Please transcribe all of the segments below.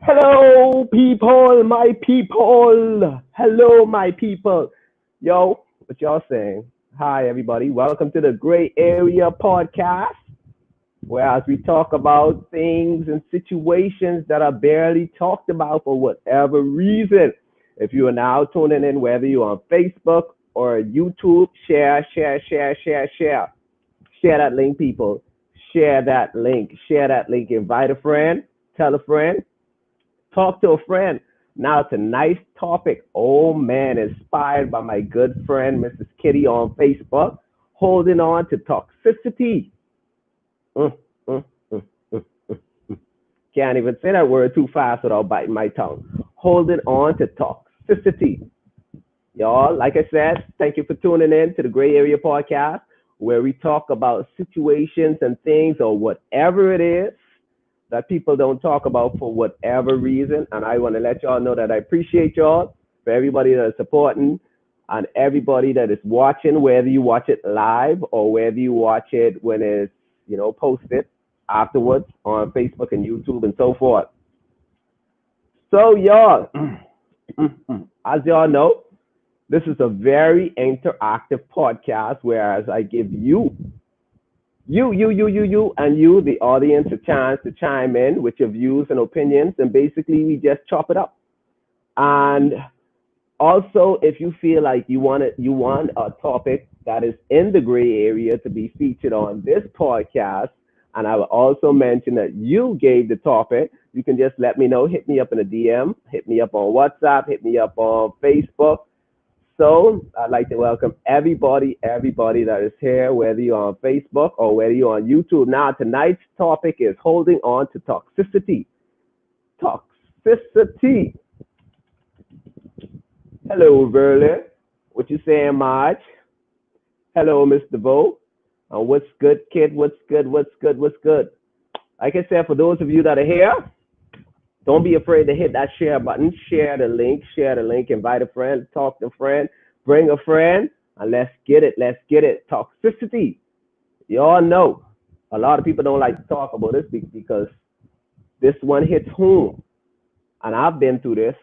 Hello, people, my people. Hello, my people. Yo, what y'all saying? Hi, everybody. Welcome to the Gray Area Podcast, where as we talk about things and situations that are barely talked about for whatever reason. If you are now tuning in, whether you're on Facebook or YouTube, share, share, share, share, share. Share that link, people. Share that link. Share that link. Invite a friend. Tell a friend. Talk to a friend. Now, tonight's topic, oh man, inspired by my good friend, Mrs. Kitty on Facebook, holding on to toxicity. Mm, mm, mm, mm, mm, mm. Can't even say that word too fast without biting my tongue. Holding on to toxicity. Y'all, like I said, thank you for tuning in to the Gray Area Podcast, where we talk about situations and things or whatever it is that people don't talk about for whatever reason. And I want to let y'all know that I appreciate y'all for everybody that is supporting and everybody that is watching, whether you watch it live or whether you watch it when it's, posted afterwards on Facebook and YouTube and so forth. So y'all, as y'all know, this is a very interactive podcast, whereas I give and you, the audience, a chance to chime in with your views and opinions, and basically we just chop it up. And also, if you feel like you want a topic that is in the gray area to be featured on this podcast, and I will also mention that you gave the topic, you can just let me know. Hit me up in a DM, hit me up on WhatsApp, hit me up on Facebook. So I'd like to welcome everybody that is here, whether you're on Facebook or whether you're on YouTube. Now, tonight's topic is holding on to toxicity. Toxicity. Hello, Verlin. What you saying, Marge? Hello, Mr. Vo. What's good, kid? What's good? Like I said, for those of you that are here, don't be afraid to hit that share button. Share the link. Invite a friend. Talk to a friend. Bring a friend. And let's get it. Toxicity. You all know a lot of people don't like to talk about this because this one hits home. And I've been through this.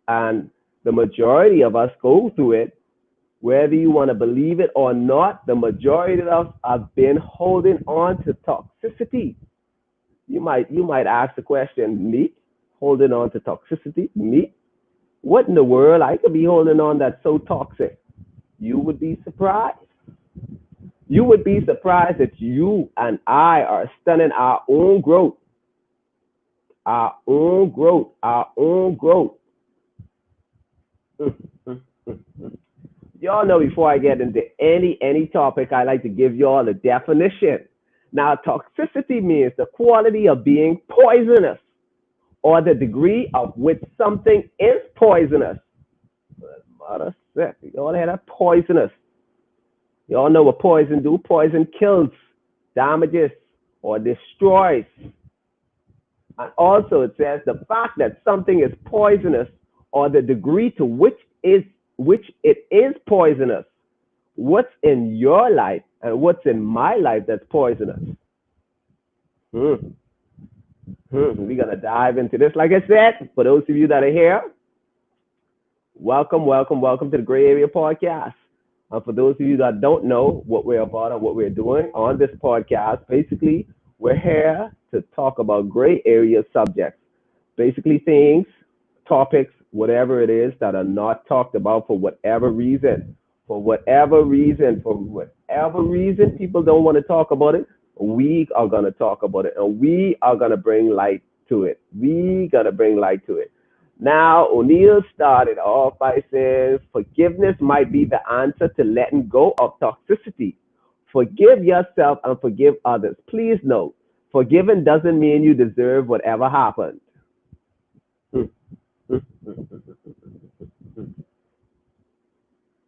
And the majority of us go through it. Whether you want to believe it or not, the majority of us have been holding on to toxicity. You might ask the question, me holding on to toxicity? Me? What in the world I could be holding on that's so toxic? You would be surprised. You would be surprised that you and I are stunning our own growth. Our own growth. Y'all know before I get into any topic, I like to give y'all a definition. Now, toxicity means the quality of being poisonous or the degree of which something is poisonous. Mother sick. Y'all hear that? Poisonous. Y'all know what poison do? Poison kills, damages, or destroys. And also it says the fact that something is poisonous or the degree to which it is poisonous. What's in your life and what's in my life that's poisonous? We're going to dive into this. Like I said, for those of you that are here, welcome to the Gray Area Podcast. And for those of you that don't know what we're about and what we're doing on this podcast, basically, we're here to talk about gray area subjects. Basically, things, topics, whatever it is that are not talked about for whatever reason. For whatever reason, people don't want to talk about it. We are going to talk about it, and we are going to bring light to it. Now, O'Neill started off by saying, forgiveness might be the answer to letting go of toxicity. Forgive yourself and forgive others. Please note, forgiving doesn't mean you deserve whatever happened.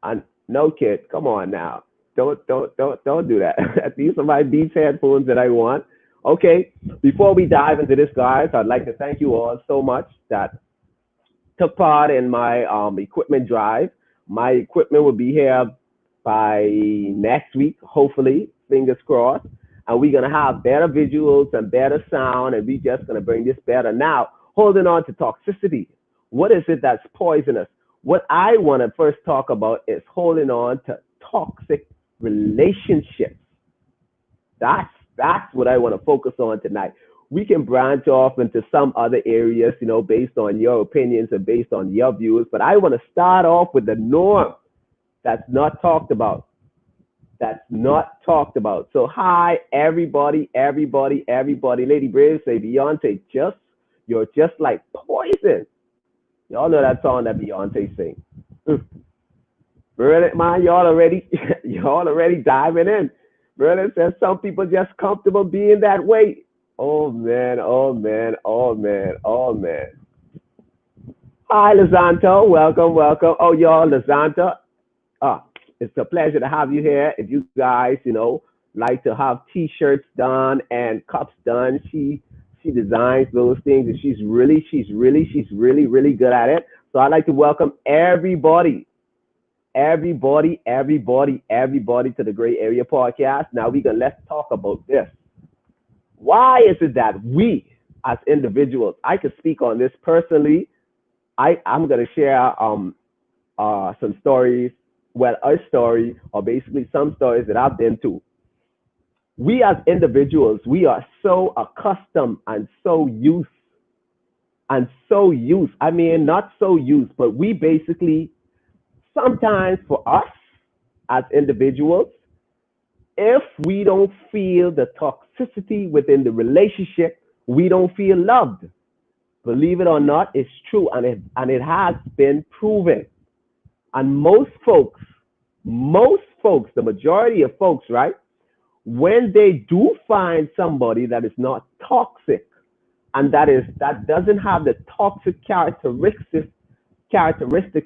And no, kid, come on now. Don't do that. These are my Beats headphones that I want. Okay, before we dive into this, guys, I'd like to thank you all so much that took part in my equipment drive. My equipment will be here by next week, hopefully, fingers crossed. And we're going to have better visuals and better sound, and we're just going to bring this better. Now, Holding on to toxicity. What is it that's poisonous? What I want to first talk about is holding on to toxic relationships. That's what I want to focus on tonight. We can branch off into some other areas, based on your opinions and based on your views. But I want to start off with the norm that's not talked about. That's not talked about. So hi, everybody, everybody, everybody. Lady Brave say Beyonce, you're just like poison. Y'all know that song that Beyonce sing. Brilliant, man. Y'all already diving in. Brilliant says some people just comfortable being that way. Oh man, oh man, oh man, oh man. Hi, Lazanto. Welcome, welcome. Oh, y'all, Lazanto. It's a pleasure to have you here. If you guys, like to have T-shirts done and cups done, she designs those things, and she's really good at it. So I'd like to welcome everybody to the Gray Area Podcast. Now let's talk about this. Why is it that we as individuals, I could speak on this personally. I'm gonna share some stories, well, a story, or basically some stories that I've been to. We as individuals, we are so accustomed and so used, I mean, not so used, but we basically, sometimes for us as individuals, if we don't feel the toxicity within the relationship, we don't feel loved. Believe it or not, it's true, and it has been proven. And most folks, the majority of folks, right, when they do find somebody that is not toxic and that doesn't have the toxic characteristics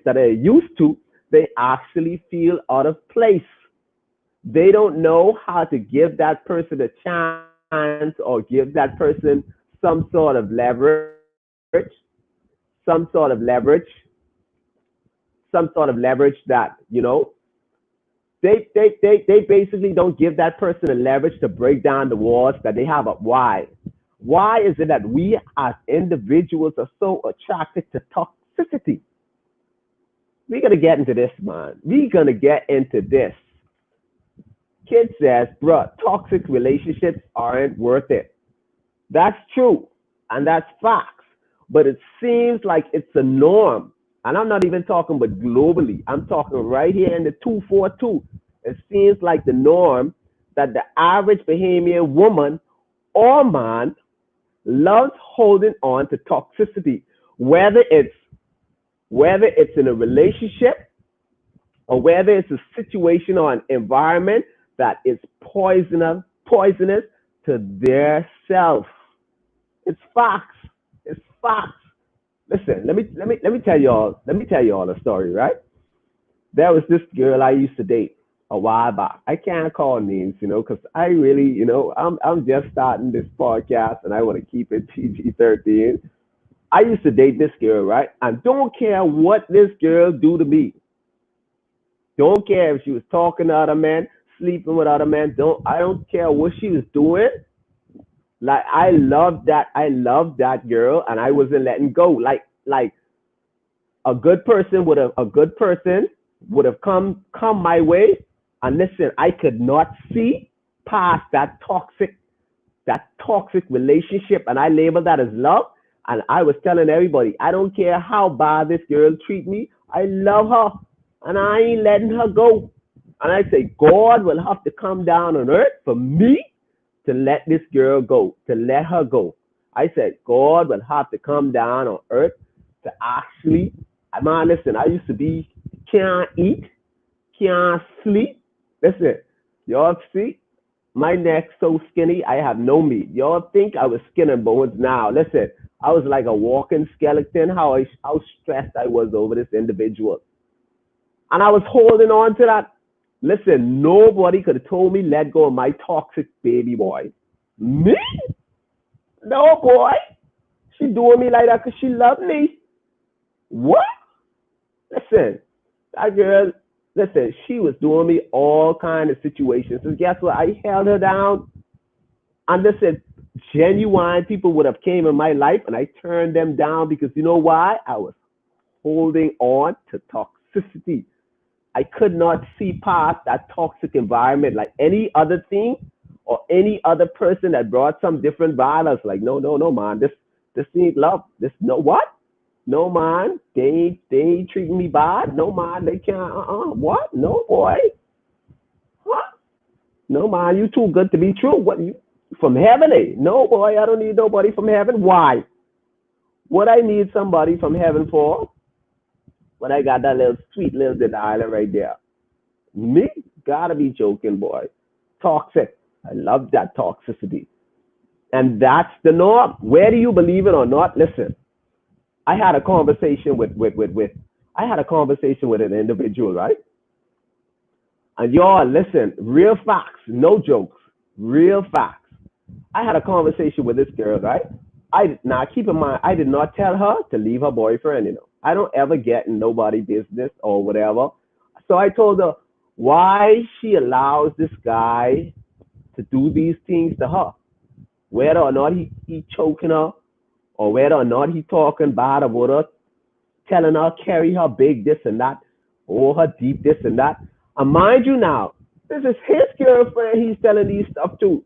that they're used to, they actually feel out of place. They don't know how to give that person a chance or give that person some sort of leverage, some sort of leverage that, they basically don't give that person a leverage to break down the walls that they have up. Why? Why is it that we as individuals are so attracted to toxicity? We're going to get into this, man. We're going to get into this. Kid says, bruh, toxic relationships aren't worth it. That's true, and that's facts. But it seems like it's a norm. And I'm not even talking about globally. I'm talking right here in the 242. It seems like the norm that the average Bahamian woman or man loves holding on to toxicity, whether it's in a relationship or whether it's a situation or an environment that is poisonous to their self. It's facts. It's facts. Listen, let me tell y'all a story, right? There was this girl I used to date a while back. I can't call names, because I really, I'm just starting this podcast and I want to keep it PG-13. I used to date this girl, right? And don't care what this girl do to me. Don't care if she was talking to other men, sleeping with other men. I don't care what she was doing. Like I loved that girl, and I wasn't letting go. Like a good person would have come my way, and listen, I could not see past that toxic relationship, and I labeled that as love. And I was telling everybody, I don't care how bad this girl treat me, I love her, and I ain't letting her go. And I say, God will have to come down on earth for me to let this girl go, to let her go. I said, God will have to come down on earth to actually, man, listen, I used to be, can't eat, can't sleep. Listen, y'all see, my neck so skinny, I have no meat. Y'all think I was skin and bones now. Listen, I was like a walking skeleton, how stressed I was over this individual. And I was holding on to that. Listen, nobody could have told me let go of my toxic baby boy. Me? No, boy. She doing me like that because she loved me. What? Listen, that girl, she was doing me all kind of situations. And guess what? I held her down. And listen, Genuine people would have came in my life and I turned them down because you know why? I was holding on to toxicity. I could not see past that toxic environment like any other thing or any other person that brought some different violence. Like, no, no, no, man, this ain't love. This no what? No man, they ain't treating me bad. No man, they can't what? No boy. What? No man, you too good to be true. What you from heaven, eh? No boy, I don't need nobody from heaven. Why? What I need somebody from heaven for? When I got that little sweet little Delilah right there. Me? Gotta be joking, boy. Toxic. I love that toxicity. And that's the norm. Whether you believe it or not, listen. I had a conversation with I had a conversation with an individual, right? And y'all listen, real facts, no jokes, real facts. I had a conversation with this girl, right? I now keep in mind, I did not tell her to leave her boyfriend. I don't ever get in nobody business or whatever. So I told her why she allows this guy to do these things to her, whether or not he choking her, or whether or not he talking bad about her, telling her carry her big this and that, or her deep this and that. And mind you now, this is his girlfriend he's telling these stuff to.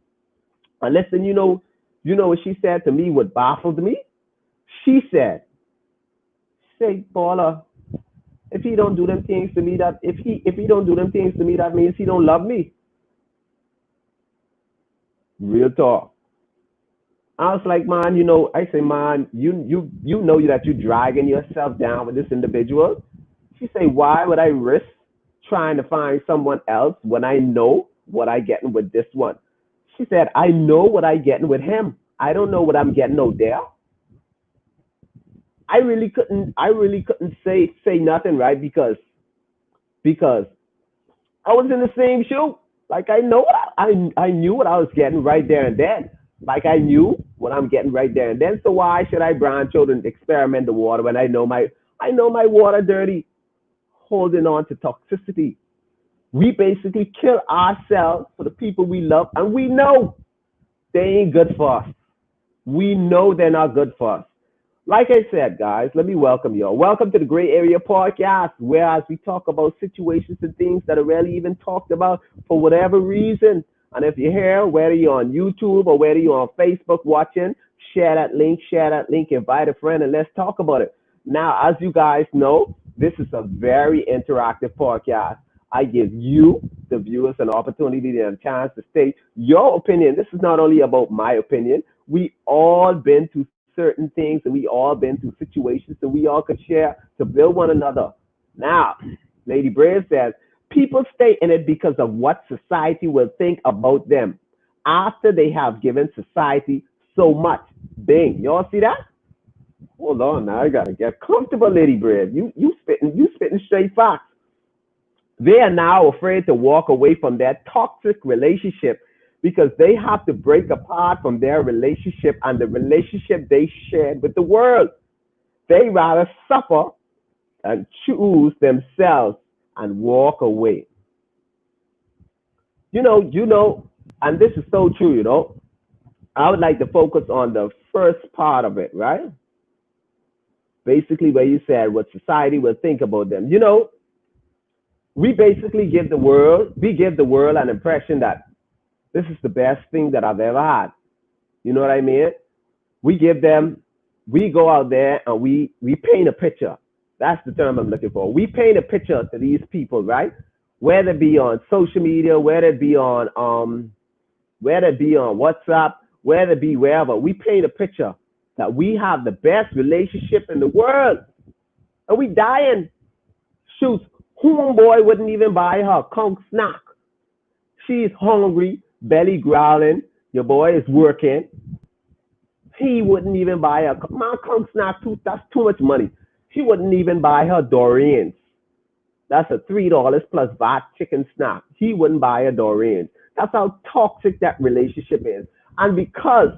And listen, you know what she said to me, what baffled me? She said, say, Paula, if he don't do them things to me, that if he don't do them things to me, that means he don't love me. Real talk. I was like, man, I say, man, you know that you're dragging yourself down with this individual. She say, why would I risk trying to find someone else when I know what I getting with this one? She said, I know what I getting with him. I don't know what I'm getting out there. I really couldn't say nothing, right? Because I was in the same shoe. Like I know I knew what I was getting right there and then. Like I knew what I'm getting right there and then. So why should I branch out and experiment the water when I know my water dirty, holding on to toxicity? We basically kill ourselves for the people we love, and we know they ain't good for us. We know they're not good for us. Like I said, guys, let me welcome you all. Welcome to the Gray Area Podcast, whereas we talk about situations and things that are rarely even talked about for whatever reason. And if you're here, whether you're on YouTube or whether you're on Facebook watching, share that link, invite a friend, and let's talk about it. Now, as you guys know, this is a very interactive podcast. I give you, the viewers, an opportunity and a chance to state your opinion. This is not only about my opinion. We all been through certain things and we all been through situations and we all could share to build one another. Now, Lady Brave says, people stay in it because of what society will think about them after they have given society so much. Bing. Y'all see that? Hold on now. I gotta get comfortable, Lady Brave. You spitting straight facts. They are now afraid to walk away from their toxic relationship because they have to break apart from their relationship and the relationship they shared with the world. They rather suffer and choose themselves and walk away. And this is so true. I would like to focus on the first part of it, right? Basically, where you said what society will think about them. We basically give the world an impression that this is the best thing that I've ever had. You know what I mean? We give them, we go out there and we paint a picture. That's the term I'm looking for. We paint a picture to these people, right? Whether it be on social media, whether it be on WhatsApp, whether it be wherever, we paint a picture that we have the best relationship in the world. And we dying. Shoot, homeboy wouldn't even buy her conch snack. She's hungry, belly growling. Your boy is working. He wouldn't even buy her. My conch snack, that's too much money. She wouldn't even buy her Dorians. That's a $3 plus VAT chicken snack. He wouldn't buy a Dorian. That's how toxic that relationship is. And because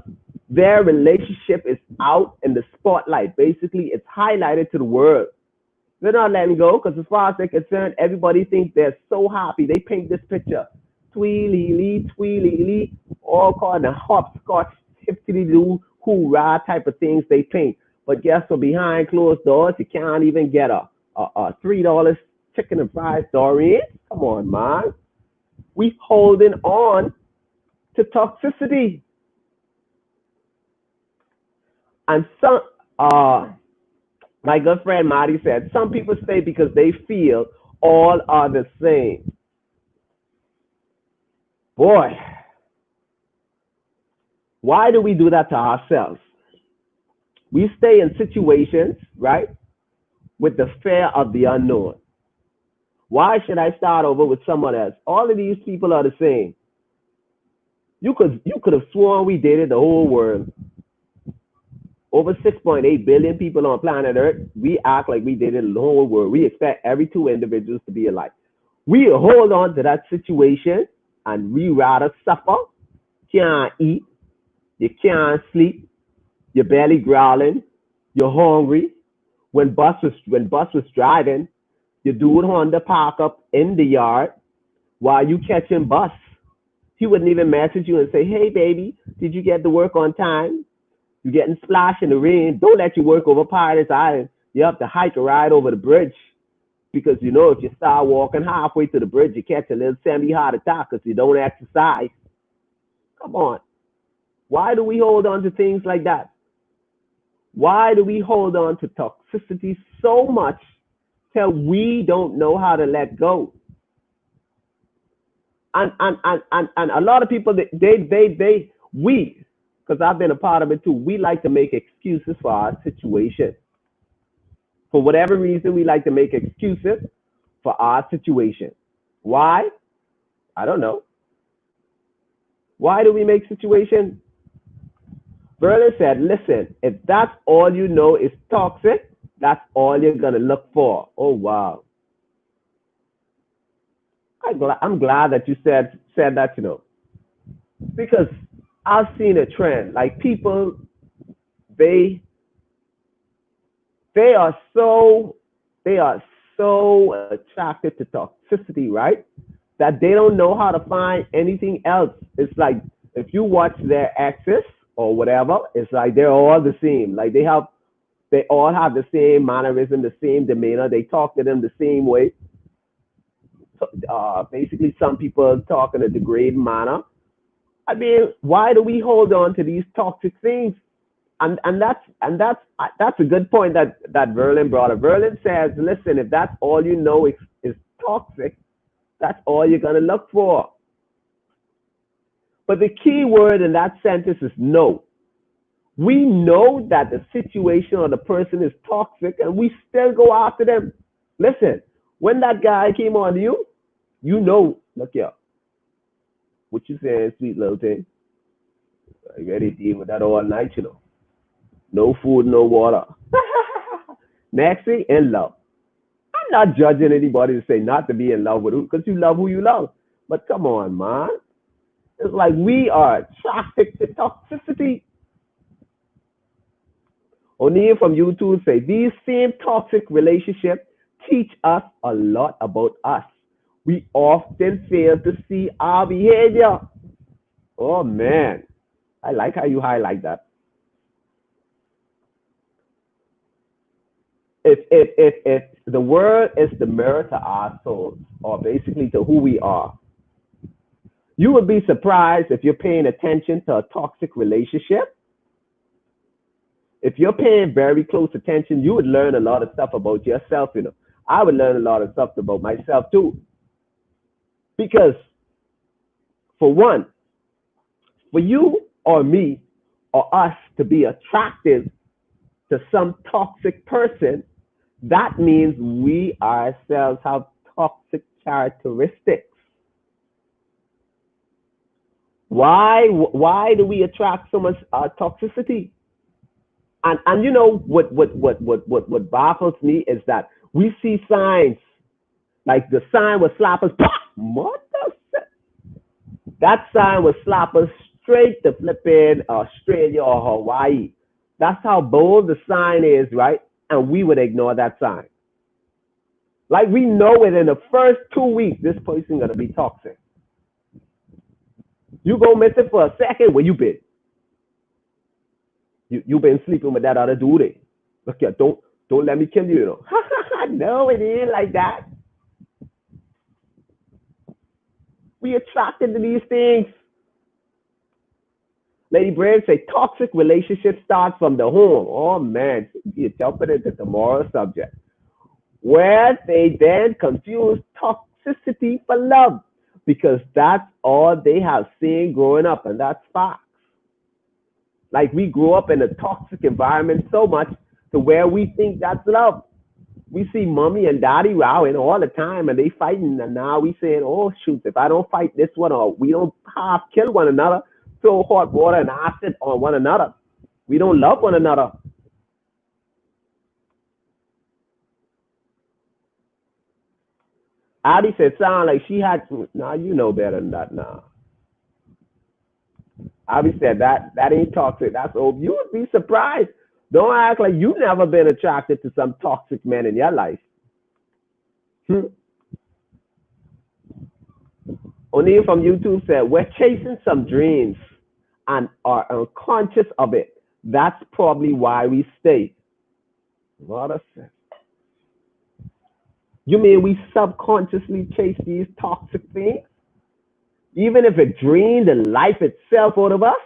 their relationship is out in the spotlight, basically it's highlighted to the world. They're not letting go because as far as they're concerned, everybody thinks they're so happy. They paint this picture. Tweely lee, all called the hopscotch hippity-doo, hoorah type of things they paint. But guess what? Behind closed doors, you can't even get a $3 chicken and fries story. Come on, man. We holding on to toxicity. And some, my good friend Marty said, some people stay because they feel all are the same. Boy, why do we do that to ourselves? We stay in situations, right, with the fear of the unknown. Why should I start over with someone else? All of these people are the same. You could have sworn we dated the whole world. Over 6.8 billion people on planet Earth. We act like we dated the whole world. We expect every two individuals to be alike. We hold on to that situation and we rather suffer. Can't eat. You can't sleep. Your belly growling. You're hungry. When bus was driving, your dude Honda park up in the yard while you catching bus. He wouldn't even message you and say, hey, baby, did you get to work on time? You're getting splashed in the rain. Don't let you work over Pirates Island. You have to hike a ride over the bridge. Because, you know, if you start walking halfway to the bridge, you catch a little semi-heart attack because you don't exercise. Come on. Why do we hold on to things like that? Why do we hold on to toxicity so much till we don't know how to let go? And a lot of people, we, because I've been a part of it too, we like to make excuses for our situation. For whatever reason, we like to make excuses for our situation. Why? I don't know. Why do we make situations? Vernon said, listen, if that's all you know is toxic, that's all you're going to look for. Oh, wow. I'm glad that you said that, you know, because I've seen a trend. Like people, they are so attracted to toxicity, right? That they don't know how to find anything else. It's like if you watch their exes or whatever, it's like they're all the same. Like they all have the same mannerism, the same demeanor. They talk to them the same way. Basically, some people talk in a degrading manner. I mean, why do we hold on to these toxic things? And that's a good point that Verlin brought up. Verlin says, listen, if that's all you know is toxic, that's all you're gonna look for. But the key word in that sentence is no. We know that the situation or the person is toxic, and we still go after them. Listen, when that guy came on you, you know, look here. What you saying, sweet little thing? Are you ready to deal with that all night, you know? No food, no water. Next thing, in love. I'm not judging anybody to say not to be in love with who, because you love who you love. But come on, man. It's like we are attracted to toxicity. O'Neill from YouTube say, these same toxic relationships teach us a lot about us. We often fail to see our behavior. Oh, man. I like how you highlight that. If the word is the mirror to our souls, or basically to who we are, you would be surprised if you're paying attention to a toxic relationship. If you're paying very close attention, you would learn a lot of stuff about yourself, you know. I would learn a lot of stuff about myself too. Because, for one, for you or me or us to be attractive to some toxic person, that means we ourselves have toxic characteristics. Why do we attract so much toxicity? And you know what baffles me is that we see signs like the sign will slap us. What the? That sign will slap us straight to flipping Australia or Hawaii. That's how bold the sign is, right? And we would ignore that sign. Like we know within the first 2 weeks, this person gonna be toxic. You go missing for a second, where you been? You've been sleeping with that other dude. Look here, don't let me kill you, you know. No, it ain't like that. We attracted to these things. Lady Brand say toxic relationships start from the home. Oh man, you're jumping into the moral subject. Where they then confuse toxicity for love because that's all they have seen growing up, and that's facts. Like we grew up in a toxic environment so much to where we think that's love. We see mommy and daddy rowing all the time and they fighting, and now we saying, oh shoot, if I don't fight this one or we don't half kill one another, throw hot water and acid on one another. We don't love one another. Abby said, sound like she had, nah, you know better than that now. Abby said that ain't toxic. That's old. You would be surprised. Don't act like you've never been attracted to some toxic men in your life. Hmm. O'Neill from YouTube said, we're chasing some dreams and are unconscious of it. That's probably why we stay. What a sense. You mean we subconsciously chase these toxic things? Even if it drained the life itself out of us?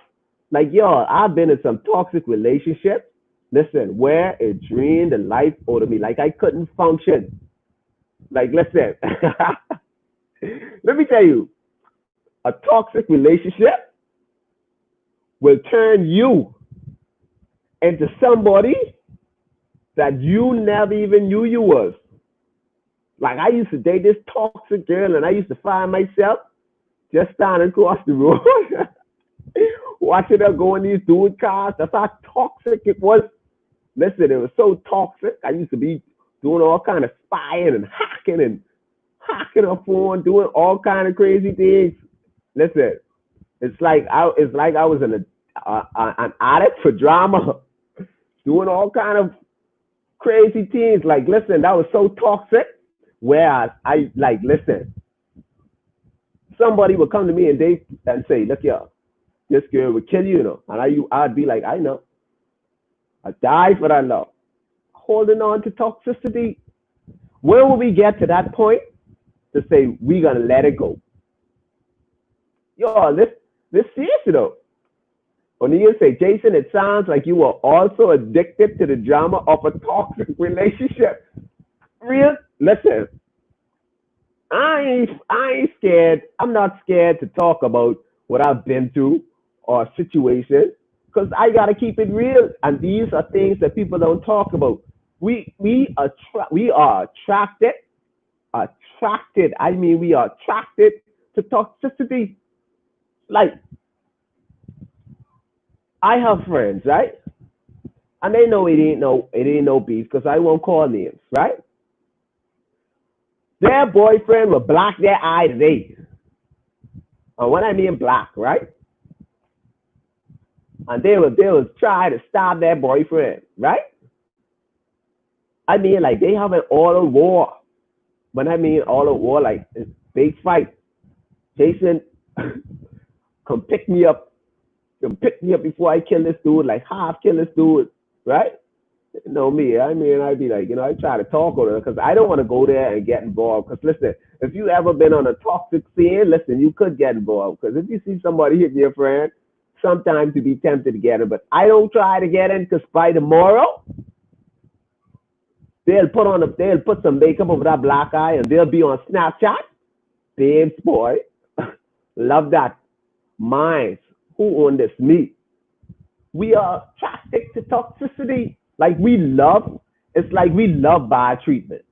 Like, yo, I've been in some toxic relationships. Listen, where it drained the life out of me. Like, I couldn't function. Like, listen. Let me tell you, a toxic relationship will turn you into somebody that you never even knew you was. Like, I used to date this toxic girl, and I used to find myself just standing across the road, watching her go in these dude cars. That's how toxic it was. Listen, it was so toxic. I used to be doing all kind of spying and hacking her phone, doing all kind of crazy things. Listen, it's like I was an addict for drama, doing all kind of crazy things. Like, listen, that was so toxic. Whereas I like, listen, somebody would come to me and say, look here, this girl would kill you, you know. And I'd be like, I know. I die for that love. Holding on to toxicity. When will we get to that point to say we're gonna let it go? Yo, this serious, you know. O'Neill say, Jason, it sounds like you were also addicted to the drama of a toxic relationship. Real? Listen, I ain't scared. I'm not scared to talk about what I've been through or situations because I gotta keep it real. And these are things that people don't talk about. We are attracted. I mean, we are attracted to toxicity. Like, I have friends, right? And they know it ain't no beef because I won't call names, right? Their boyfriend will black their eye today. And when I mean black, right? And they will try to stop their boyfriend, right? I mean, like, they have an all-out war. When I mean all-out war, like, it's big fight. Jason, come pick me up. Come pick me up before I kill this dude, like half kill this dude, right? You know me, I mean, I'd be like, you know, I try to talk with her because I don't want to go there and get involved. Because listen, if you ever been on a toxic scene, listen, you could get involved. Because if you see somebody hitting your friend, sometimes you be tempted to get in. But I don't try to get in because by tomorrow, they'll put some makeup over that black eye and they'll be on Snapchat. Babes, boy, love that. Minds, who own this? Me. We are attracted to toxicity. Like it's like we love bad treatment.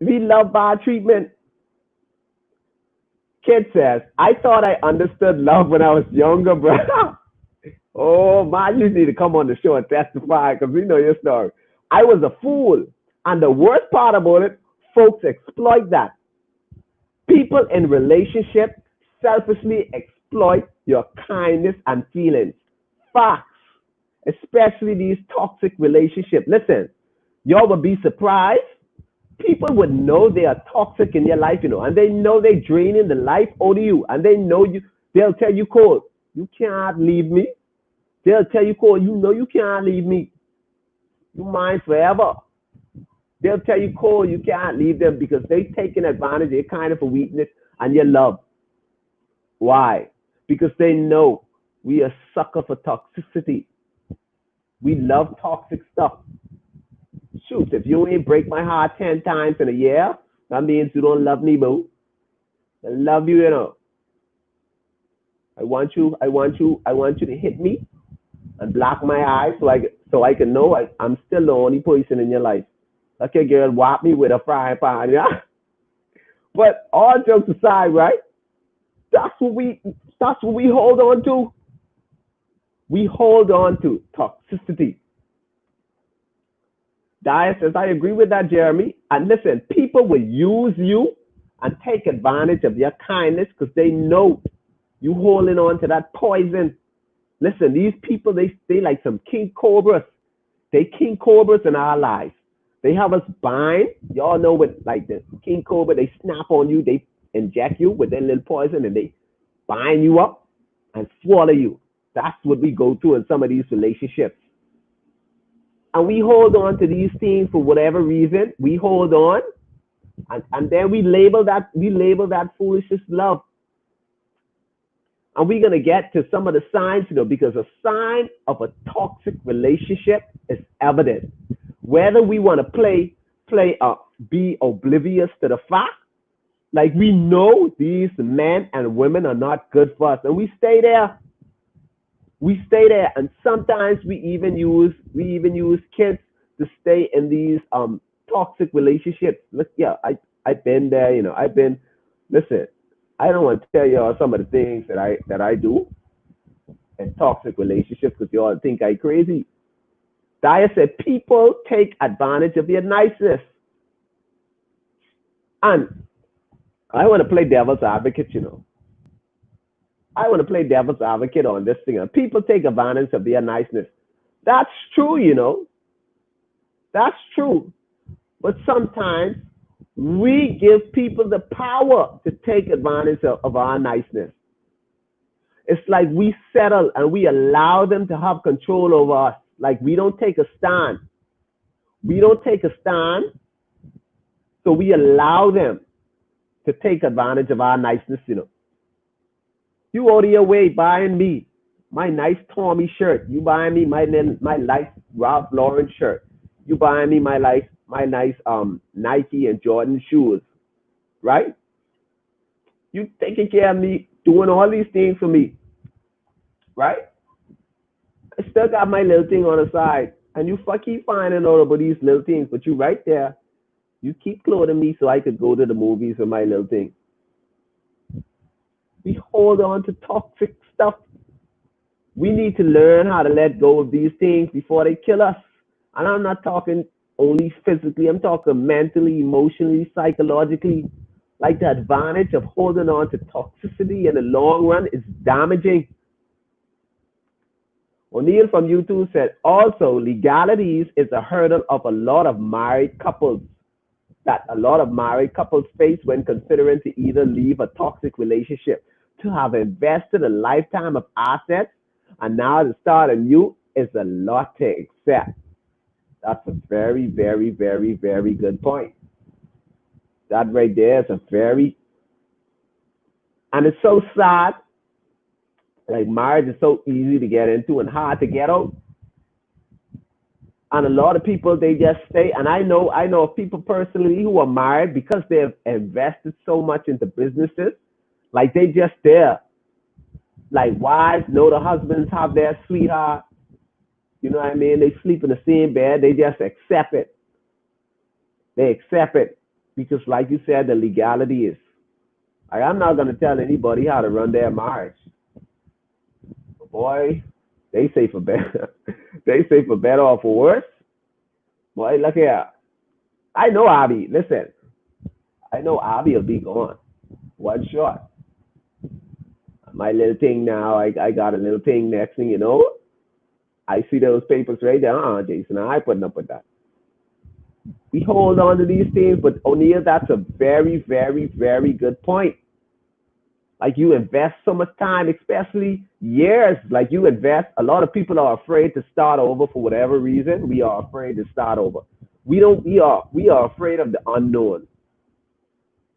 We love bad treatment. Kid says, I thought I understood love when I was younger, bro. Oh, man, you need to come on the show and testify because we know your story. I was a fool. And the worst part about it, folks exploit that. People in relationships selfishly exploit your kindness and feelings. Facts. Especially these toxic relationships. Listen, y'all would be surprised. People would know they are toxic in your life, you know, and they know they're draining the life out of you, and they know you. They'll tell you, Cole, you can't leave me. They'll tell you, Cole, you know you can't leave me. You mine forever. They'll tell you, Cole, you can't leave them because they've taken advantage of your kind of a weakness and your love. Why? Because they know we are sucker for toxicity. We love toxic stuff. Shoot, if you ain't break my heart 10 times in a year, that means you don't love me, boo. I love you, you know. I want you to hit me and block my eyes so I can know I'm still the only person in your life. Okay, girl, whop me with a frying pan, yeah? But all jokes aside, right? That's what we hold on to. We hold on to toxicity. Dia says, I agree with that, Jeremy. And listen, people will use you and take advantage of your kindness because they know you holding on to that poison. Listen, these people, they like some king cobras. They king cobras in our lives. They have us bind. Y'all know what, like the king cobra, they snap on you, they inject you with their little poison and they bind you up and swallow you. That's what we go through in some of these relationships. And we hold on to these things for whatever reason. We hold on and then we label that foolishness love. And we're going to get to some of the signs, because a sign of a toxic relationship is evident. Whether we want to be oblivious to the fact, like we know these men and women are not good for us, and we stay there. We stay there, and sometimes we even use kids to stay in these toxic relationships. Look, yeah, I've been there. Listen, I don't want to tell y'all some of the things that I do in toxic relationships because y'all think I'm crazy. Dia said people take advantage of your niceness. And I want to play devil's advocate, I want to play devil's advocate on this thing. People take advantage of their niceness. That's true, That's true. But sometimes we give people the power to take advantage of our niceness. It's like we settle and we allow them to have control over us. Like we don't take a stand. We don't take a stand. So we allow them to take advantage of our niceness, You out of your way buying me my nice Tommy shirt. You buying me my nice Ralph Lauren shirt. You buying me my nice Nike and Jordan shoes, right? You taking care of me, doing all these things for me, right? I still got my little thing on the side, and you keep finding out about these little things, but you right there, you keep clothing me so I could go to the movies with my little thing. We hold on to toxic stuff. We need to learn how to let go of these things before they kill us. And I'm not talking only physically, I'm talking mentally, emotionally, psychologically. Like the advantage of holding on to toxicity in the long run is damaging. O'Neill from YouTube said, also, legalities is a hurdle of a lot of married couples face when considering to either leave a toxic relationship. To have invested a lifetime of assets and now to start anew is a lot to accept. That's a very, very, very, very good point. That right there is and it's so sad. Like marriage is so easy to get into and hard to get out. And a lot of people, they just stay. And I know of people personally who are married because they have invested so much into businesses. Like they just there. Like wives know the husbands have their sweetheart. You know what I mean? They sleep in the same bed. They just accept it. They accept it. Because like you said, the legality is. I'm not going to tell anybody how to run their marriage. Boy, they say for better. They say for better or for worse. Boy, look here. I know Abby. Listen. I know Abby will be gone. One shot. My little thing now, I got a little thing next thing, I see those papers right there. Jason, I putting up with that. We hold on to these things, but O'Neill, that's a very, very, very good point. Like you invest so much time, especially years. Like you invest. A lot of people are afraid to start over for whatever reason. We are afraid to start over. We don't. We are afraid of the unknown.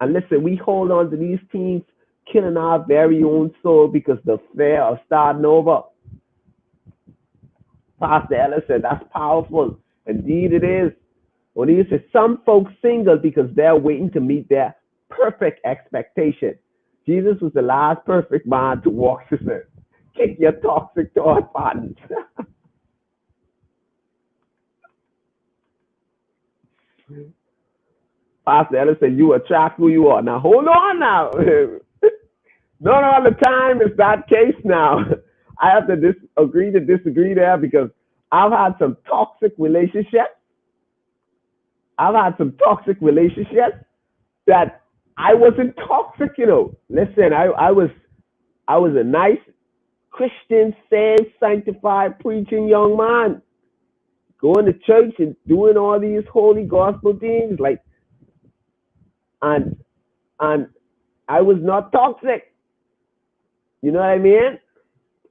And listen, we hold on to these teams, killing our very own soul because the fear of starting over. Pastor Ellis said that's powerful. Indeed, it is. When he says some folks single because they're waiting to meet their perfect expectation. Jesus was the last perfect man to walk this earth. Kick your toxic thought patterns. Pastor Ellis said, you attract who you are. Now, hold on now. Not all the time is that case now. I have to agree to disagree there because I've had some toxic relationships. That I wasn't toxic, Listen, I was a nice Christian, saved, sanctified, preaching young man, going to church and doing all these holy gospel things, and I was not toxic. You know what I mean?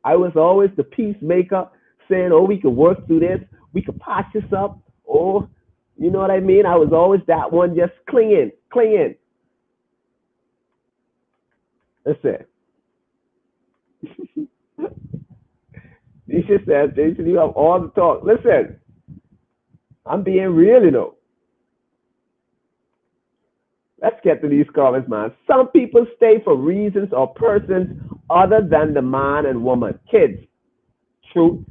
I was always the peacemaker, saying, "Oh, we could work through this. We could patch this up." Oh, you know what I mean? I was always that one, just clinging. Listen. Nisha says, Jason, you have all the talk. Listen, I'm being real, Let's get to these comments, man. Some people stay for reasons or persons other than the man and woman. Kids, truth.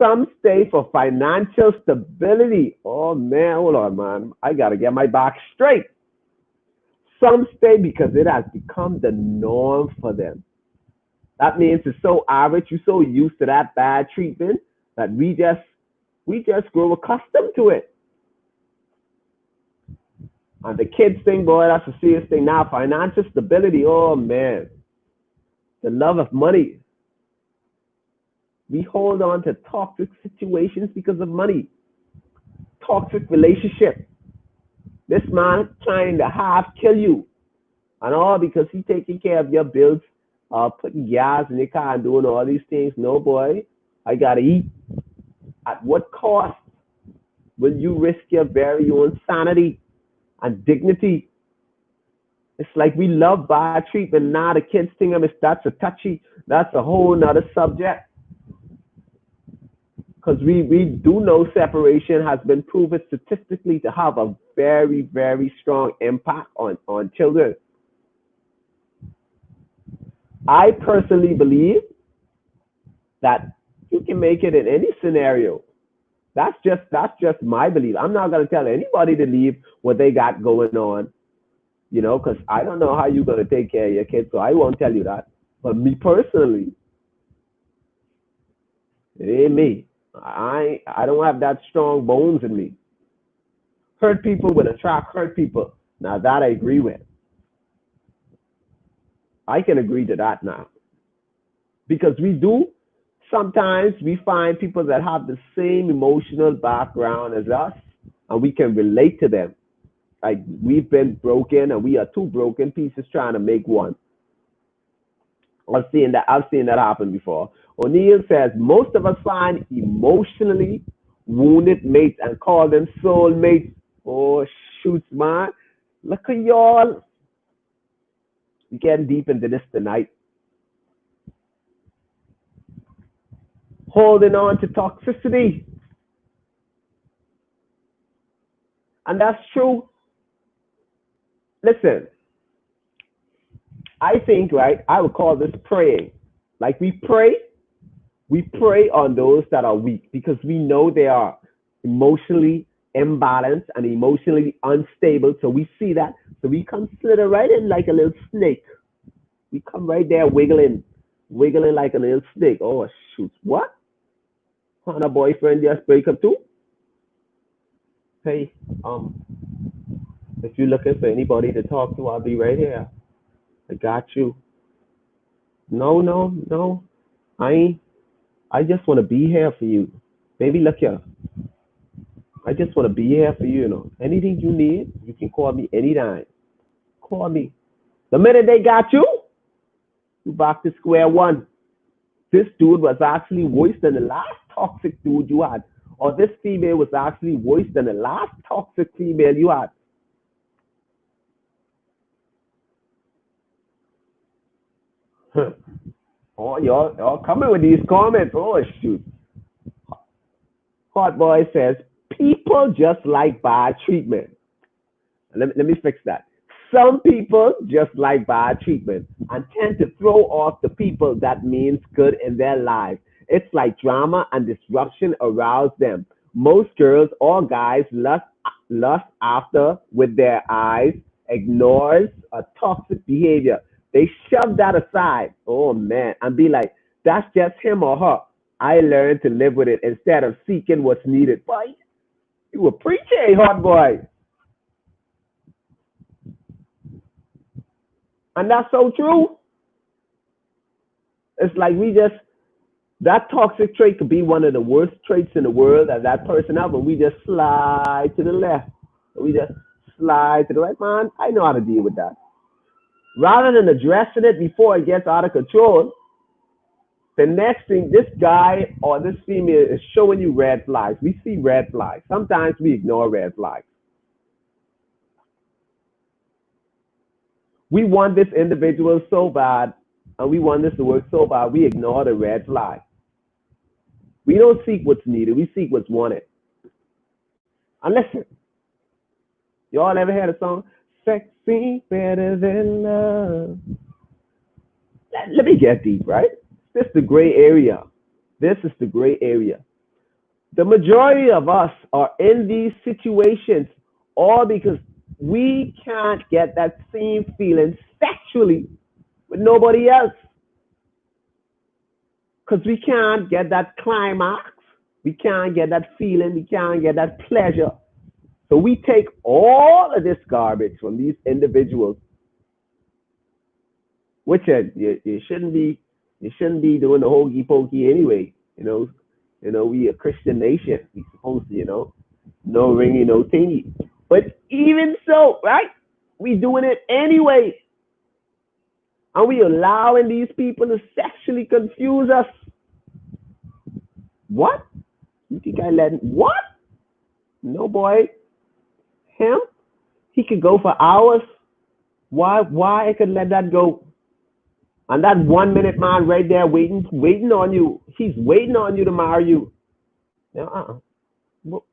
Some stay for financial stability. Oh, man, hold on, man. I got to get my back straight. Some stay because it has become the norm for them. That means it's so average, you're so used to that bad treatment that we just grow accustomed to it. And the kids thing, boy, that's a serious thing. Now, financial stability, oh man, the love of money. We hold on to toxic situations because of money. Toxic relationship. This man trying to half kill you, and all because he taking care of your bills, putting gas in your car and doing all these things. No, boy, I gotta eat. At what cost will you risk your very own sanity and dignity? It's like we love bad treatment. Now the kids think that's a whole nother subject. Because we do know separation has been proven statistically to have a very, very strong impact on children. I personally believe that you can make it in any scenario. That's just my belief. I'm not going to tell anybody to leave what they got going on, because I don't know how you're going to take care of your kids, so I won't tell you that. But me personally, it ain't me. I don't have that strong bones in me. Hurt people will attract hurt people. Now that I agree with. I can agree to that now. Because sometimes we find people that have the same emotional background as us, and we can relate to them. Like we've been broken, and we are two broken pieces trying to make one. I've seen that happen before. O'Neill says most of us find emotionally wounded mates and call them soulmates. Oh shoot, man! Look at y'all. We're getting deep into this tonight. Holding on to toxicity. And that's true. Listen, I think, right, I would call this praying. Like we pray on those that are weak because we know they are emotionally imbalanced and emotionally unstable. So we see that. So we come slither right in like a little snake. We come right there wiggling like a little snake. Oh, shoot. What? On a boyfriend just break up too? Hey, if you're looking for anybody to talk to, I'll be right here. I got you. No. I just want to be here for you. Baby, look here. I just want to be here for you, Anything you need, you can call me anytime. Call me. The minute they got you, You back to square one. This dude was actually worse than the last toxic dude you had. Or this female was actually worse than the last toxic female you had. Oh, y'all coming with these comments. Oh, shoot. Hot Boy says, people just like bad treatment. Let me fix that. Some people just like bad treatment and tend to throw off the people that means good in their lives. It's like drama and disruption arouse them. Most girls or guys lust after with their eyes, ignores a toxic behavior. They shove that aside. Oh man, and be like, that's just him or her. I learned to live with it instead of seeking what's needed. Boy, you a preacher, hot boy. And that's so true. It's like that toxic trait could be one of the worst traits in the world that person has, but we just slide to the left. We just slide to the right. Man, I know how to deal with that. Rather than addressing it before it gets out of control, the next thing, this guy or this female is showing you red flags. We see red flags. Sometimes we ignore red flags. We want this individual so bad, and we want this to work so bad, we ignore the red flag. We don't seek what's needed. We seek what's wanted. And listen, y'all ever heard a song? Sexy better than love. Let me get deep, right? This is the gray area. This is the gray area. The majority of us are in these situations all because we can't get that same feeling sexually with nobody else. Because we can't get that climax. We can't get that feeling. We can't get that pleasure. So we take all of this garbage from these individuals, which you shouldn't be doing the hokey pokey anyway. We a Christian nation. We supposed to, no ringy, no tingy. But even so, right? We doing it anyway. And we allowing these people to sexually confuse us. What? You think I let him? What? No, boy. Him? He could go for hours. Why I could let that go? And that 1 minute man right there waiting on you. He's waiting on you to marry you. Now, what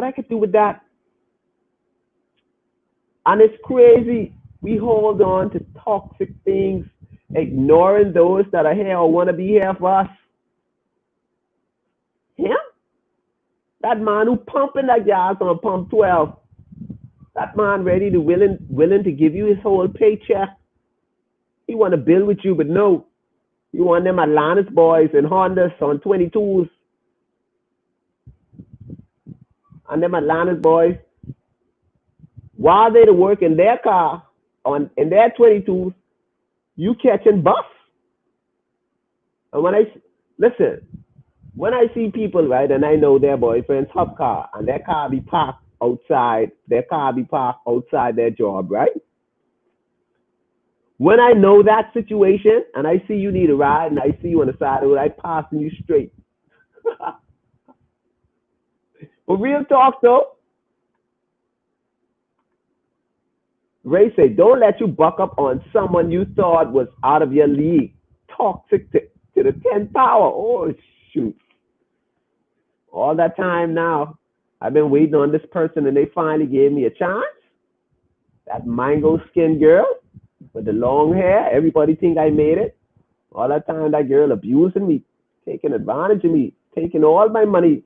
I could do with that? And it's crazy. We hold on to toxic things, ignoring those that are here or want to be here for us. Him? That man who pumping that gas on pump 12. That man ready to willing to give you his whole paycheck. He want to build with you, but no. You want them Atlantis boys and Hondas on 22s. And them Atlantis boys, while they to work in their car, in their 22s, you catching bus. And when I see people, right, and I know their boyfriends have car, and their car be parked outside their job, right? When I know that situation, and I see you need a ride, and I see you on the side of the road, I passing you straight. But real talk, though, Ray said, don't let you buck up on someone you thought was out of your league. Toxic to the 10th power. Oh, shoot. All that time now, I've been waiting on this person, and they finally gave me a chance. That mango skin girl with the long hair. Everybody think I made it. All that time, that girl abusing me, taking advantage of me, taking all my money.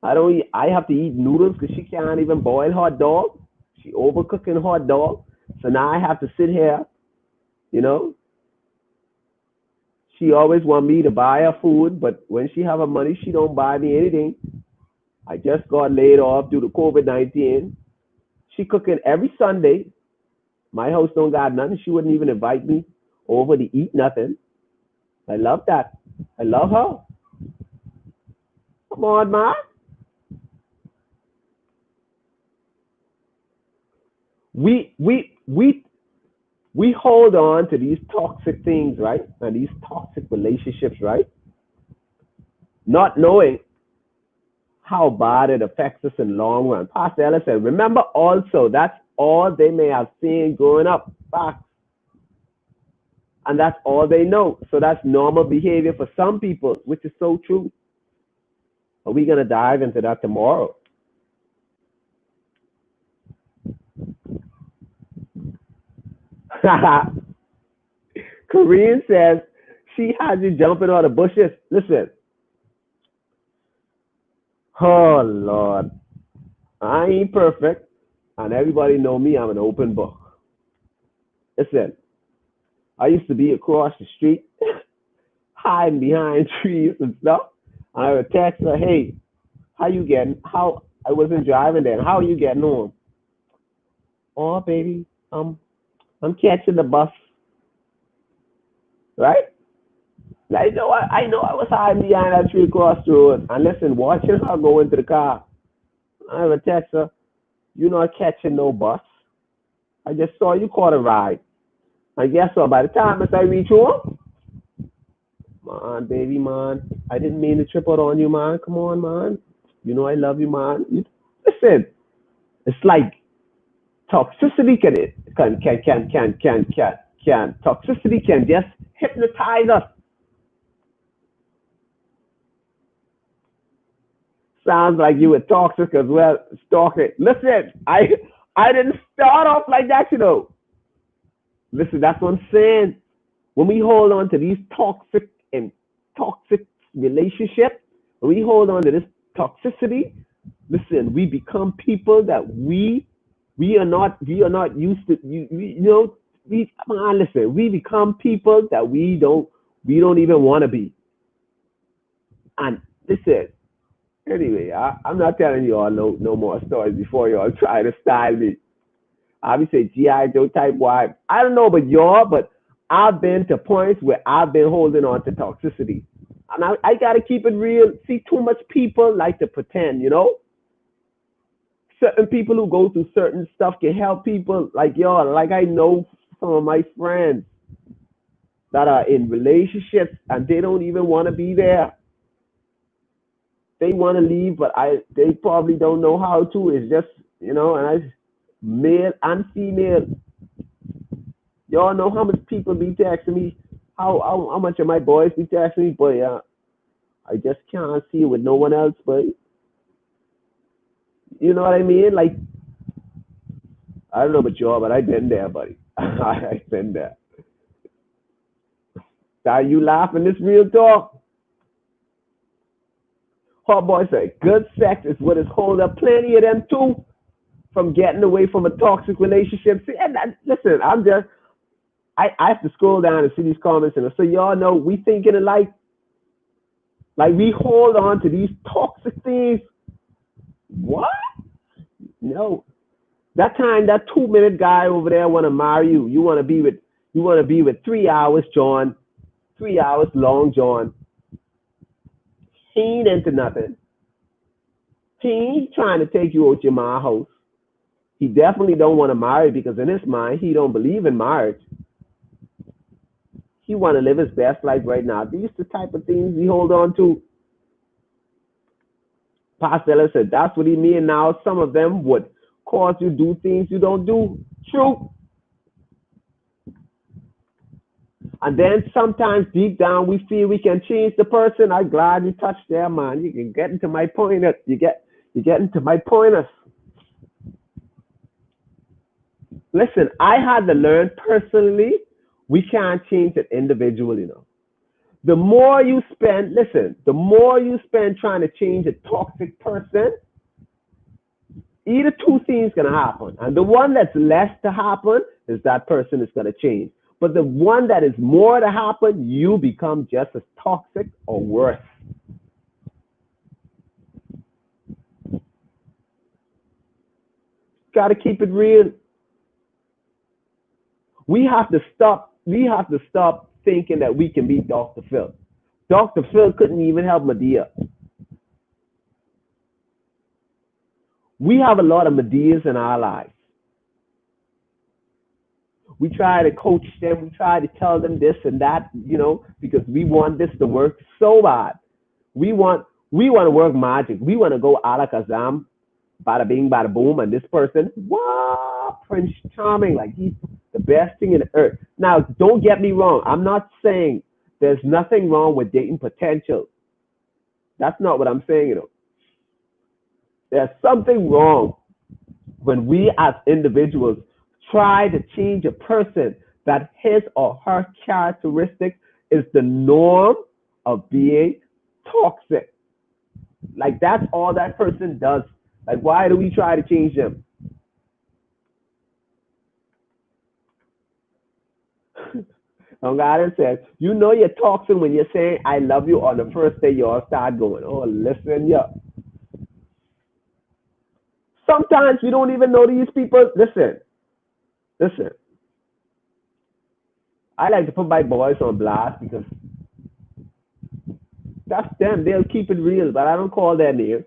I have to eat noodles because she can't even boil hot dog. She overcooking hot dog. So now I have to sit here, She always want me to buy her food, but when she have her money, she don't buy me anything. I just got laid off due to COVID-19. She cooking every Sunday. My house don't got nothing. She wouldn't even invite me over to eat nothing. I love that. I love her. Come on, ma. We hold on to these toxic things, right? And these toxic relationships, right? Not knowing how bad it affects us in the long run. Pastor Ellis said, remember also, that's all they may have seen growing up. Facts. And that's all they know. So that's normal behavior for some people, which is so true. Are we going to dive into that tomorrow? Korean says she has you jumping on the bushes. Listen. Oh, Lord. I ain't perfect. And everybody know me. I'm an open book. Listen. I used to be across the street, hiding behind trees and stuff. And I would text her, hey, how you getting? How I wasn't driving then. How are you getting home? Oh, baby, I'm catching the bus. Right? I know I was hiding behind that tree across the road. And listen, watching her go into the car. I would text her, you're not catching no bus. I just saw you caught a ride. And guess what? By the time I reach home, man, baby, man, I didn't mean to trip out on you, man. Come on, man. You know I love you, man. Listen, it's like toxicity can toxicity can just hypnotize us. Sounds like you were toxic as well, stalking. Listen, I didn't start off like that, you know. Listen, that's what I'm saying. When we hold on to these toxic relationships, when we hold on to this toxicity, listen, we become people that we are not used to. You know, we come on, listen, we become people that we don't even want to be. And listen, anyway, I'm not telling you all no more stories before you all try to style me. I would say GI Joe type wife. I don't know about y'all, but I've been to points where I've been holding on to toxicity. And I got to keep it real. See, too much people like to pretend, you know? Certain people who go through certain stuff can help people like y'all. Like I know some of my friends that are in relationships and they don't even want to be there. They want to leave, but they probably don't know how to. It's just, you know, and male and female. Y'all know how much people be texting me, how much of my boys be texting me, but I just can't see it with no one else, but you know what I mean? Like, I don't know about y'all, but I've been there, buddy. I've been there. Are you laughing? This real talk. Hot boy say, good sex is what is holding up plenty of them too from getting away from a toxic relationship. See, and listen, I have to scroll down and see these comments, and so y'all know we thinking alike. Like we hold on to these toxic things. What? No. That time, that 2 minute guy over there want to marry you. You want to be with 3 hours, John. 3 hours long, John. He ain't into nothing. He ain't trying to take you out your my house. He definitely don't want to marry because in his mind, he don't believe in marriage. He want to live his best life right now. These the type of things we hold on to. Pastor Ellis said, that's what he mean now. Some of them would cause you do things you don't do. True. And then sometimes deep down we feel we can change the person. I'm glad you touched there, man. You can get into my point. You get into my pointers. Listen, I had to learn personally, we can't change an individual, you know. The more you spend, listen, the more you spend trying to change a toxic person, either two things gonna happen. And the one that's less to happen is that person is gonna change. But the one that is more to happen, you become just as toxic or worse. Gotta keep it real. We have to stop thinking that we can beat Dr. Phil. Dr. Phil couldn't even help Medea. We have a lot of Medeas in our lives. We try to coach them. We try to tell them this and that, because we want this to work so bad. We want to work magic. We want to go alakazam, bada bing, bada boom, and this person, wow, Prince Charming, like he's the best thing in the earth. Now, don't get me wrong. I'm not saying there's nothing wrong with dating potential. That's not what I'm saying. There's something wrong when we as individuals try to change a person that his or her characteristic is the norm of being toxic. Like that's all that person does. Like why do we try to change them? God says, you're toxic when you're saying I love you on the first day you all start going, oh, listen, yeah. Sometimes we don't even know these people. Listen. I like to put my boys on blast because that's them. They'll keep it real, but I don't call their name.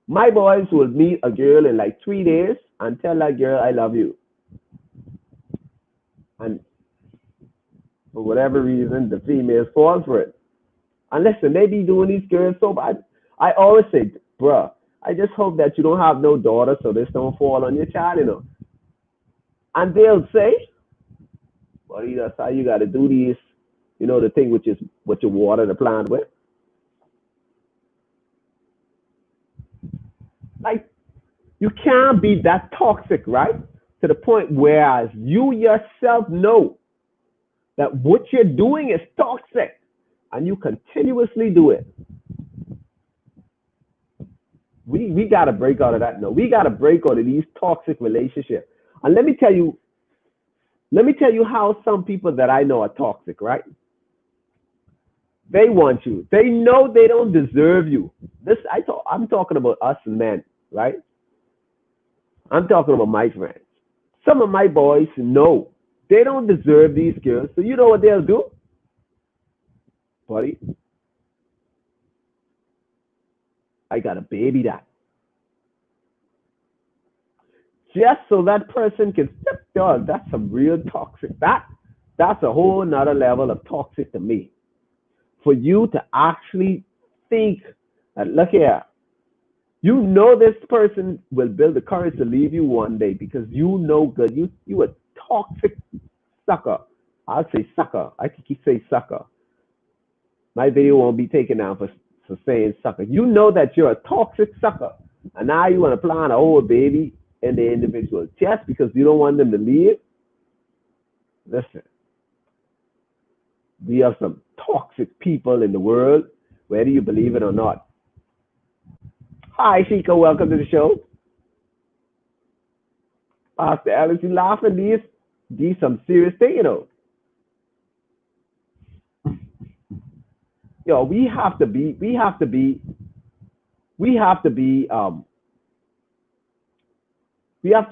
My boys will meet a girl in like 3 days and tell that girl I love you. And for whatever reason, the females fall for it. And listen, they be doing these girls so bad. I always say, bruh, I just hope that you don't have no daughter so this don't fall on your child, And they'll say, buddy, that's how you got to do these, the thing which is what you water the plant with. Like, you can't be that toxic, right? To the point whereas you yourself know that what you're doing is toxic and you continuously do it. We got to break out of that. No, we got to break out of these toxic relationships. And let me tell you how some people that I know are toxic, right? They want you. They know they don't deserve you. I'm talking about us men, right? I'm talking about my friends. Some of my boys know they don't deserve these girls. So you know what they'll do? Buddy, I got to baby that. Just so that person can step down. That's some real toxic. That's a whole nother level of toxic to me. For you to actually think that, look here, this person will build the courage to leave you one day because good. You a toxic sucker. I'll say sucker. I can keep saying sucker. My video won't be taken down for saying sucker. You know that you're a toxic sucker. And now you want to plant a whole baby in the individual just because you don't want them to leave. Listen, we have some toxic people in the world, whether you believe it or not. Hi, Shika. Welcome to the show. Pastor Alex, you laughing? These some serious thing, we have to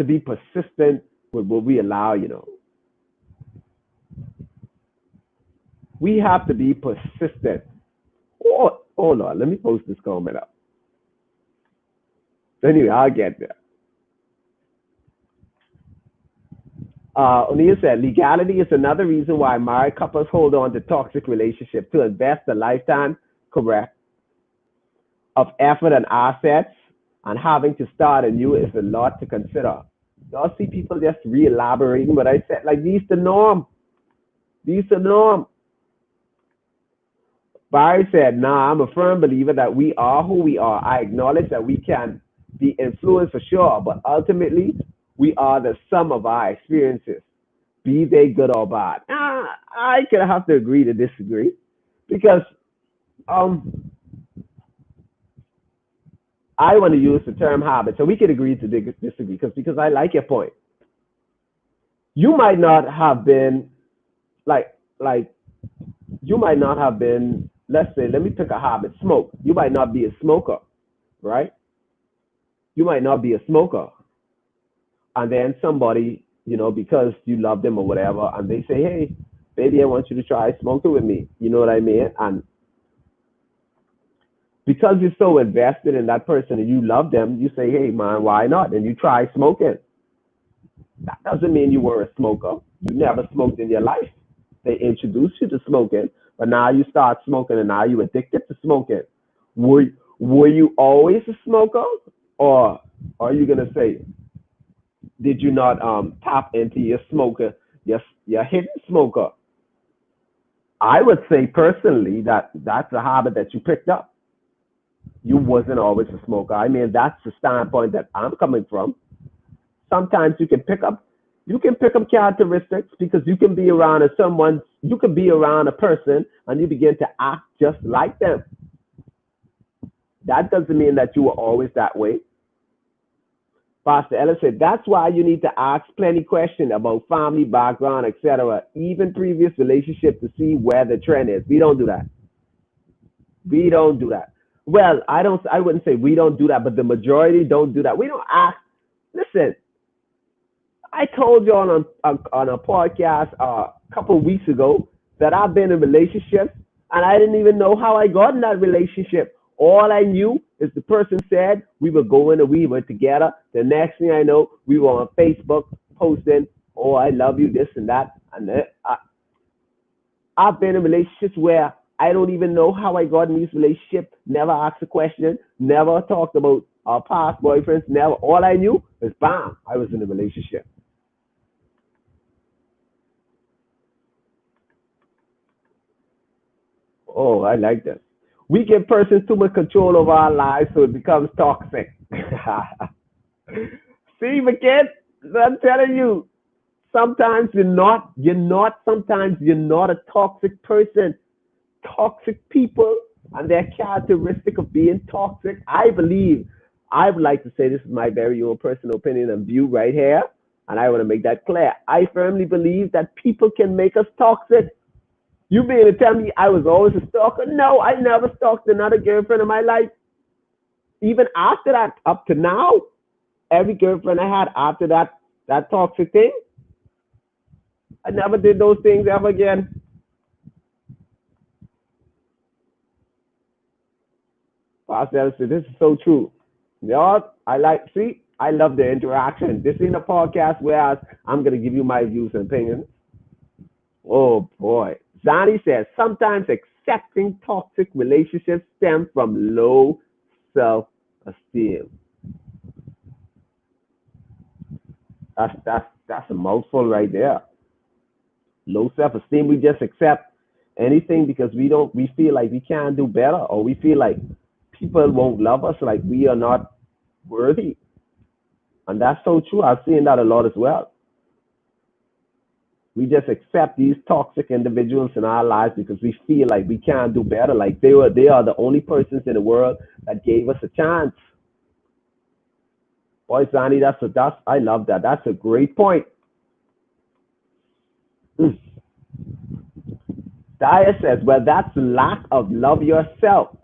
be persistent with what we allow, We have to be persistent. Oh, hold on, let me post this comment up. Anyway, I'll get there. O'Neill said, legality is another reason why married couples hold on to toxic relationships to invest a lifetime, correct, of effort and assets, and having to start anew is a lot to consider. Y'all see people just re-elaborating what I said, like these the norm. Barry said, nah, I'm a firm believer that we are who we are. I acknowledge that we can be influenced for sure, but ultimately, we are the sum of our experiences, be they good or bad. I could have to agree to disagree because I want to use the term habit, so we could agree to disagree because I like your point. You might not have been let's say, let me pick a habit, smoke. You might not be a smoker, right? You might not be a smoker. And then somebody, because you love them or whatever, and they say, hey, baby, I want you to try smoking with me. You know what I mean? And because you're so invested in that person and you love them, you say, hey, man, why not? And you try smoking. That doesn't mean you were a smoker. You never smoked in your life. They introduced you to smoking, but now you start smoking and now you're addicted to smoking. Were, were you always a smoker? Or are you going to say, did you not tap into your smoker, your hidden smoker? I would say personally that that's a habit that you picked up. You wasn't always a smoker. I mean, that's the standpoint that I'm coming from. Sometimes you can pick up characteristics because you can be around you can be around a person and you begin to act just like them. That doesn't mean that you were always that way. Pastor Ellis said that's why you need to ask plenty questions about family background, etc., even previous relationship to see where the trend is. We don't do that. We don't do that. Well, I wouldn't say we don't do that, but the majority don't do that. We don't ask. Listen, I told you on a podcast a couple of weeks ago that I've been in relationships and I didn't even know how I got in that relationship. All I knew is the person said we were going and we were together. The next thing I know, we were on Facebook posting, "Oh, I love you," this and that. And I've been in relationships where I don't even know how I got in these relationships. Never asked a question. Never talked about our past boyfriends. Never. All I knew is, bam, I was in a relationship. Oh, I like that. We give persons too much control over our lives, so it becomes toxic. See, McKen, I'm telling you, sometimes you're not a toxic person. Toxic people and their characteristic of being toxic. I would like to say this is my very own personal opinion and view right here, and I want to make that clear. I firmly believe that people can make us toxic. You mean to tell me I was always a stalker? No, I never stalked another girlfriend in my life. Even after that, up to now, every girlfriend I had after that toxic thing, I never did those things ever again. Pastor Ellison, this is so true. Yeah, I love the interaction. This ain't a podcast where I'm going to give you my views and opinions. Oh boy. Zani says, sometimes accepting toxic relationships stem from low self-esteem. That's a mouthful right there. Low self-esteem, we just accept anything because we feel like we can't do better, or we feel like people won't love us, like we are not worthy. And that's so true. I've seen that a lot as well. We just accept these toxic individuals in our lives because we feel like we can't do better. Like they are the only persons in the world that gave us a chance. Boy, Sandy, I love that. That's a great point. Mm. Daya says, well, that's lack of love yourself.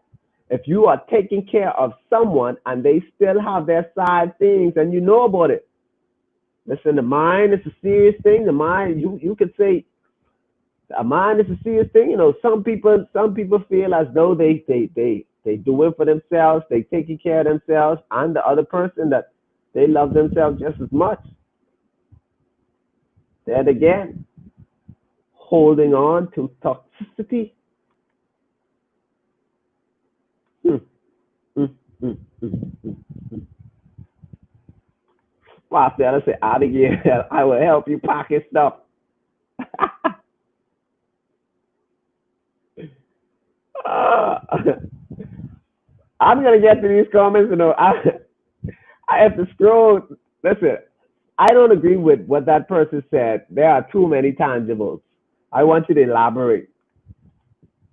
If you are taking care of someone and they still have their side things and you know about it. Listen, the mind is a serious thing. The mind, you could say, a mind is a serious thing. You know, some people feel as though they do it for themselves, they taking care of themselves, and the other person that they love themselves just as much. Then again, holding on to toxicity. Mm, mm, mm, mm, mm. Pastor, I say out of here. I will help you pack your stuff. Uh, I'm gonna get to these comments. You know, I have to scroll. Listen, I don't agree with what that person said. There are too many tangibles. I want you to elaborate.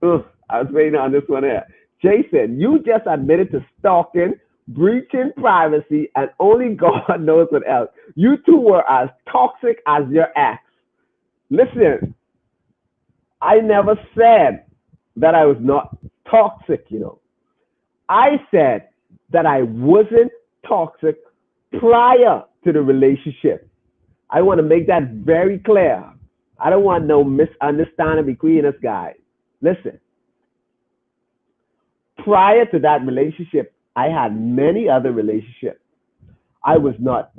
Ugh, I was waiting on this one here. Jason, you just admitted to stalking, breaching privacy, and only God knows what else. You two were as toxic as your ex. Listen, I never said that I was not toxic, you know. I said that I wasn't toxic prior to the relationship. I want to make that very clear. I don't want no misunderstanding between us guys. Listen, prior to that relationship, I had many other relationships. I was not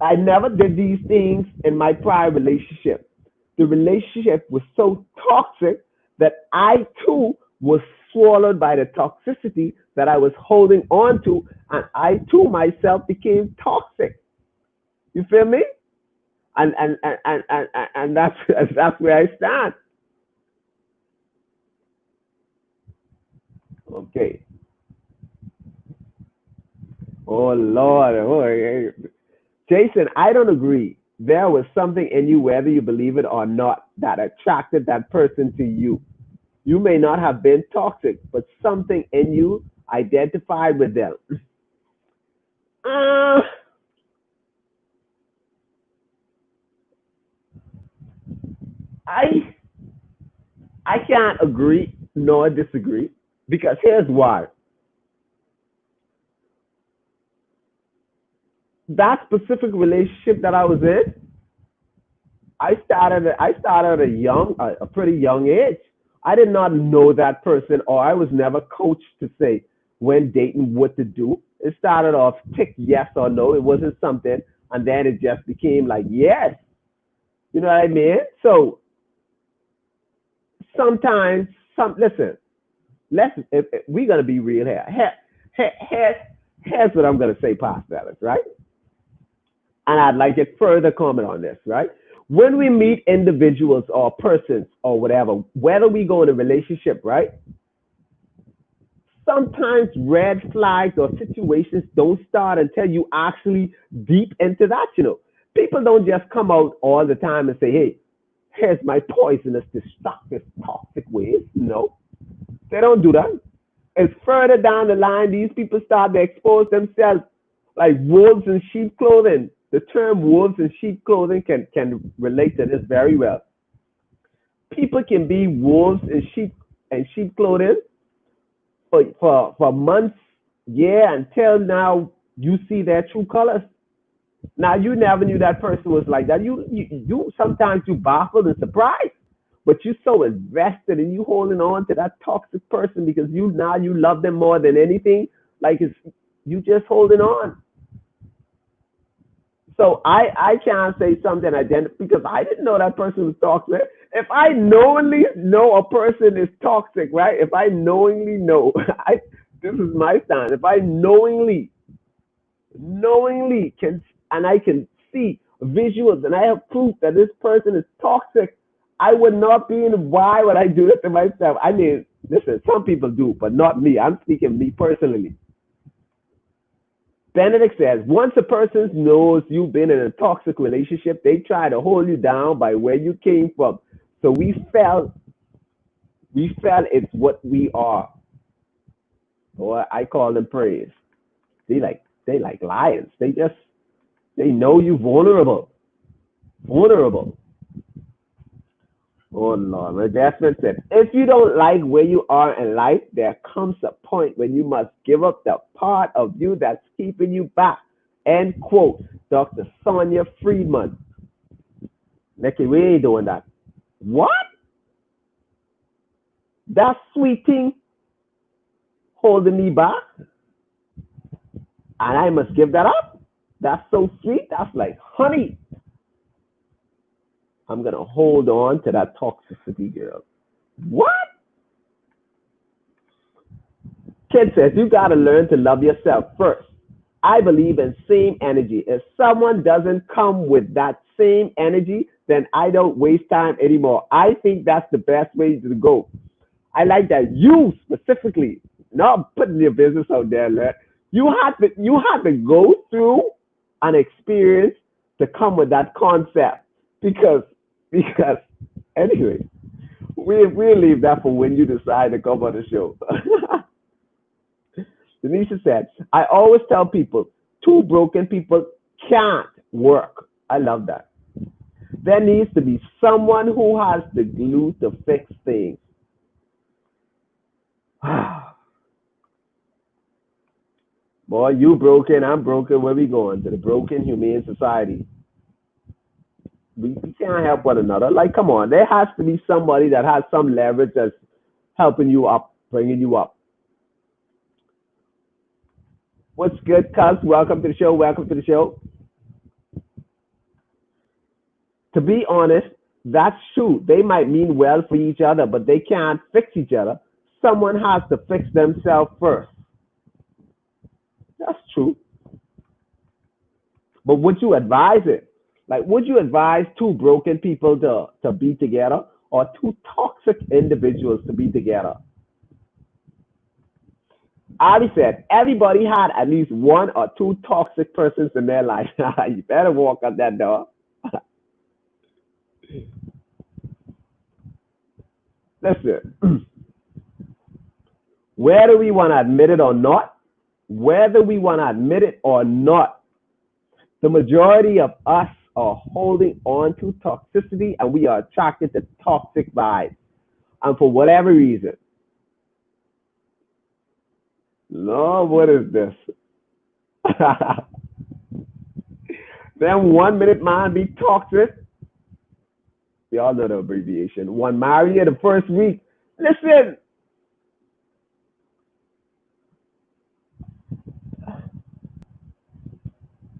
I never did these things in my prior relationship. The relationship was so toxic that I too was swallowed by the toxicity that I was holding on to, and I too myself became toxic. You feel me? And that's that's where I stand. Okay. Oh Lord. Oh, Jason, I don't agree. There was something in you, whether you believe it or not, that attracted that person to you. You may not have been toxic, but something in you identified with them. Uh, I I can't agree nor disagree because here's why. That specific relationship that I was in, I started a pretty young age. I did not know that person, or I was never coached to say when dating what to do. It started off tick yes or no. It wasn't something, and then it just became like yes. You know what I mean? So sometimes, some listen. If we're gonna be real here. Here's here's what I'm gonna say, Pastor Ellis, right? And I'd like to further comment on this, right? When we meet individuals or persons or whatever, whether we go in a relationship, right? Sometimes red flags or situations don't start until you actually deep into that, you know. People don't just come out all the time and say, hey, here's my poisonous, destructive, toxic ways. No, they don't do that. It's further down the line, these people start to expose themselves like wolves in sheep clothing. The term wolves in sheep clothing can relate to this very well. People can be wolves in sheep clothing for months, yeah, until now you see their true colors. Now you never knew that person was like that. You sometimes you baffled and surprised, but you so invested and you holding on to that toxic person because you love them more than anything. Like it's you just holding on. So I can't say something identical because I didn't know that person was toxic. If I knowingly know a person is toxic, right? If I knowingly know, this is my stand. If I knowingly can, and I can see visuals and I have proof that this person is toxic, I would not be in. Why would I do it to myself? I mean, listen, some people do, but not me. I'm speaking me personally. Benedict says, once a person knows you've been in a toxic relationship, they try to hold you down by where you came from. So we felt it's what we are. Or I call them praise. They like lions. They know you vulnerable. Vulnerable. Oh Lord, my Jasmine said, if you don't like where you are in life, there comes a point when you must give up the part of you that's keeping you back. End quote. Dr. Sonia Friedman. Nicky, we ain't doing that. What? That sweet thing holding me back, and I must give that up? That's so sweet. That's like honey. I'm gonna hold on to that toxicity, girl. What? Kid says you gotta learn to love yourself first. I believe in same energy. If someone doesn't come with that same energy, then I don't waste time anymore. I think that's the best way to go. I like that you specifically, not putting your business out there, you had to go through an experience to come with that concept because because anyway, we'll leave that for when you decide to come on the show. Denisha said, I always tell people two broken people can't work. I love that. There needs to be someone who has the glue to fix things. Boy, you broken, I'm broken. Where we going? To the broken humane society. We can't help one another. Like, come on. There has to be somebody that has some leverage that's helping you up, bringing you up. What's good, cuz? Welcome to the show. Welcome to the show. To be honest, that's true. They might mean well for each other, but they can't fix each other. Someone has to fix themselves first. That's true. But would you advise it? Like, would you advise two broken people to be together or two toxic individuals to be together? Ali said everybody had at least one or two toxic persons in their life. You better walk out that door. Listen, whether we want to admit it or not, whether we want to admit it or not, the majority of us are holding on to toxicity and we are attracted to toxic vibes. And for whatever reason, Lord, what is this? Then 1 minute man be toxic. We all know the abbreviation. One marry in the first week. Listen,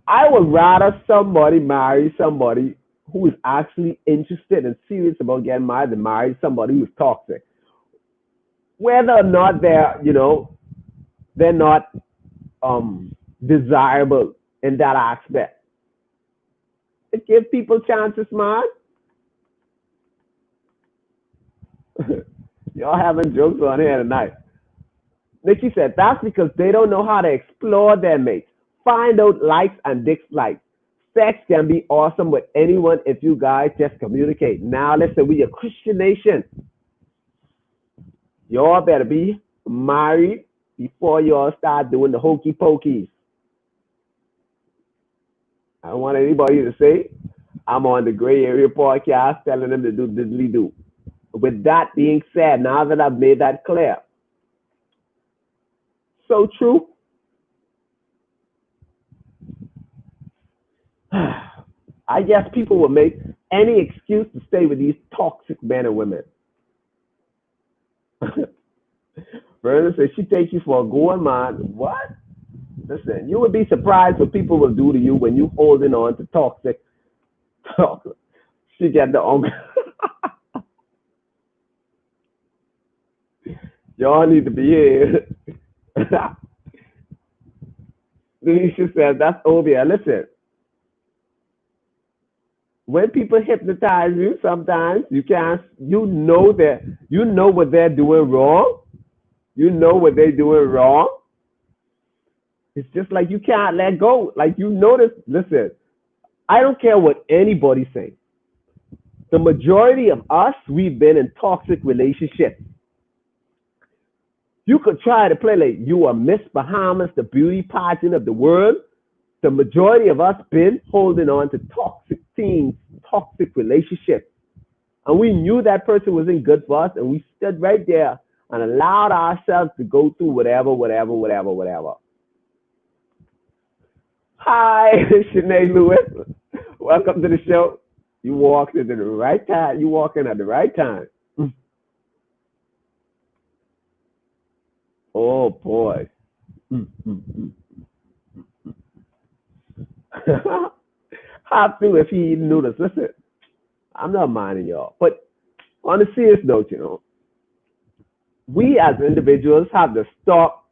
I would rather somebody marry somebody who is actually interested and serious about getting married than marry somebody who's toxic. Whether or not they're not desirable in that aspect. It gives people chances, man. Y'all having jokes on here tonight. Nikki said that's because they don't know how to explore their mates, find out likes and dislikes. Sex can be awesome with anyone if you guys just communicate. Now listen, we a Christian nation. Y'all better be married before y'all start doing the hokey pokies. I don't want anybody to say I'm on the Gray Area podcast telling them to do diddly do. With that being said, now that I've made that clear, so true. I guess people will make any excuse to stay with these toxic men and women. Vernon says she takes you for a gold man. What? Listen, you would be surprised what people will do to you when you holding on to toxic. She get the uncle. Y'all need to be here. Denisha says that's obvious. Listen, when people hypnotize you, sometimes you know what they're doing wrong. You know what they're doing wrong. It's just like you can't let go. Like you notice, listen, I don't care what anybody says. The majority of us, we've been in toxic relationships. You could try to play like you are Miss Bahamas, the beauty pageant of the world. The majority of us been holding on to toxic things, toxic relationships. And we knew that person wasn't good for us, and we stood right there and allowed ourselves to go through whatever. Hi, Sinead Lewis. Welcome to the show. You walked in at the right time. You walk in at the right time. Oh, boy. Have to if he knew this. Listen, I'm not minding y'all. But on a serious note, we as individuals have to stop,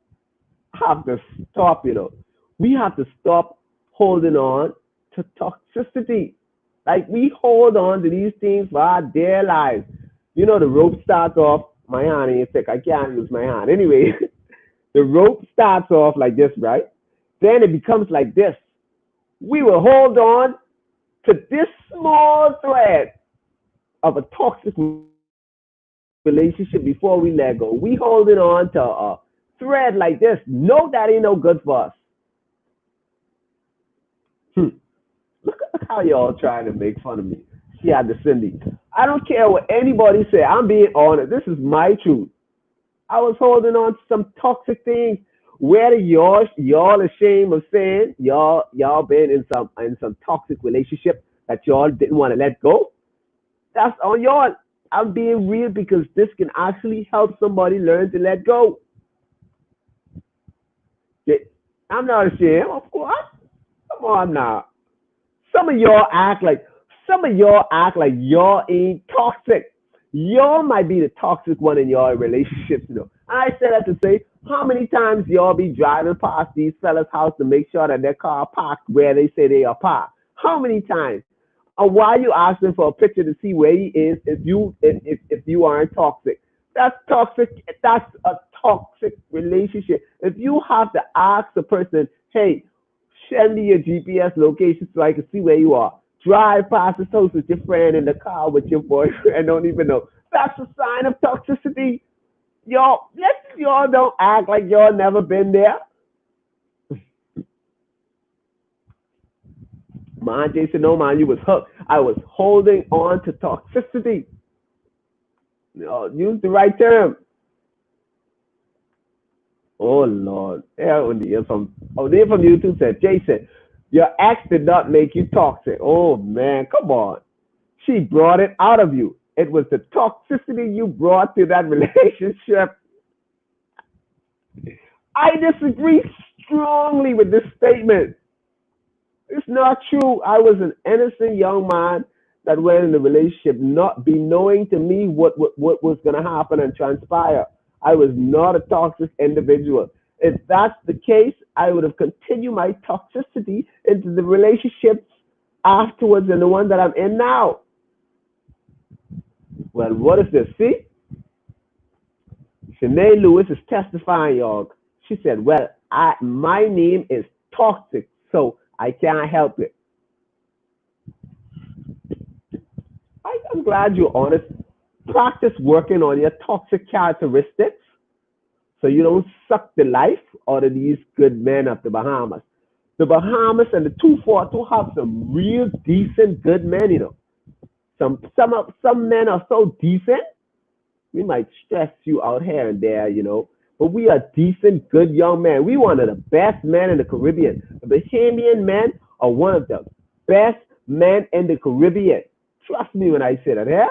we have to stop holding on to toxicity. Like we hold on to these things for our dear lives. The rope starts off, my hand ain't thick, I can't use my hand. Anyway, the rope starts off like this, right? Then it becomes like this. We will hold on to this small thread of a toxic relationship before we let go. We holding on to a thread like this. No, that ain't no good for us. Look how y'all trying to make fun of me. She had the Cindy. I don't care what anybody say. I'm being honest. This is my truth. I was holding on to some toxic things. Whether y'all ashamed of saying y'all been in some toxic relationship that y'all didn't want to let go, that's on y'all. I'm being real because this can actually help somebody learn to let go. I'm not ashamed. Of course. Come on now. Some of y'all act like some of y'all act like y'all ain't toxic. Y'all might be the toxic one in your relationships, I say that to say, how many times y'all be driving past these fellas' house to make sure that their car parked where they say they are parked? How many times? And why you asking for a picture to see where he is if you aren't toxic? That's toxic. That's a toxic relationship. If you have to ask the person, hey, send me your GPS location so I can see where you are. Drive past the house with your friend in the car with your boyfriend, don't even know. That's a sign of toxicity. Y'all don't act like y'all never been there. Man, Jason, no man, you was hooked. I was holding on to toxicity. Use the right term. Oh Lord. Yeah, O'Neill from YouTube said, Jason, your ex did not make you toxic. Oh man, come on. She brought it out of you. It was the toxicity you brought to that relationship. I disagree strongly with this statement. It's not true. I was an innocent young man that went in the relationship not be knowing to me what was going to happen and transpire. I was not a toxic individual. If that's the case, I would have continued my toxicity into the relationships afterwards and the one that I'm in now. Well, what is this? See? Shanae Lewis is testifying, y'all. She said, well, my name is toxic, so I can't help it. I'm glad you're honest. Practice working on your toxic characteristics so you don't suck the life out of these good men of the Bahamas. The Bahamas and the 242 have some real decent good men, Some men are so decent, we might stress you out here and there, But we are decent, good young men. We one of the best men in the Caribbean. The Bahamian men are one of the best men in the Caribbean. Trust me when I say that, yeah?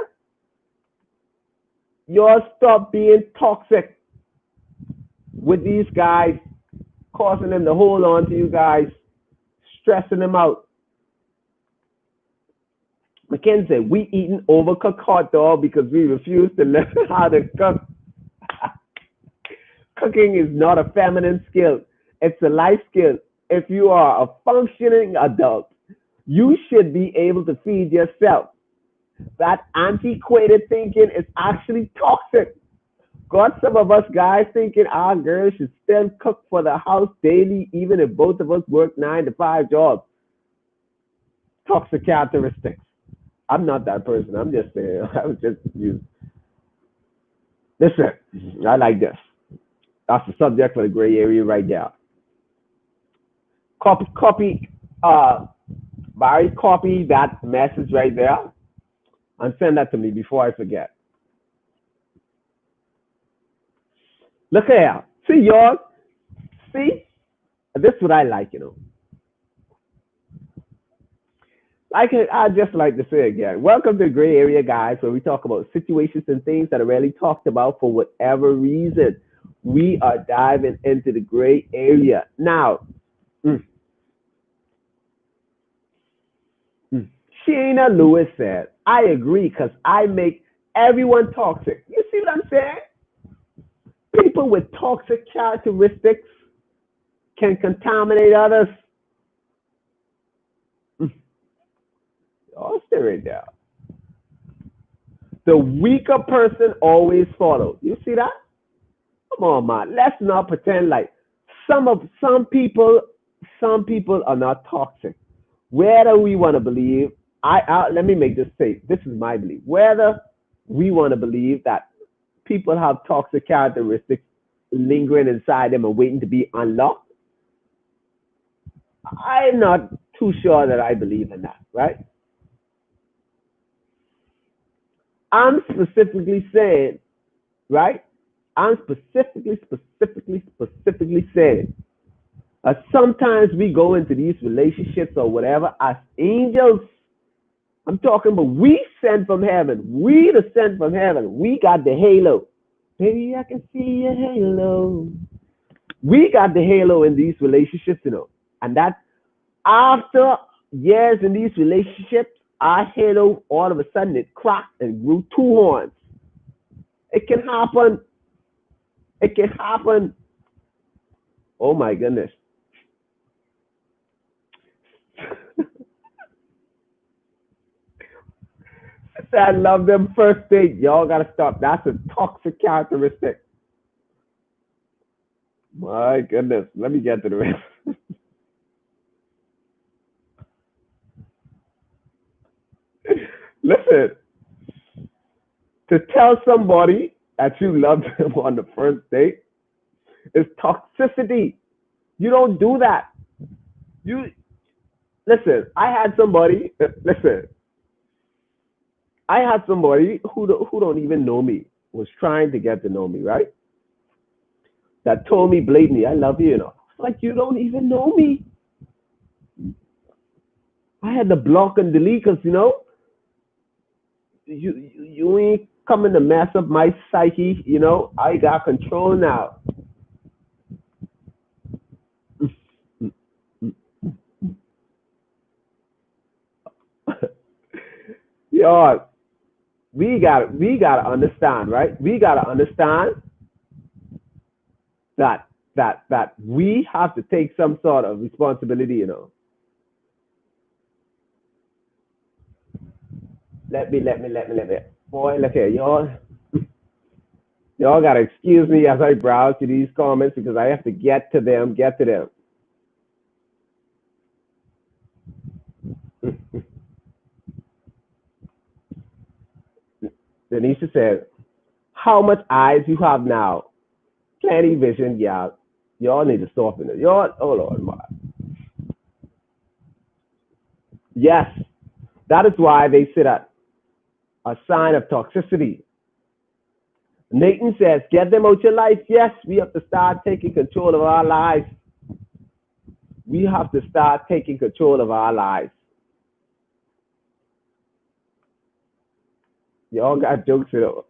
Y'all stop being toxic with these guys, causing them to hold on to you guys, stressing them out. Mackenzie, we eating overcooked hot dog because we refuse to learn how to cook. Cooking is not a feminine skill. It's a life skill. If you are a functioning adult, you should be able to feed yourself. That antiquated thinking is actually toxic. Got some of us guys thinking our girls should still cook for the house daily, even if both of us work 9 to 5 jobs. Toxic characteristics. I'm not that person. I'm just saying. I was just used. Listen, I like this. That's the subject for the gray area right now. Barry, copy that message right there and send that to me before I forget. Look here. See, y'all. See? This is what I like, I just like to say again, welcome to the Gray Area, guys, where we talk about situations and things that are rarely talked about for whatever reason. We are diving into the gray area. Now, Shayna Lewis said, I agree because I make everyone toxic. You see what I'm saying? People with toxic characteristics can contaminate others. Oh, stay right there. The weaker person always follows. You see that? Come on, man. Let's not pretend like some people are not toxic. Whether we want to believe, let me make this safe. This is my belief. Whether we want to believe that people have toxic characteristics lingering inside them and waiting to be unlocked, I'm not too sure that I believe in that, right? I'm specifically saying, right? I'm specifically saying sometimes we go into these relationships or whatever as angels. I'm talking about we sent from heaven. We the sent from heaven. We got the halo. Baby, I can see your halo. We got the halo in these relationships, And that after years in these relationships, our halo all of a sudden it cracked and grew two horns. It can happen. It can happen. Oh my goodness. I love them first date. Y'all gotta stop. That's a toxic characteristic. My goodness. Let me get to the rest. Listen, to tell somebody that you love them on the first date is toxicity. You don't do that. You listen. I had somebody who don't even know me was trying to get to know me, right? That told me blatantly, "I love you." You know, like you don't even know me. I had to block and delete because you ain't coming to mess up my psyche. You know, I got control now. Yo, we gotta understand, right? We gotta understand that we have to take some sort of responsibility. You know. Let me. Boy, look here, y'all. Y'all gotta excuse me as I browse to these comments because I have to get to them. Denisha said, "How much eyes you have now? Plenty vision, yeah. Y'all need to soften it. Y'all, oh Lord, my. Yes, that is why they sit at a sign of toxicity." Nathan says, "Get them out your life." Yes, we have to start taking control of our lives. We have to start taking control of our lives. Y'all got jokes, you know.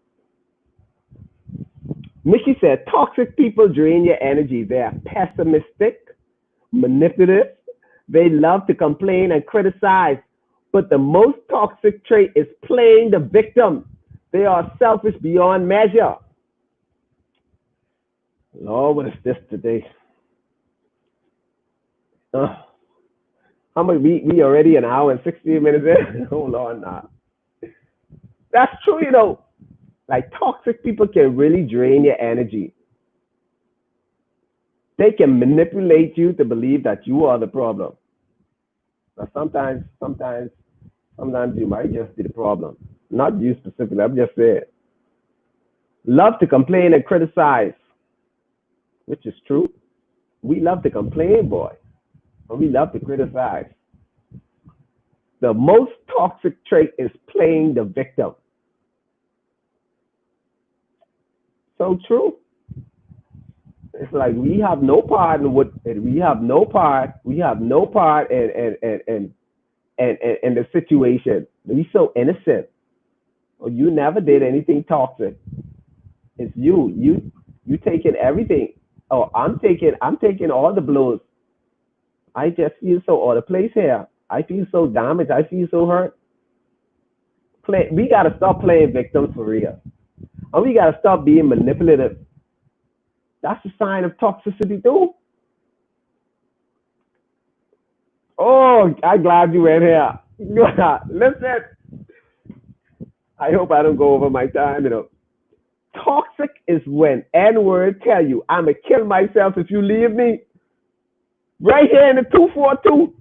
Mickey said, "Toxic people drain your energy. They are pessimistic, manipulative. They love to complain and criticize. But the most toxic trait is playing the victim. They are selfish beyond measure." Lord, what is this today? How much we already an hour and 16 minutes in? Hold on now. That's true, you know. Like toxic people can really drain your energy. They can manipulate you to believe that you are the problem. Now sometimes you might just be the problem. Not you specifically, I'm just saying. Love to complain and criticize, which is true. We love to complain, boy, and we love to criticize. The most toxic trait is playing the victim. So true. It's like we have no part in what we have no part. We have no part in the situation. We so innocent. Or you never did anything toxic. It's you. You taking everything. Oh, I'm taking all the blows. I just feel so out of place here. I feel so damaged. I feel so hurt. We gotta stop playing victims for real. And we gotta stop being manipulative. That's a sign of toxicity too. Oh, I'm glad you went here. Listen, I hope I don't go over my time, you know. Toxic is when N-word tell you, "I'ma kill myself if you leave me." Right here in the 242.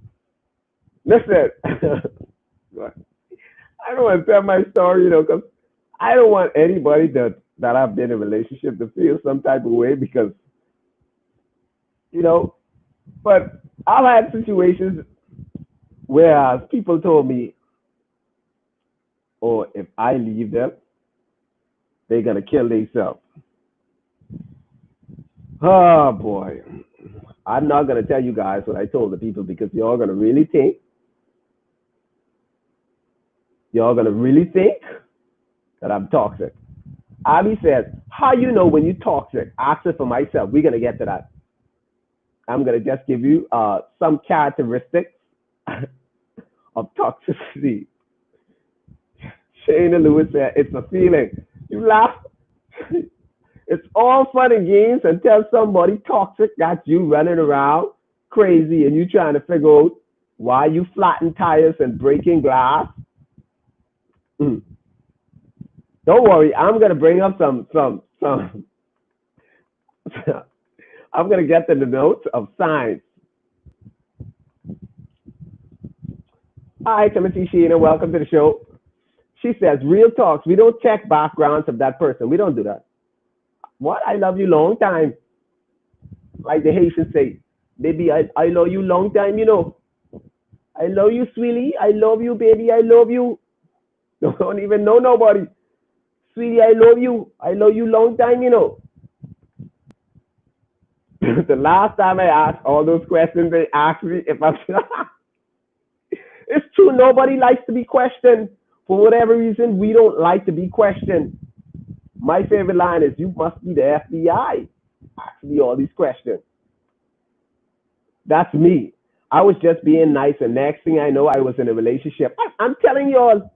Listen, I don't want to tell my story, you know, because I don't want anybody that I've been in a relationship to feel some type of way because, you know, but I've had situations where people told me, "Oh, if I leave them, they're going to kill themselves." Oh, boy. I'm not going to tell you guys what I told the people because y'all going to really think that I'm toxic. Abby says, "How you know when you're toxic?" Ask it for myself. We're going to get to that. I'm going to just give you some characteristics of toxicity. Shayna Lewis said, it's a feeling. You laugh. It's all fun and games until somebody toxic got you running around crazy and you trying to figure out why you flattening tires and breaking glass. Mm. Don't worry, I'm gonna bring up some I'm gonna get to the notes of science. Hi, Timothy Sheena, welcome to the show. She says, real talks, we don't check backgrounds of that person. We don't do that. What? I love you long time. Like the Haitians say, baby, I love you long time, you know. I love you, sweetie. I love you, baby. I love you. Don't even know nobody. Sweetie, I love you. I love you long time, you know. The last time I asked all those questions, they asked me if I'm. It's true. Nobody likes to be questioned. For whatever reason, we don't like to be questioned. My favorite line is, you must be the FBI. Ask me all these questions. That's me. I was just being nice, and next thing I know, I was in a relationship. I'm telling you all,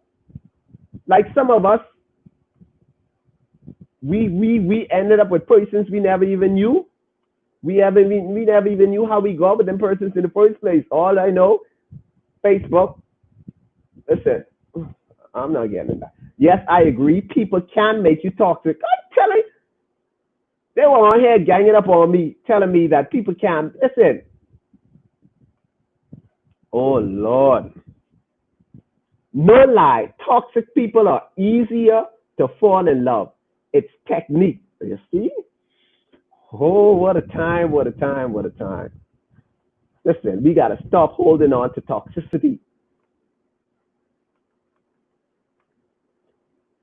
like some of us, we ended up with persons we never even knew. We never even knew how we got with them persons in the first place. All I know, Facebook. Listen, I'm not getting that. Yes, I agree. People can make you toxic. I'm telling you, they were on here ganging up on me, telling me that people can. Listen. Oh, Lord. No lie. Toxic people are easier to fall in love. It's technique. You see? Oh, what a time, what a time, what a time. Listen, we got to stop holding on to toxicity.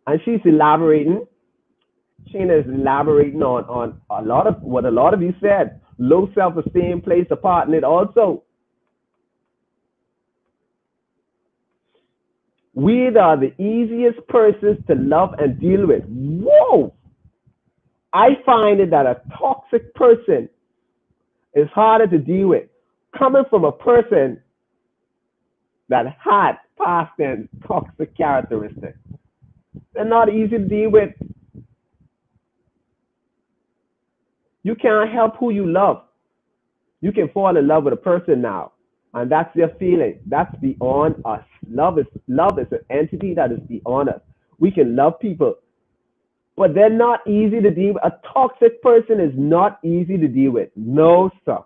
And she's elaborating. Shayna is elaborating on a lot of what a lot of you said. Low self-esteem plays a part in it also. We are the easiest persons to love and deal with. Whoa! I find it that a toxic person is harder to deal with. Coming from a person that had past tense toxic characteristics. They're not easy to deal with. You can't help who you love. You can fall in love with a person now, and that's their feeling. That's beyond us. Love is an entity that is beyond us. We can love people, but they're not easy to deal with. A toxic person is not easy to deal with. No, sir.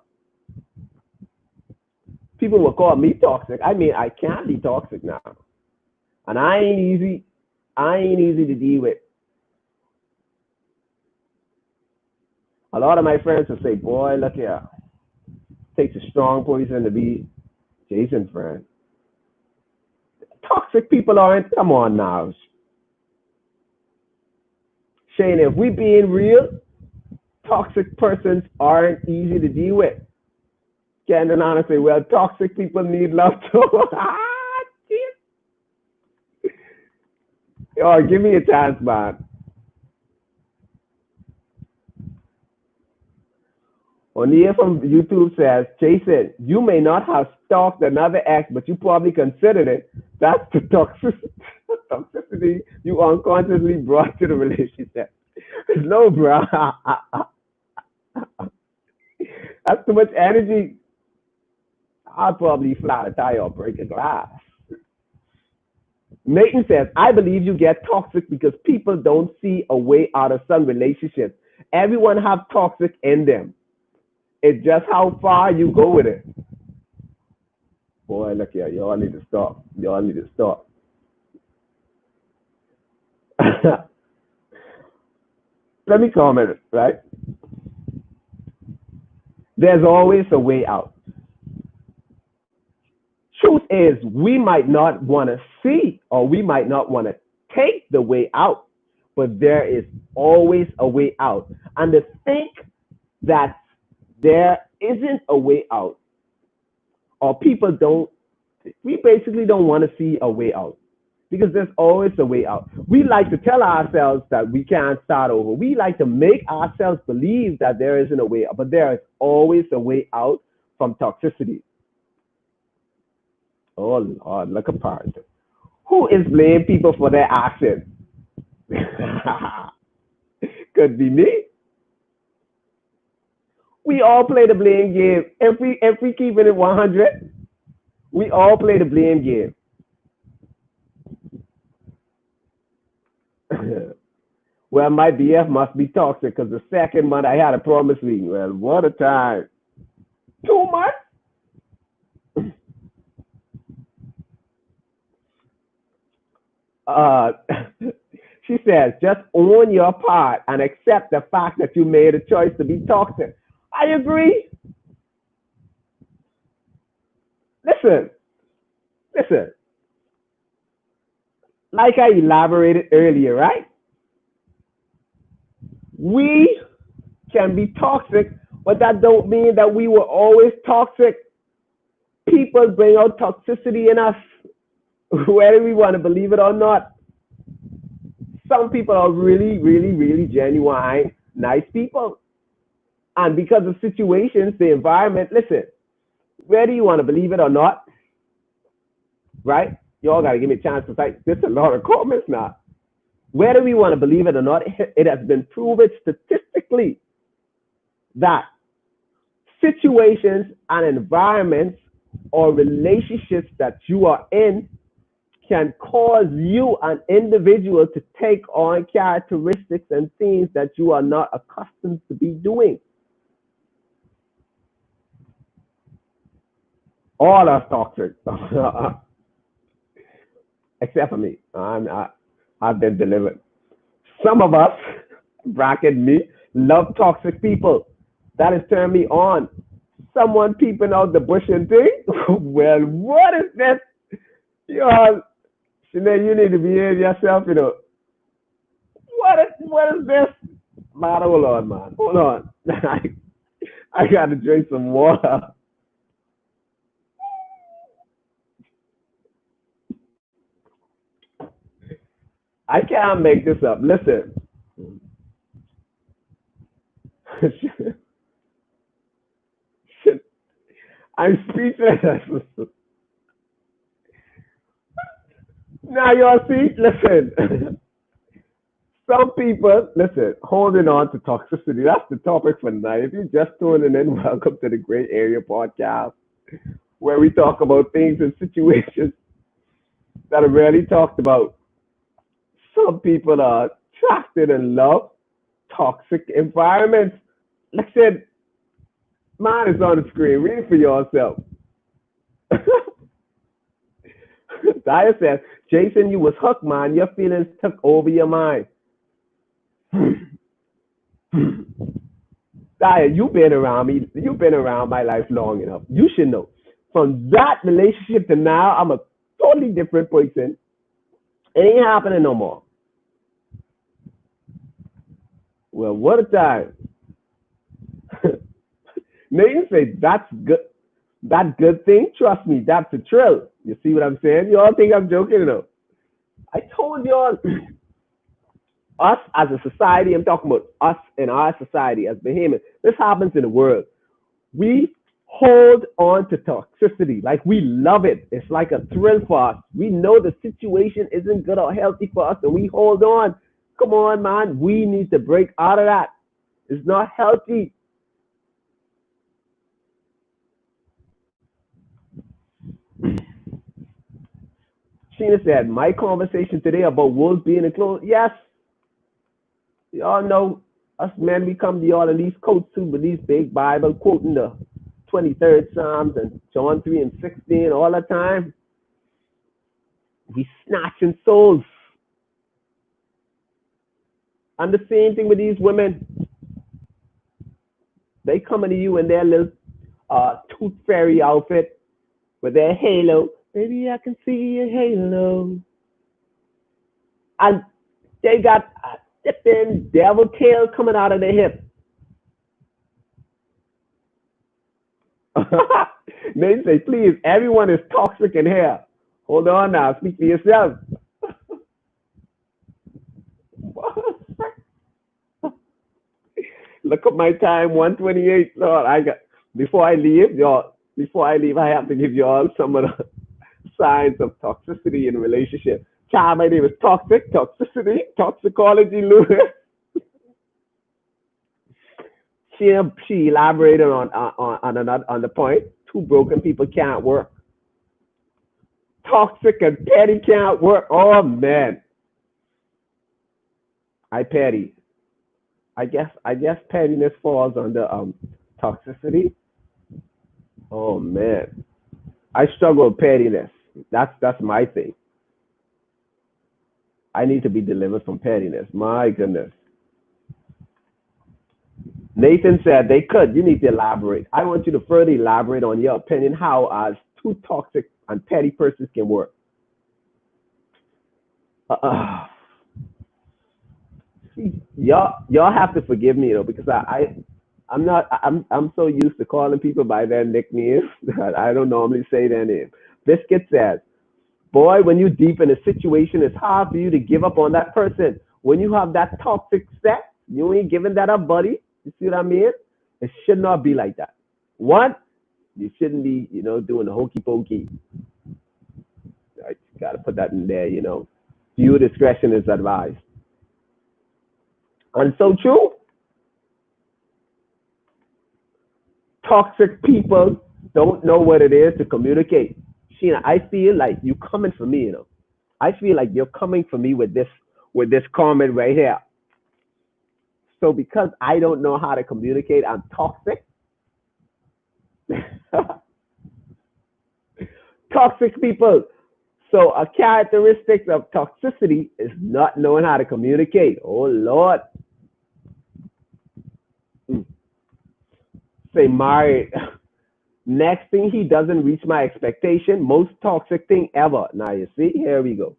People will call me toxic. I mean, I can't be toxic now, and I ain't easy. I ain't easy to deal with. A lot of my friends will say, boy, look here. Takes a strong poison to be Jason's friend. Toxic people aren't. Come on now. Shane, if we being real, toxic persons aren't easy to deal with. Can't and say, well, toxic people need love too. Oh, give me a chance, man. O'Neill from YouTube says, Jason, you may not have stalked another ex, but you probably considered it. That's the toxicity you unconsciously brought to the relationship. No, bro. That's too much energy. I'll probably flat a tire or break a glass. Nathan says, I believe you get toxic because people don't see a way out of some relationships. Everyone have toxic in them. It's just how far you go with it. Boy, look here. Y'all need to stop. Y'all need to stop. Let me comment, right? There's always a way out. Truth is, we might not want to see or we might not want to take the way out, but there is always a way out. And to think that there isn't a way out, or people don't, we basically don't want to see a way out because there's always a way out. We like to tell ourselves that we can't start over. We like to make ourselves believe that there isn't a way out, but there is always a way out from toxicity. Oh Lord, look apart. Who is blaming people for their actions? Could be me. We all play the blame game. If we keep it at 100, we all play the blame game. Well, my BF must be toxic because the second month I had a promise meeting. Well, what a time. 2 months? Uh, she says, just own your part and accept the fact that you made a choice to be toxic. I agree. Listen. Like I elaborated earlier, right? We can be toxic, but that don't mean that we were always toxic. People bring out toxicity in us, whether we want to believe it or not. Some people are really, really, really genuine, nice people. And because of situations, the environment, listen, whether you want to believe it or not, right? Y'all got to give me a chance to type. There's a lot of comments now. Whether we want to believe it or not, it has been proven statistically that situations and environments or relationships that you are in can cause you, an individual, to take on characteristics and things that you are not accustomed to be doing. All are toxic, except for me. I've been delivered. Some of us, bracket me, love toxic people. That has turned me on. Someone peeping out the bush and thing. Well, what is this? Y'all, Sinead, you need to behave yourself, you know. What is this? Man, hold on, man. Hold on. I got to drink some water. I can't make this up. Listen. I'm speechless. Now y'all see, listen. Some people, listen, holding on to toxicity. That's the topic for tonight. If you're just tuning in, welcome to the Great Area Podcast, where we talk about things and situations that are rarely talked about. Some people are attracted and love toxic environments. Like I said, mine is on the screen. Read it for yourself. Daya says, Jason, you was hooked, man. Your feelings took over your mind. Daya, you've been around me. You've been around my life long enough. You should know. From that relationship to now, I'm a totally different person. It ain't happening no more. Well, what a time. Nathan say, that's good. That good thing, trust me, that's a thrill. You see what I'm saying? You all think I'm joking, you know? I told y'all, us as a society, I'm talking about us in our society as Bahamians. This happens in the world. We hold on to toxicity. Like, we love it. It's like a thrill for us. We know the situation isn't good or healthy for us, and we hold on. Come on, man. We need to break out of that. It's not healthy. Sheena said, my conversation today about wolves being enclosed. Yes, y'all know us men, we come to y'all in these coats too, with these big Bible quoting the 23rd Psalms and John 3 and 16 all the time. We snatching souls. And the same thing with these women. They coming to you in their little tooth fairy outfit with their halo. Baby, I can see a halo. And they got a dipping devil tail coming out of their hip. They say, please, everyone is toxic in here. Hold on now, speak for yourself. Look at my time, 1:28. Lord, before I leave, I have to give y'all Signs of toxicity in relationship. Child, my name is Toxic, Toxicity, Toxicology Lewis. She elaborated on the point. Two broken people can't work. Toxic and petty can't work. Oh man, I petty. I guess pettiness falls under toxicity. Oh man, I struggle with pettiness. That's my thing. I need to be delivered from pettiness. My goodness. Nathan said they could. You need to elaborate. I want you to further elaborate on your opinion how as two toxic and petty persons can work. Uh, y'all have to forgive me though because I'm so used to calling people by their nicknames that I don't normally say their name. Biscuit says, "Boy, when you deep in a situation, it's hard for you to give up on that person. When you have that toxic sex, you ain't giving that up, buddy. You see what I mean? It should not be like that. One, you shouldn't be, doing the hokey pokey. I gotta put that in there, Due discretion is advised. And so true. Toxic people don't know what it is to communicate. Sheena, I feel like you coming for me, I feel like you're coming for me with this comment right here. So because I don't know how to communicate, I'm toxic. Toxic people. So a characteristic of toxicity is not knowing how to communicate. Oh Lord. Say married. Next thing, he doesn't reach my expectation. Most toxic thing ever. Now you see, here we go.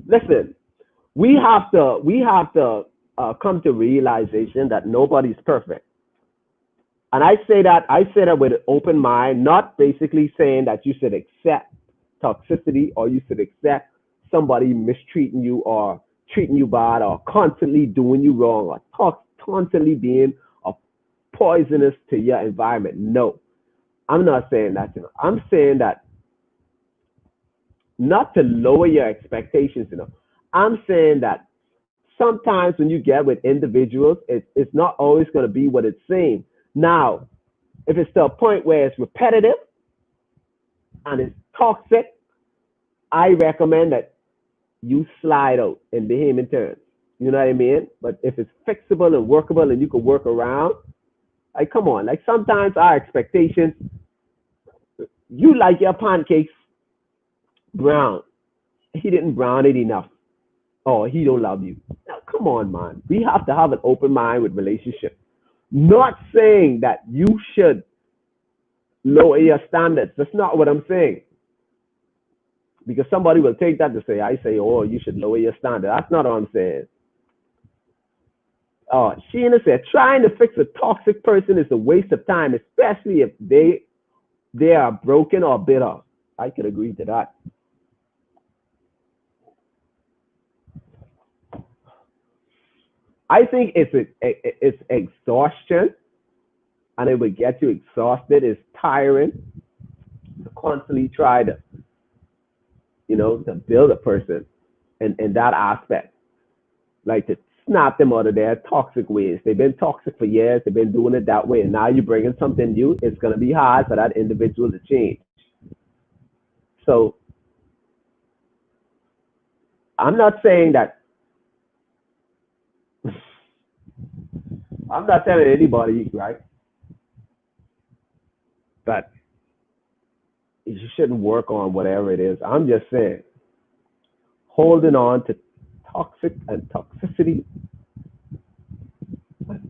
Listen, we have to come to realization that nobody's perfect. And I say that with an open mind, not basically saying that you should accept toxicity or you should accept somebody mistreating you or treating you bad or constantly doing you wrong or constantly being poisonous to your environment. No, I'm not saying that. I'm saying that not to lower your expectations. I'm saying that sometimes when you get with individuals, it's not always going to be what it seems. Now, if it's to a point where it's repetitive and it's toxic, I recommend that you slide out in behaving terms. You know what I mean? But if it's fixable and workable and you can work around, come on. Sometimes our expectations, you like your pancakes brown. He didn't brown it enough. Oh, he don't love you. Now, come on, man. We have to have an open mind with relationships. Not saying that you should lower your standards. That's not what I'm saying. Because somebody will take that to say, oh, you should lower your standard. That's not what I'm saying. Sheena said, trying to fix a toxic person is a waste of time, especially if they are broken or bitter. I could agree to that. I think it's exhaustion, and it will get you exhausted. It's tiring to constantly try to, to build a person in that aspect, like to snap them out of their toxic ways. They've been toxic for years. They've been doing it that way, and now you're bringing something new. It's going to be hard for that individual to change. So I'm not saying that. I'm not telling anybody, right, that you shouldn't work on whatever it is. I'm just saying, holding on to toxic and toxicity,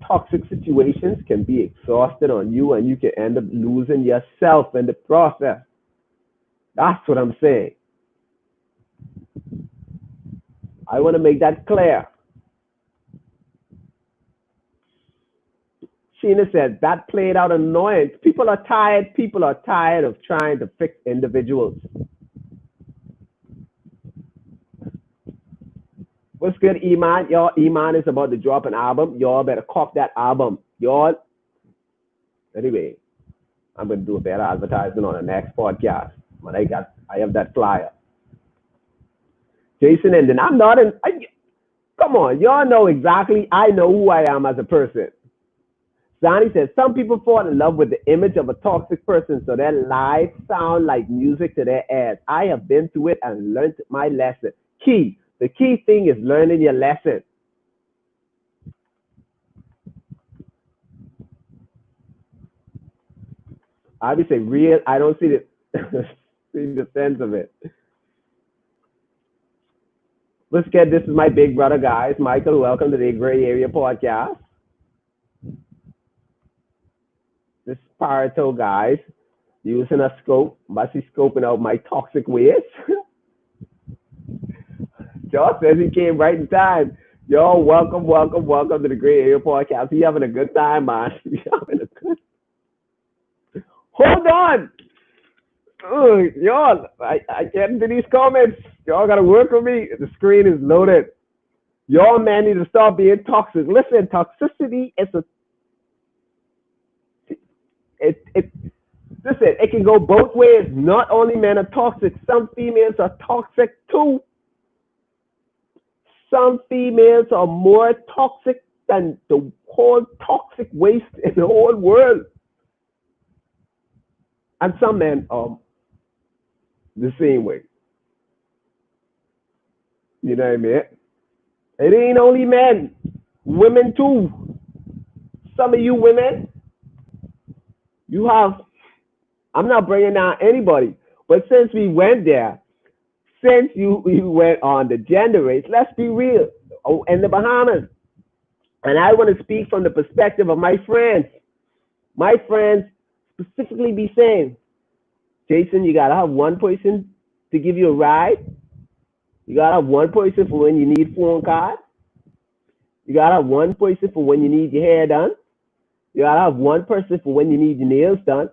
toxic situations can be exhausted on you, and you can end up losing yourself in the process. That's what I'm saying. I want to make that clear. Sheena said that played out annoyance. People are tired. People are tired of trying to fix individuals. What's good, Iman? Y'all, Iman is about to drop an album. Y'all better cop that album. Y'all. Anyway, I'm going to do a better advertisement on the next podcast. But I have that flyer. Jason, and then I'm not in. Come on, y'all know exactly. I know who I am as a person. Sonny says some people fall in love with the image of a toxic person, so their lives sound like music to their ears. I have been through it and learned my lesson. The key thing is learning your lesson. I would say real. I don't see the see the sense of it. Let's get this is my big brother, guys. Michael, welcome to the Gray Area Podcast. This is Pareto, guys, using a scope, must be scoping out my toxic ways. Josh says he came right in time. Yo, welcome to the Gray Area Podcast. You having a good time, man? You having a good. Hold on. Y'all, I get into these comments. Y'all gotta work with me. The screen is loaded. Y'all man need to stop being toxic. Listen, toxicity is a listen, it can go both ways. Not only men are toxic, some females are toxic too. Some females are more toxic than the whole toxic waste in the whole world. And some men are the same way. You know what I mean? It ain't only men, women too. Some of you women, you have, I'm not bringing down anybody, but since we went there, since you went on the gender race, let's be real. Oh, in the Bahamas, and I want to speak from the perspective of my friends. My friends specifically be saying, Jason, you gotta have one person to give you a ride. You gotta have one person for when you need phone cards. You gotta have one person for when you need your hair done. You gotta have one person for when you need your nails done.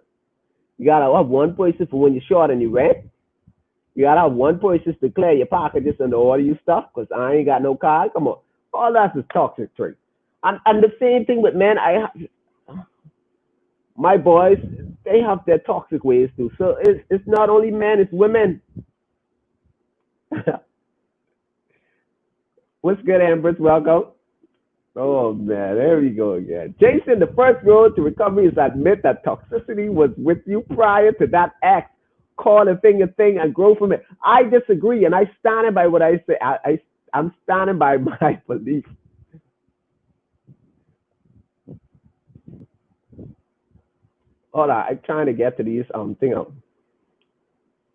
You gotta have one person for when you're short and you rent. You gotta have one person to clear your packages and order you stuff because I ain't got no card. Come on. All that's a toxic trait. And the same thing with men. My boys, they have their toxic ways too. So it's not only men, it's women. What's good, Ambrose? Welcome. Oh man, there we go again. Jason, the first road to recovery is admit that toxicity was with you prior to that act. Call a thing, and grow from it. I disagree, and I stand by what I say. I'm standing by my belief. Hold on, I'm trying to get to these thing.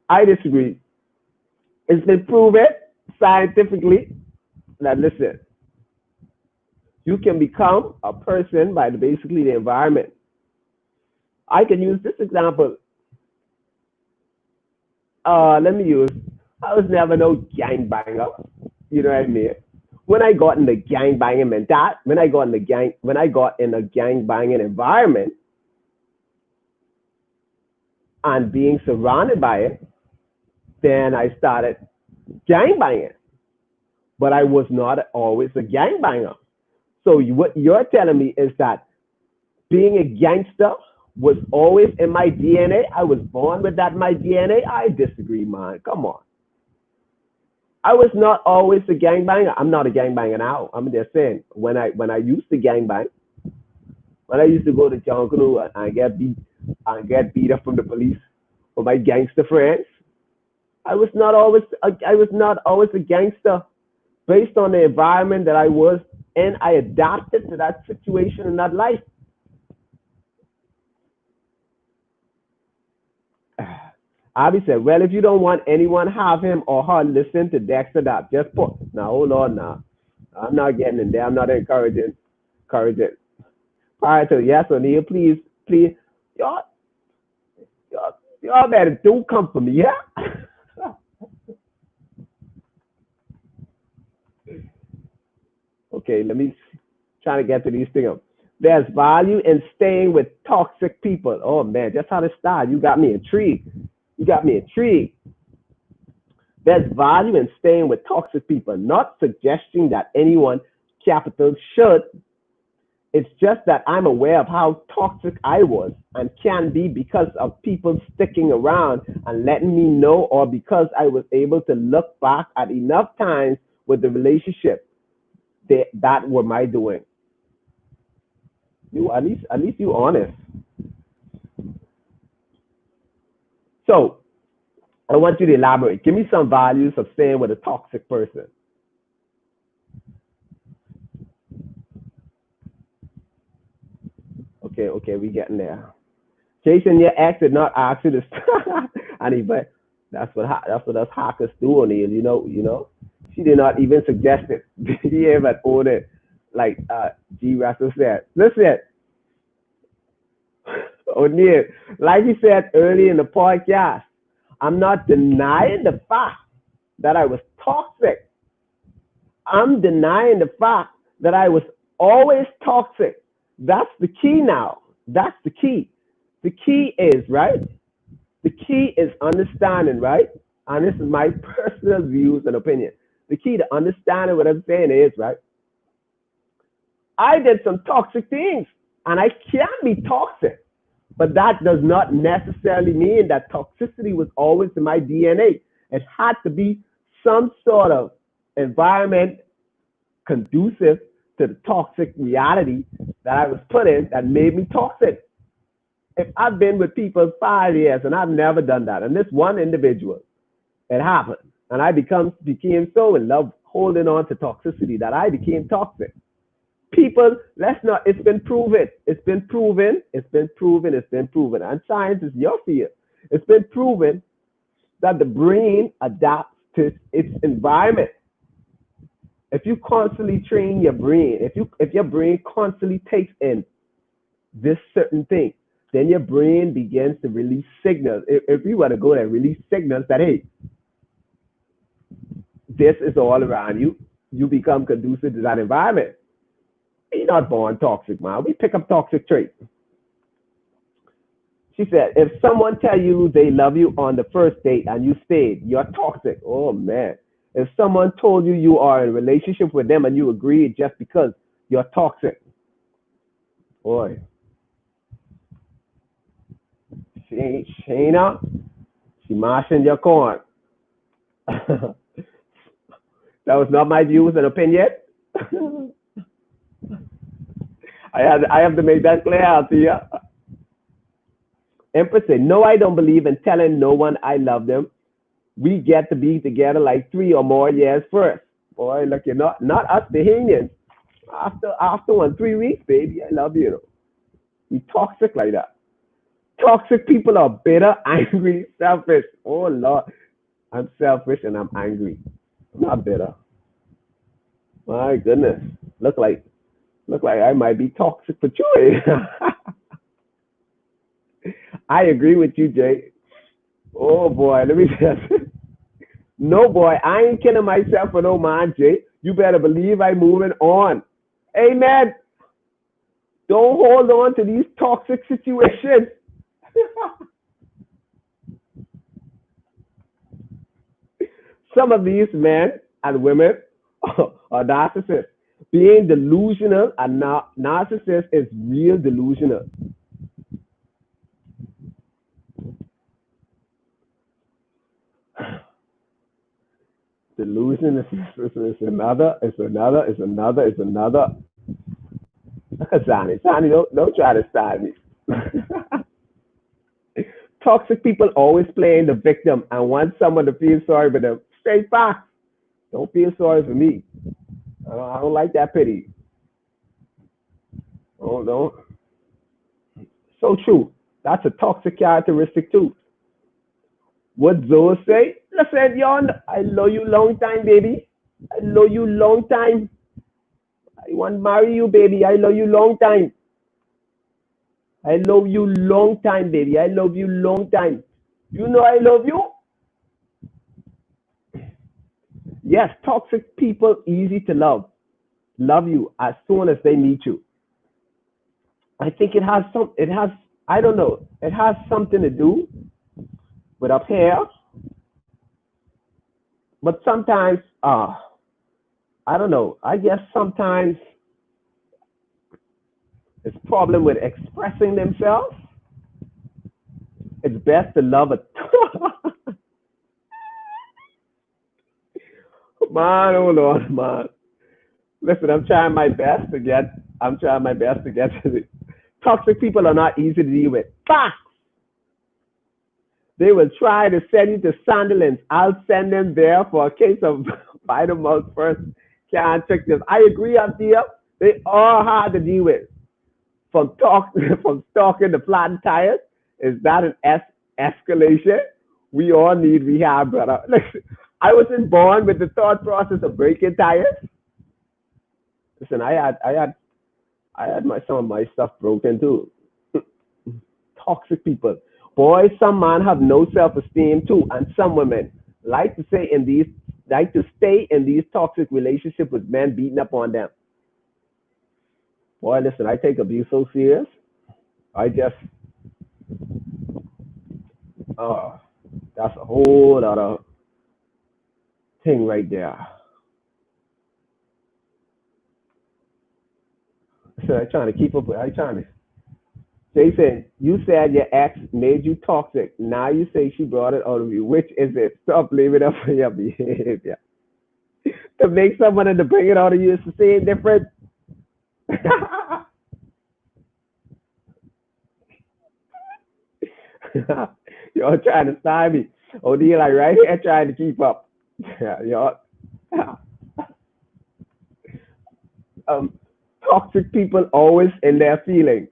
I disagree. It's been proven scientifically that listen, you can become a person by basically the environment. I can use this example. Let me use. I was never no gang banger. You know what I mean? When I got in the gang banging mentality, when I got in a gang banging environment and being surrounded by it, then I started gang banging. But I was not always a gang banger. So what you're telling me is that being a gangster was always in my DNA. I was born with that in my DNA. I disagree, man. Come on. I was not always a gangbanger. I'm not a gangbanger now. I'm just saying when I used to gangbang, when I used to go to Jungle and I get beat up from the police for my gangster friends, I was not always a gangster. Based on the environment that I was in, I adapted to that situation and that life. Abby said, well, if you don't want anyone, have him or her listen to Dexter that. Just put. Now, hold on now. I'm not getting in there. I'm not encouraging. Prior to, yes, O'Neill, please. Y'all, y'all better don't come for me, yeah? Okay, let me try to get to these things. There's value in staying with toxic people. Oh, man, just how to start. You got me intrigued. There's value in staying with toxic people, not suggesting that anyone, capital, should It's just that I'm aware of how toxic I was and can be because of people sticking around and letting me know, or because I was able to look back at enough times with the relationship that were my doing. You at least you honest. So I want you to elaborate. Give me some values of staying with a toxic person. Okay, we getting there. Jason, your ex did not ask you to and he, but that's what us hackers do, O'Neill. She did not even suggest it. She even owned it. Like G. Russell said. Listen, O'Neill, like you said early in the podcast, I'm not denying the fact that I was toxic. I'm denying the fact that I was always toxic. That's the key now. That's the key. The key is, right? The key is understanding, right? And this is my personal views and opinion. The key to understanding what I'm saying is, right? I did some toxic things and I can be toxic, but that does not necessarily mean that toxicity was always in my DNA. It had to be some sort of environment conducive to the toxic reality that I was put in that made me toxic. If I've been with people 5 years and I've never done that, and this one individual, it happened, and I became so in love holding on to toxicity that I became toxic. People, let's not. It's been proven. It's been proven. It's been proven. It's been proven. And science is your field. It's been proven that the brain adapts to its environment. If you constantly train your brain, if your brain constantly takes in this certain thing, then your brain begins to release signals. If you want to go there, release signals that, hey, this is all around you. You become conducive to that environment. You're not born toxic, man. We pick up toxic traits. She said, if someone tell you they love you on the first date and you stayed, you're toxic. Oh, man. If someone told you you are in a relationship with them and you agreed just because, you're toxic. Boy. Shayna, she mashing your corn. That was not my views and opinion. I have to make that clear out to you. Empress said, no, I don't believe in telling no one I love them. We get to be together like 3 or more years first. Boy, look, you're not us Bahamians. After 3 weeks, baby, I love you. We toxic like that. Toxic people are bitter, angry, selfish. Oh Lord, I'm selfish and I'm angry. I'm not bitter. My goodness, look like I might be toxic for joy. I agree with you, Jay. Oh boy, let me just. No boy, I ain't kidding myself for no man, Jay. You better believe I'm moving on. Amen. Don't hold on to these toxic situations. Some of these men and women are narcissists. Being delusional and narcissist is real delusional. Delusion is another. Look at Sonny. Sonny, don't try to style me. Toxic people always playing the victim and want someone to feel sorry for them. Straight facts. Don't feel sorry for me. I don't like that pity. Oh, don't. So true. That's a toxic characteristic too. What Zoe say? Listen, Yon, I love you long time, baby. I love you long time. I want to marry you, baby. I love you long time. I love you long time, baby. I love you long time. You know I love you? Yes, toxic people easy to love. Love you as soon as they meet you. I think I don't know. It has something to do with up here. But sometimes, I don't know. I guess sometimes It's problem with expressing themselves. It's best to love a man. Oh Lord, man. Listen, I'm trying my best to get to it. Toxic people are not easy to deal with. Facts. They will try to send you to Sunderland's. I'll send them there for a case of vitamins first. Can't check this. I agree, Anthea. They are hard to deal with. From stalking to flattened tires. Is that an escalation? We all need rehab, brother. Listen, I wasn't born with the thought process of breaking tires. Listen, I had some of my stuff broken too. Toxic people. Boys, some men have no self-esteem too, and some women like to stay in these toxic relationships with men beating up on them. Boy, listen, I take abuse so serious. I just, uh, that's a whole other thing right there. So I'm trying to keep up with. I'm trying to. Jason, you said your ex made you toxic. Now you say she brought it out of you. Which is it? Stop blaming her for your behavior. To make someone and to bring it out of you is the same difference. Y'all trying to style me. O'Neal, like right here trying to keep up. Y'all. um, Toxic people always in their feelings.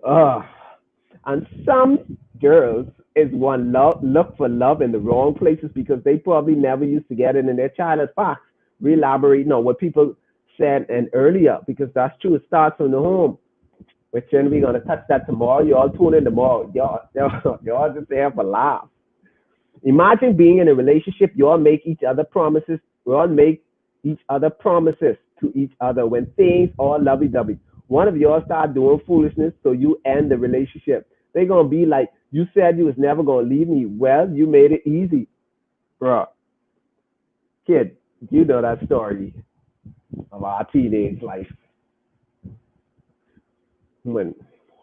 uh, and some girls is look for love in the wrong places because they probably never used to get it in their childhood. Facts. We elaborate on what people said and earlier because that's true. It starts from the home. Which then we're gonna touch that tomorrow. Y'all tune in tomorrow. Y'all just there for laugh. Imagine being in a relationship. Y'all make each other promises. We all make each other promises to each other when things all lovey-dovey. One of y'all start doing foolishness, so you end the relationship. They're gonna be like, "You said you was never gonna leave me. Well, you made it easy, bro." Kid, you know that story of our teenage life when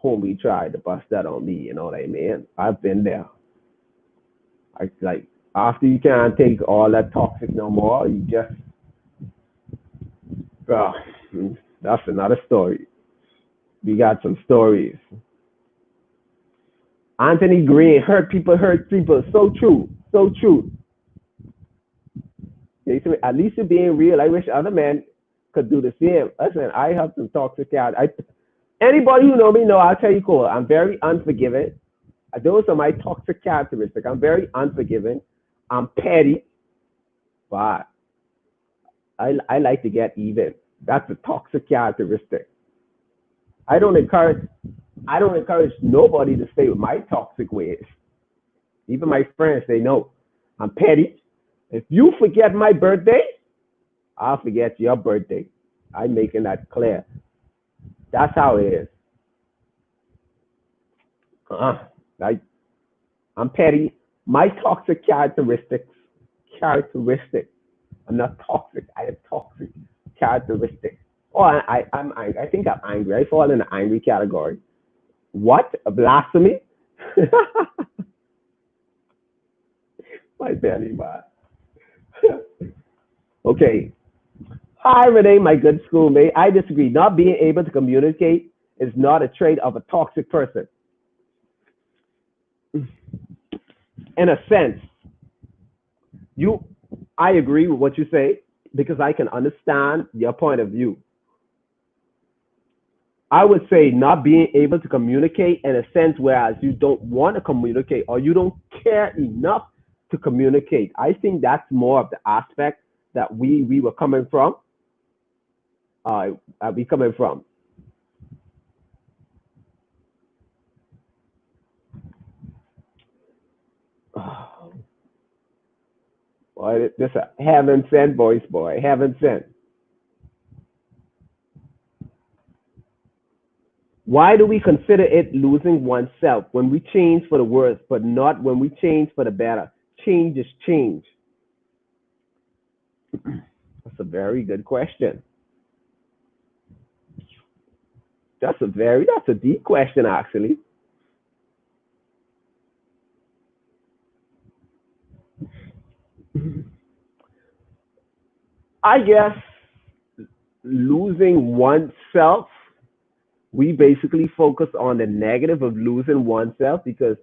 homie tried to bust that on me. You know what I mean? I've been there. I like after you can't take all that toxic no more, you just uh, that's another story. We got some stories. Anthony Green, hurt people. So true, so true. At least you're being real. I wish other men could do the same. Listen, I have some toxic out. Anybody who know me know I'll tell you, Cole. I'm very unforgiving. Those are my toxic characteristics. I'm very unforgiving. I'm petty, but I like to get even. That's a toxic characteristic. I don't encourage nobody to stay with my toxic ways. Even my friends, they know I'm petty. If you forget my birthday, I'll forget your birthday. I'm making that clear. That's how it is. Uh, I, I'm petty. My toxic characteristic. I'm not toxic. I have toxic characteristics. Oh, I think I'm angry. I fall in the angry category. What? A blasphemy? My belly, man. Okay. Hi, Renee, my good schoolmate. I disagree. Not being able to communicate is not a trait of a toxic person. In a sense, you, I agree with what you say because I can understand your point of view. I would say not being able to communicate in a sense, whereas you don't want to communicate or you don't care enough to communicate. I think that's more of the aspect that we were coming from. We coming from. Boy, this a heaven sent voice, boy, heaven sent. Why do we consider it losing oneself when we change for the worse, but not when we change for the better? Change is change. That's a very good question. That's a deep question, actually. I guess losing oneself, we basically focus on the negative of losing oneself because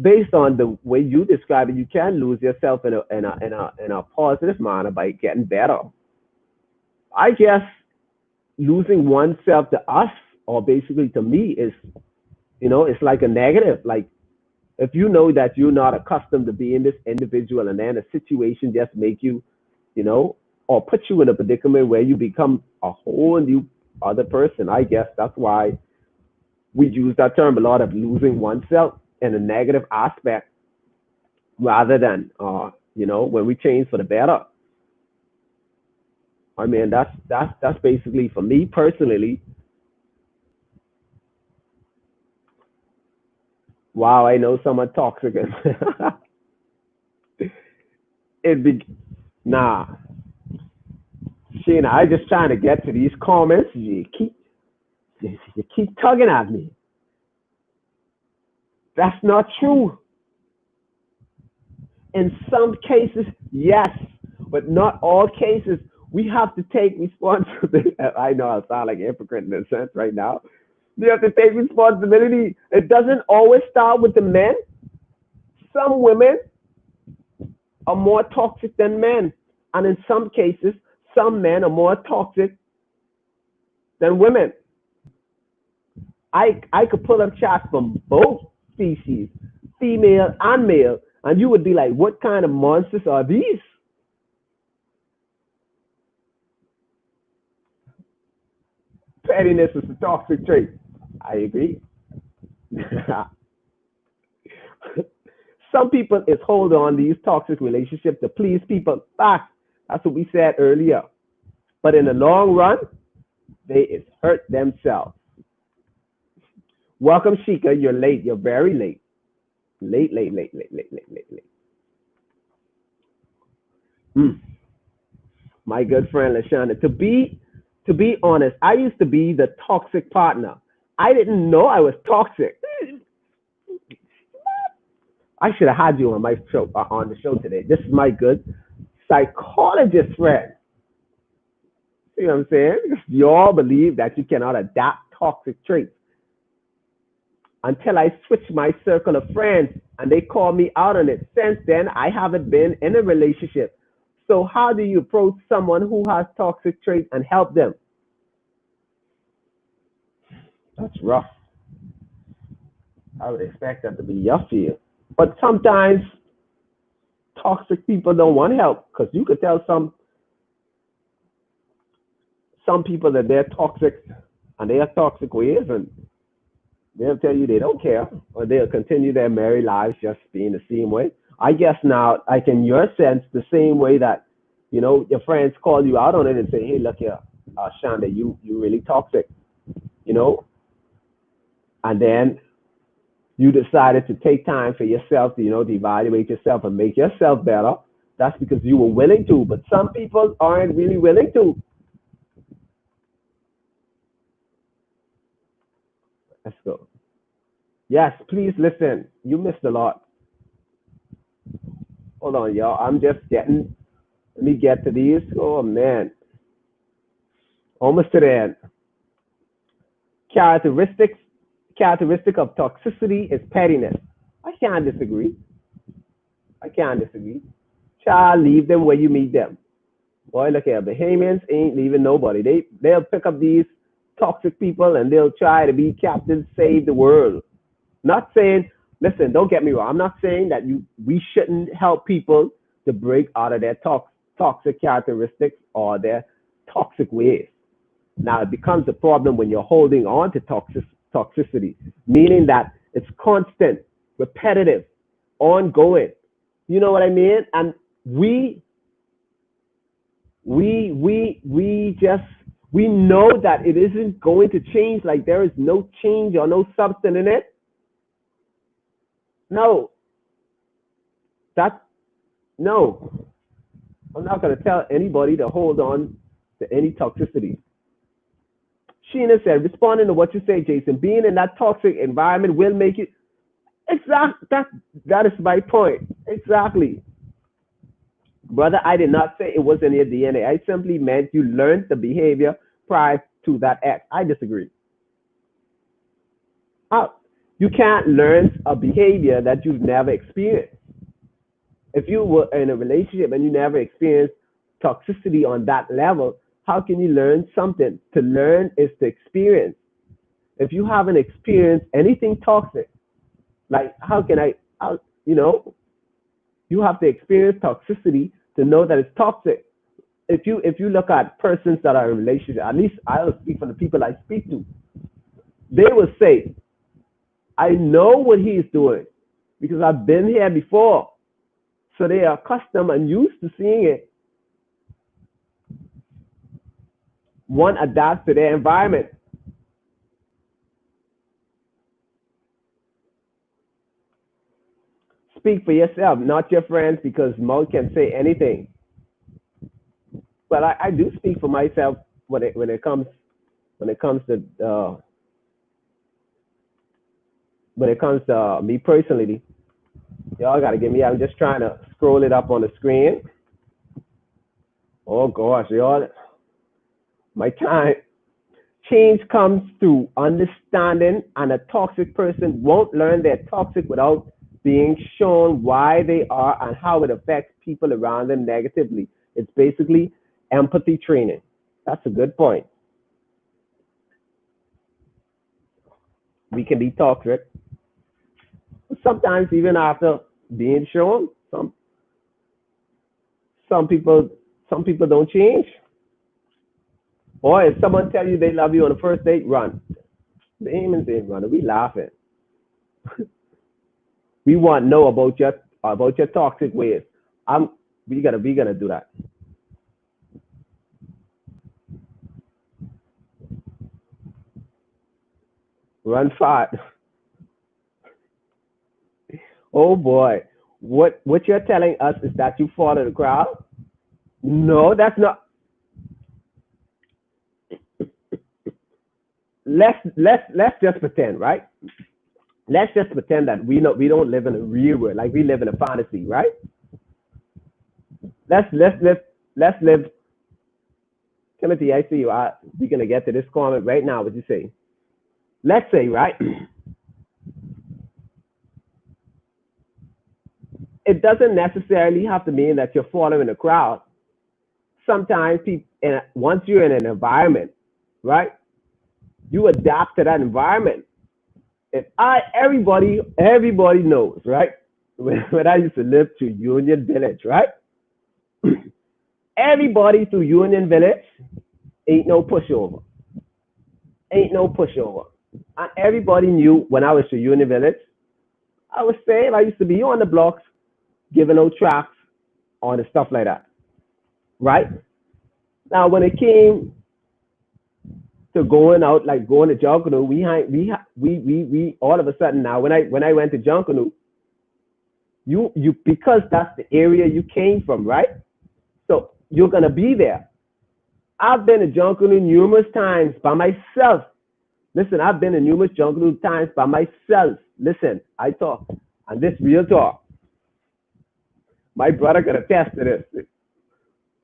based on the way you describe it, you can lose yourself in a positive manner by getting better. I guess losing oneself to us, or basically to me, is it's like a negative. Like if you know that you're not accustomed to being this individual, and then a situation just make you, you know, or put you in a predicament where you become a whole new other person. I guess that's why we use that term a lot, of losing oneself in a negative aspect, rather than when we change for the better. I mean, that's basically for me personally. Wow, I know someone toxic. it be nah, Sheena. I just trying to get to these comments. You keep tugging at me. That's not true. In some cases, yes, but not all cases. We have to take responsibility. I know I sound like a hypocrite in a sense right now. You have to take responsibility. It doesn't always start with the men. Some women are more toxic than men. And in some cases, some men are more toxic than women. I could pull up chats from both species, female and male, and you would be like, what kind of monsters are these? Pettiness is a toxic trait. I agree. Some people is hold on these toxic relationships to please people. Fact. That's what we said earlier. But in the long run, they is hurt themselves. Welcome, Shika. You're late. You're very late. Late, late, late, late, late, late, late, late. Mm. My good friend Lashana. To be honest, I used to be the toxic partner. I didn't know I was toxic. I should have had you on my show on the show today. This is my good psychologist friend. See what I'm saying? You all believe that you cannot adapt toxic traits until I switched my circle of friends and they call me out on it. Since then, I haven't been in a relationship. So how do you approach someone who has toxic traits and help them? That's rough. I would expect that to be rough for you. But sometimes toxic people don't want help because you could tell some people that they're toxic and they have toxic ways, and they'll tell you they don't care, or they'll continue their married lives just being the same way. I guess now, like in your sense, the same way that your friends call you out on it and say, "Hey, look here, Shonda, you really toxic," you know, and then you decided to take time for yourself to to evaluate yourself and make yourself better. That's because you were willing to, but some people aren't really willing to. Let's go. Yes, please listen. You missed a lot. Hold on, y'all. I'm just getting. Let me get to these. Oh man, almost to the end. Characteristics. Characteristic of toxicity is pettiness. I can't disagree. I can't disagree. Child, leave them where you meet them. Boy, look here. Bahamians ain't leaving nobody. They'll pick up these toxic people and they'll try to be captains, save the world. Not saying, listen, don't get me wrong. I'm not saying that we shouldn't help people to break out of their toxic characteristics or their toxic ways. Now it becomes a problem when you're holding on to toxicity, meaning that it's constant, repetitive, ongoing. You know what I mean? And we know that it isn't going to change. Like there is no change or no substance in it. No, that no. I'm not going to tell anybody to hold on to any toxicity. Sheena said, responding to what you say, Jason, being in that toxic environment will make you. Exactly. That is my point. Exactly. Brother, I did not say it was in your DNA. I simply meant you learned the behavior prior to that act. I disagree. How? You can't learn a behavior that you've never experienced. If you were in a relationship and you never experienced toxicity on that level, how can you learn something? To learn is to experience. If you haven't experienced anything toxic, like how can you know, you have to experience toxicity to know that it's toxic. If you look at persons that are in a relationship, at least I'll speak from the people I speak to, they will say, I know what he is doing because I've been here before. So they are accustomed and used to seeing it. One adapts to their environment. Speak for yourself, not your friends, because mouth can say anything. But I do speak for myself when it comes to me personally. Y'all gotta give me. I'm just trying to scroll it up on the screen. Oh gosh, y'all, my time. Change comes through understanding, and a toxic person won't learn they're toxic without being shown why they are and how it affects people around them negatively. It's basically empathy training. That's a good point. We can be toxic. Sometimes even after being shown, some people some people don't change. Or if someone tell you they love you on the first date, run. They ain't even saying run. We laughing. We want to know about your toxic ways. We gonna do that. Run fast. Oh boy. What you're telling us is that you follow the crowd? No, that's not. Let's just pretend, right? Let's just pretend that we don't live in a real world, like we live in a fantasy, right? Let's live. Timothy, I see you. We're gonna get to this comment right now. What you say? Let's say, right? It doesn't necessarily have to mean that you're following a crowd. Sometimes people, once you're in an environment, right? You adapt to that environment. If everybody knows, right? When I used to live to Union Village, right? Everybody through Union Village ain't no pushover. Ain't no pushover. And everybody knew when I was to Union Village, I was saying I used to be on the blocks giving out tracks on the stuff like that. Right? Now when it came to going out, like going to Junkanoo, we all of a sudden now when I went to Junkanoo, you because that's the area you came from, right? So you're gonna be there. I've been to Junkanoo numerous times by myself. Listen, I've been to numerous Junkanoo times by myself. Listen, I talk, and this real talk. My brother could attest to this.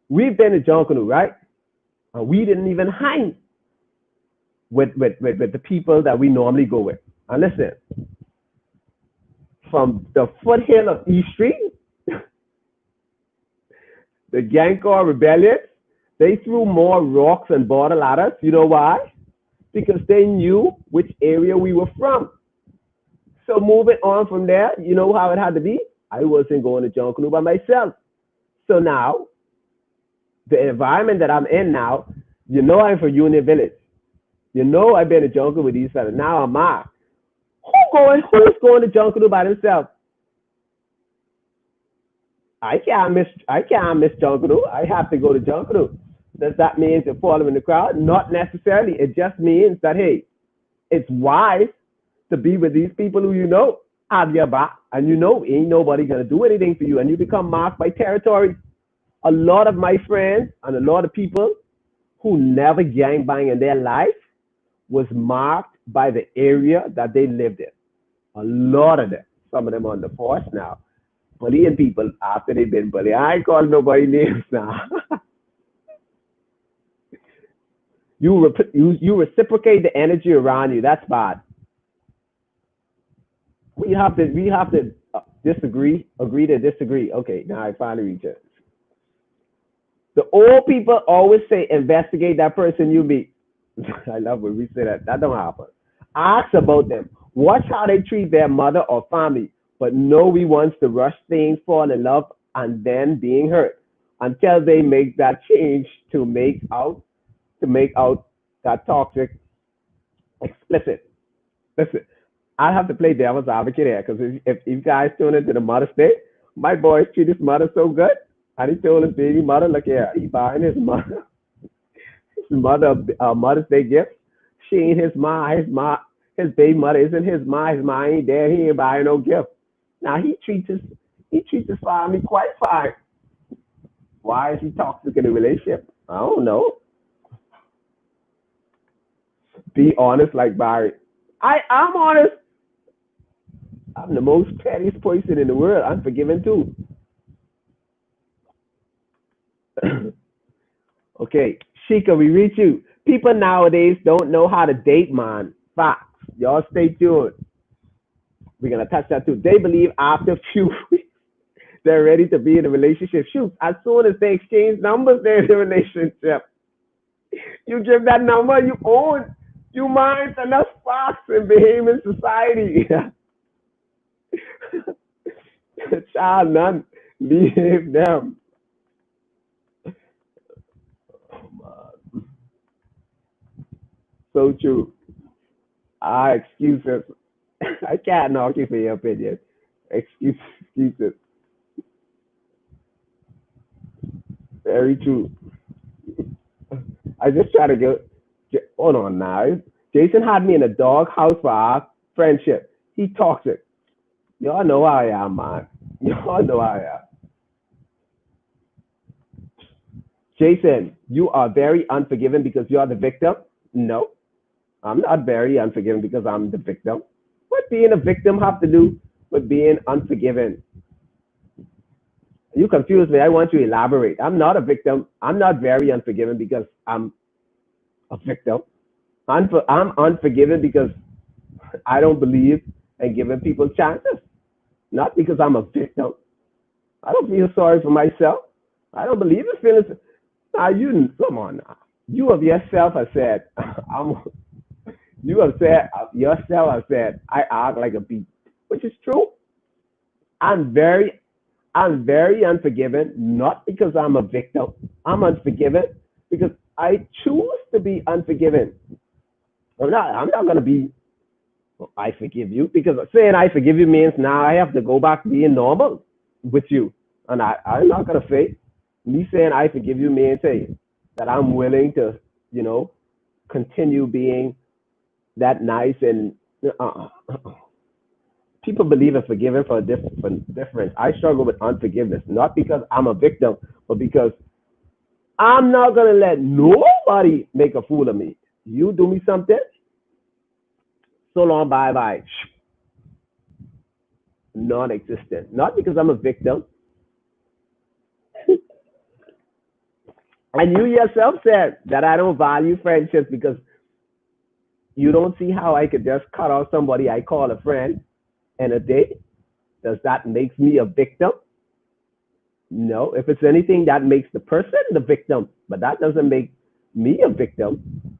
We've been to Junkanoo, right? And we didn't even hang with the people that we normally go with. And listen, from the foothill of East Street, the Gankor Rebellion, they threw more rocks and bottle at us. You know why? Because they knew which area we were from. So moving on from there, you know how it had to be? I wasn't going to Junkanoo by myself. So now, the environment that I'm in now, you know I'm from Union Village. You know I've been to Junkanoo with these fellas. Now I'm out. Who's going to Junkanoo by themselves? I can't miss Junkanoo. I have to go to Junkanoo. Does that mean to follow in the crowd? Not necessarily. It just means that hey, it's wise to be with these people who you know have your back, and you know ain't nobody gonna do anything for you, and you become marked by territory. A lot of my friends and a lot of people who never gangbang in their life was marked by the area that they lived in. A lot of them. Some of them on the force now. Bullying people after they've been bullied. I ain't calling nobody names now. You reciprocate the energy around you. That's bad. We have to agree to disagree. Okay, now I finally reach it. The old people always say, investigate that person you meet. I love when we say that. That don't happen. Ask about them. Watch how they treat their mother or family. But nobody wants to rush things, fall in love, and then being hurt until they make that change to make out that toxic explicit. Listen, I have to play devil's advocate here because if you guys tune into the Mother's Day, my boy treat his mother so good, and he told his baby mother, look here, he buying his mother Mother's Day gift. She ain't his baby mother isn't his ma ain't there. He ain't buying no gift. Now he treats his family quite fine. Why is he toxic in a relationship? I don't know. Be honest, like Barry. I'm honest. I'm the most pettiest person in the world. I'm forgiving too. Okay, Sheikah, we reach you. People nowadays don't know how to date, man. Facts. Y'all stay tuned. We're gonna touch that too. They believe after a few weeks they're ready to be in a relationship. Shoot, as soon as they exchange numbers, they're in a relationship. You give that number, you own. You mind enough facts and behave in society. Child, none. Behave them. So true. Excuses. I can't knock you for your opinion. Excuses. Very true. I just try to hold on now. Jason had me in a doghouse for our friendship. He toxic. Y'all know how I am, man. Y'all know how I am. Jason, you are very unforgiving because you are the victim? No, I'm not very unforgiving because I'm the victim. What being a victim have to do with being unforgiving? You confuse me. I want you to elaborate. I'm not a victim. I'm not very unforgiving because I'm a victim. I'm unforgiving because I don't believe in giving people chances. Not because I'm a victim. I don't feel sorry for myself. I don't believe in feelings. Now you come on now. You of yourself have said you have said yourself have said I act like a beast, which is true. I'm very unforgiving, not because I'm a victim. I'm unforgiving because I choose to be unforgiving. I'm not gonna be I forgive you because saying I forgive you means now I have to go back to being normal with you. And I'm not gonna fake. Me saying I forgive you means saying that I'm willing to, continue being that nice and people believe in forgiving for difference. I struggle with unforgiveness, not because I'm a victim, but because I'm not gonna let nobody make a fool of me. You do me something, so long, bye bye, non-existent. Not because I'm a victim, and you yourself said that I don't value friendships because you don't see how I could just cut off somebody I call a friend in a day. Does that make me a victim? No. If it's anything, that makes the person the victim, but that doesn't make me a victim.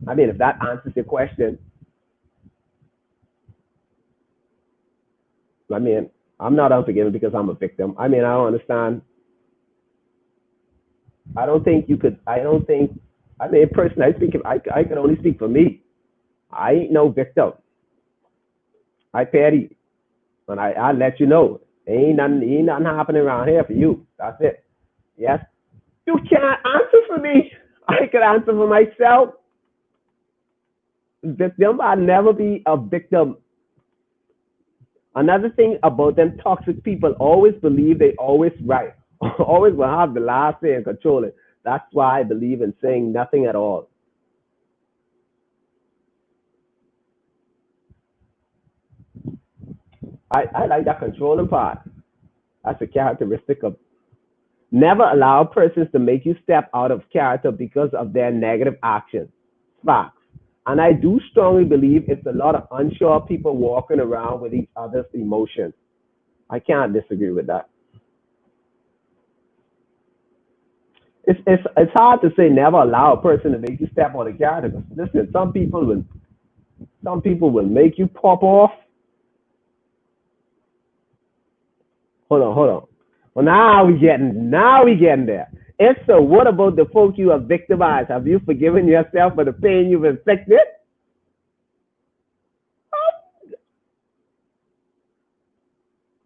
I mean, if that answers your question, I mean, I'm not unforgiving because I'm a victim. I mean, I don't understand. I don't think you could. I don't think. I mean, personally, I can only speak for me. I ain't no victim. I petty, and I let you know. Ain't nothing happening around here for you. That's it. Yes. You can't answer for me. I can answer for myself. Victim, I'll never be a victim. Another thing about them toxic people always believe they always right. always will have the last say and control it. That's why I believe in saying nothing at all. I like that controlling part. That's a characteristic of never allow persons to make you step out of character because of their negative actions. Facts. And I do strongly believe it's a lot of unsure people walking around with each other's emotions. I can't disagree with that. It's hard to say never allow a person to make you step on the character. Listen, some people will make you pop off. Hold on. Well, now we getting there. If so, what about the folk you have victimized? Have you forgiven yourself for the pain you've inflicted?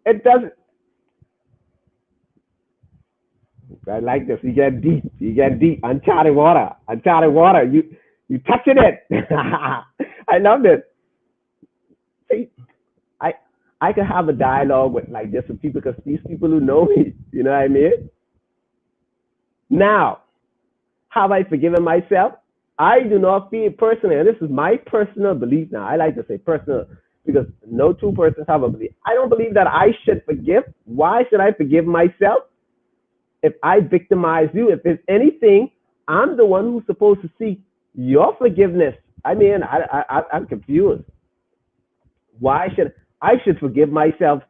It doesn't. I like this. You get deep. You get deep. Uncharted water. Uncharted water. You touching it. I love this. See, I I can have a dialogue with like this with people because these people who know me, you know what I mean? Now, have I forgiven myself? I do not feel personally, and this is my personal belief now. I like to say personal because no two persons have a belief. I don't believe that I should forgive. Why should I forgive myself? If I victimize you, if there's anything, I'm the one who's supposed to seek your forgiveness. I mean, I'm confused. Why should I should forgive myself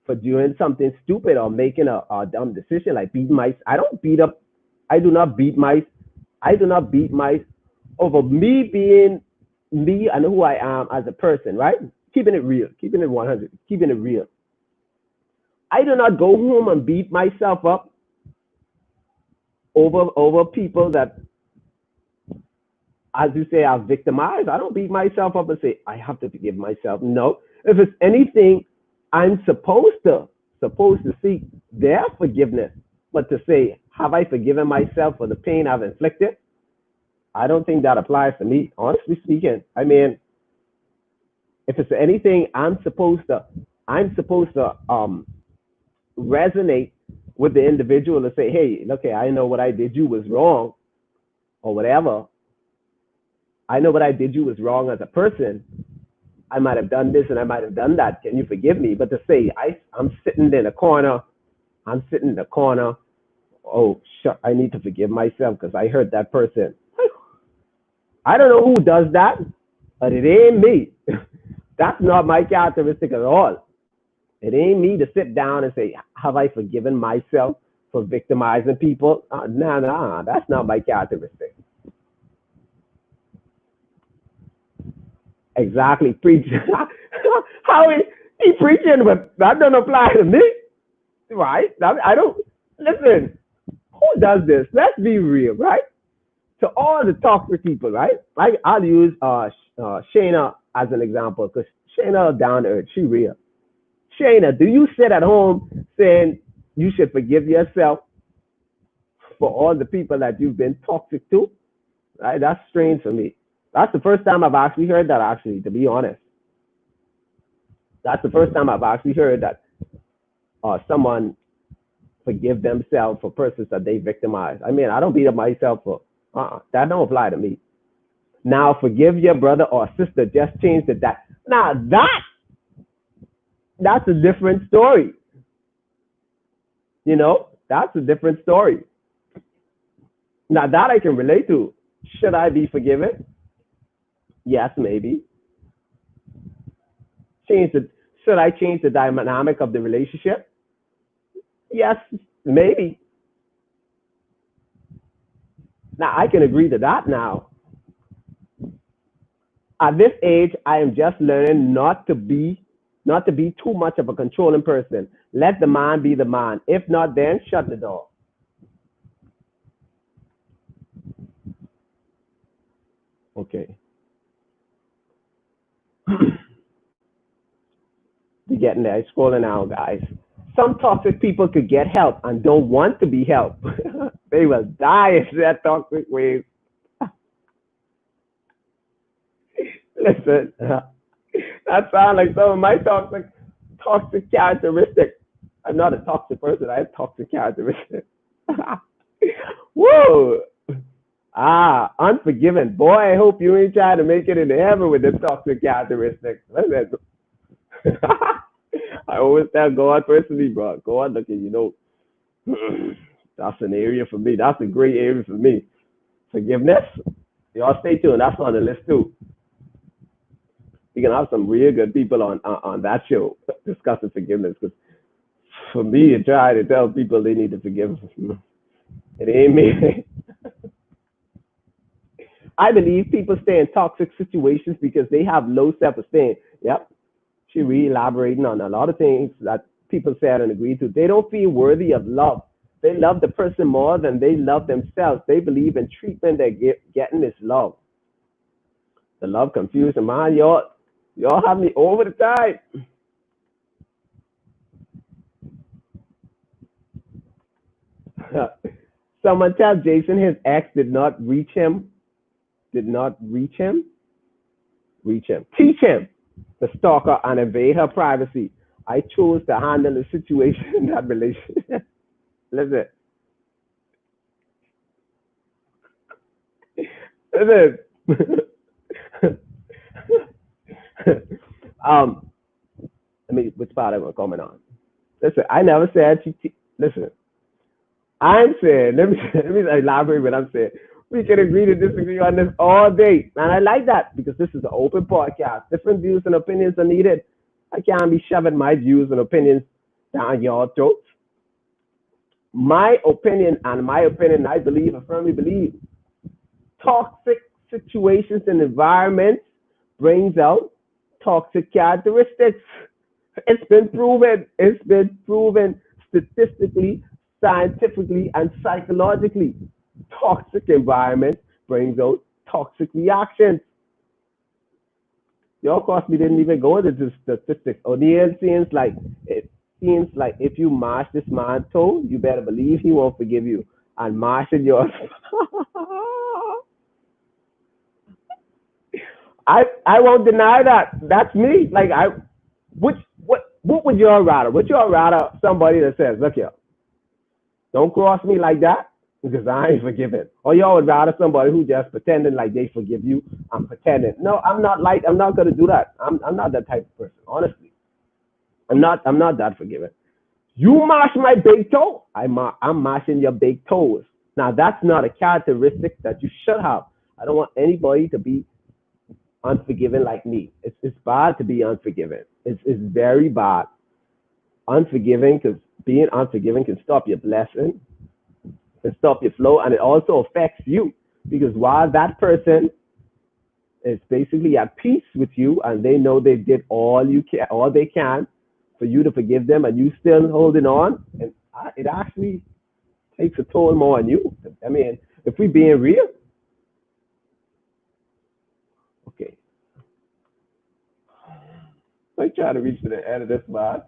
for doing something stupid or making a dumb decision like beating my? I don't beat up. I do not beat my. I do not beat my over me being me and who I am as a person. Right? Keeping it real, keeping it 100, keeping it real. I do not go home and beat myself up over people that, as you say, are victimized. I don't beat myself up and say I have to forgive myself. No, if it's anything, I'm supposed to seek their forgiveness. But to say, have I forgiven myself for the pain I've inflicted? I don't think that applies to me. Honestly speaking, I mean, if it's anything, I'm supposed to resonate with the individual to say, hey, okay, I know what I did you was wrong, or whatever. I know what I did you was wrong as a person. I might have done this and I might have done that. Can you forgive me? But to say I'm sitting in a corner, I'm sitting in the corner. Oh, sure, I need to forgive myself because I hurt that person. I don't know who does that, but it ain't me. That's not my characteristic at all. It ain't me to sit down and say, have I forgiven myself for victimizing people? Nah, that's not my characteristic. Exactly, preach. How he preaching, but that don't apply to me, right? I don't listen. Who does this? Let's be real, right? To all the toxic people, right? Like I'll use Shayna as an example because Shayna down to earth, she real. Shayna, do you sit at home saying you should forgive yourself for all the people that you've been toxic to? Right? That's strange for me. That's the first time I've actually heard that. Actually, to be honest, that's the first time I've actually heard that someone forgive themselves for persons that they victimize. I mean, I don't beat up myself for that. Don't apply to me. Now, forgive your brother or sister. Just change the that. Now that's a different story. You know, that's a different story. Now that I can relate to. Should I be forgiven? Yes, maybe. Change the should I change the dynamic of the relationship? Yes, maybe. Now I can agree to that now. At this age, I am just learning not to be too much of a controlling person. Let the man be the man. If not, then shut the door. Okay. We're getting there. It's scrolling now, guys. Some toxic people could get help and don't want to be helped. They will die in their toxic ways. Listen, that sounds like some of my toxic characteristics. I'm not a toxic person. I have toxic characteristics. Whoa. Unforgiven. Boy, I hope you ain't trying to make it into heaven with the toxic characteristics. Listen. I always tell God personally, bro. God, look at that's an area for me. That's a great area for me. Forgiveness. Y'all stay tuned. That's on the list too. We can have some real good people on that show discussing forgiveness. Because for me, I try to tell people they need to forgive. It ain't me. I believe people stay in toxic situations because they have low self-esteem. Yep. She really elaborating on a lot of things that people said and agreed to. They don't feel worthy of love. They love the person more than they love themselves. They believe in treatment they're getting is love. The love confusion, man. Y'all have me over the time. Someone tell Jason his ex did not reach him. Did not reach him. Reach him. Teach him to stalk her and invade her privacy. I chose to handle the situation in that relationship. Listen. Listen. Let me, which part am I coming on? Listen, I never said listen. I'm saying, let me elaborate what I'm saying. We can agree to disagree on this all day. And I like that because this is an open podcast. Different views and opinions are needed. I can't be shoving my views and opinions down your throats. My opinion, I believe, I firmly believe, toxic situations and environments brings out toxic characteristics. It's been proven. It's been proven statistically, scientifically, and psychologically. Toxic environment brings out toxic reactions. Your course we didn't even go into the statistics. O'Neill seems like if you mash this man's toe, you better believe he won't forgive you. And mashing yours. I won't deny that. That's me. Like what would y'all rather? Would y'all rather somebody that says, look here, don't cross me like that because I ain't forgiving. Or y'all would rather somebody who just pretending like they forgive you. I'm pretending. No, I'm not gonna do that. I'm not that type of person, honestly. I'm not that forgiving. You mash my big toe, I'm mashing your big toes. Now that's not a characteristic that you should have. I don't want anybody to be unforgiving like me. It's bad to be unforgiving. It's very bad. Unforgiving, because being unforgiving can stop your blessing, can stop your flow, and it also affects you. Because while that person is basically at peace with you and they know they did all they can for you to forgive them, and you still holding on, and it actually takes a toll more on you. I mean, if we being real, okay. I try to reach to the end of this man.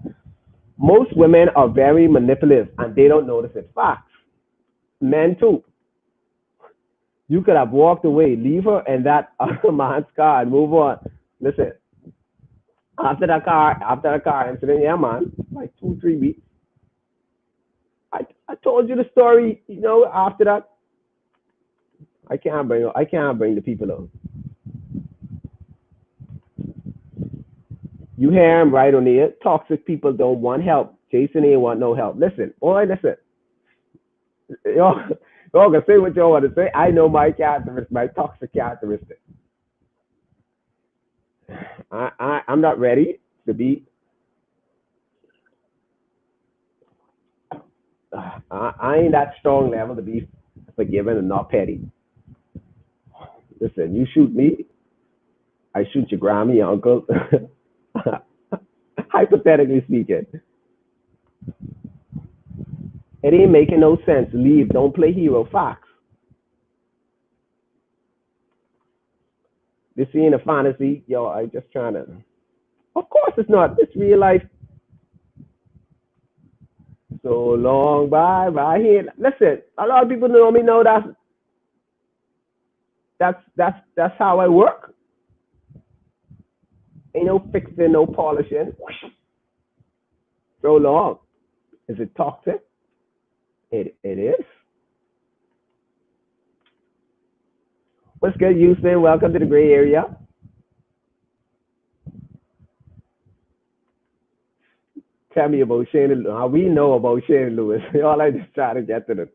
Most women are very manipulative and they don't notice it. Facts. Men too. You could have walked away, leave her in that other man's car and move on. Listen, after the car incident, yeah, man, like 2-3 weeks. I told you the story. After that, I can't bring the people on. You hear him right on here. Toxic people don't want help. Jason ain't want no help. Listen, listen. Y'all can say what y'all want to say. I know my characteristics, my toxic characteristics. I'm not ready to be. I ain't that strong level to be forgiving and not petty. Listen, you shoot me, I shoot your grandma, your uncle. Hypothetically speaking, it ain't making no sense. Leave. Don't play hero. Facts. This ain't a fantasy. Yo, I just trying to. Of course it's not. It's real life. So long, bye. Here. Listen, a lot of people know me know that's how I work. Ain't no fixing, no polishing. So long. Is it toxic? It is. What's good, Houston? Welcome to the gray area. Tell me about Shane. How we know about Shane Lewis. All I just try to get to the.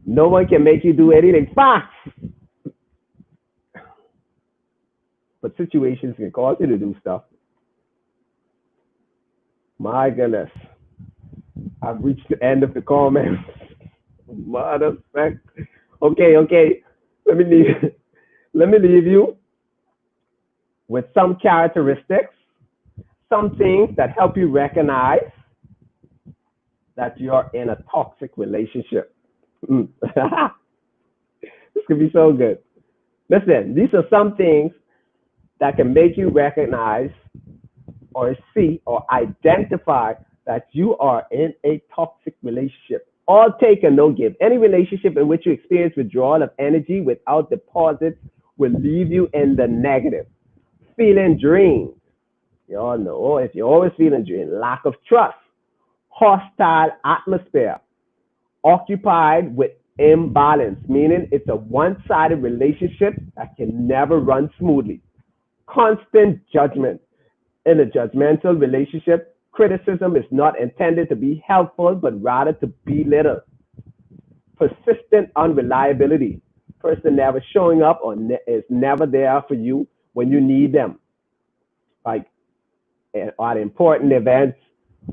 No one can make you do anything fast, but situations can cause you to do stuff. My goodness, I've reached the end of the comments. Mother fact. Okay, okay. Let me leave. Let me leave you with some characteristics, some things that help you recognize that you're in a toxic relationship. This could be so good. Listen, these are some things that can make you recognize or see or identify that you are in a toxic relationship. All take and no give. Any relationship in which you experience withdrawal of energy without deposits will leave you in the negative. Feeling drained. You all know if you're always feeling drained, lack of trust, hostile atmosphere, occupied with imbalance, meaning it's a one-sided relationship that can never run smoothly. Constant judgment. In a judgmental relationship, criticism is not intended to be helpful, but rather to belittle. Persistent unreliability. Person never showing up or is never there for you when you need them. Like at important events,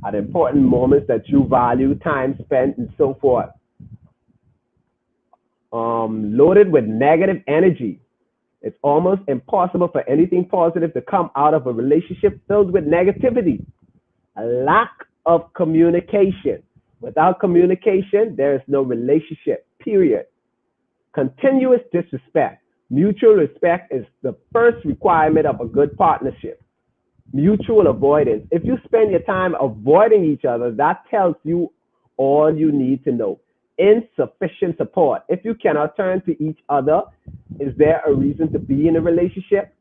at important moments that you value, time spent, and so forth. Loaded with negative energy. It's almost impossible for anything positive to come out of a relationship filled with negativity. A lack of communication. Without communication, there is no relationship, period. Continuous disrespect. Mutual respect is the first requirement of a good partnership. Mutual avoidance. If you spend your time avoiding each other, that tells you all you need to know. Insufficient support. If you cannot turn to each other, is there a reason to be in a relationship?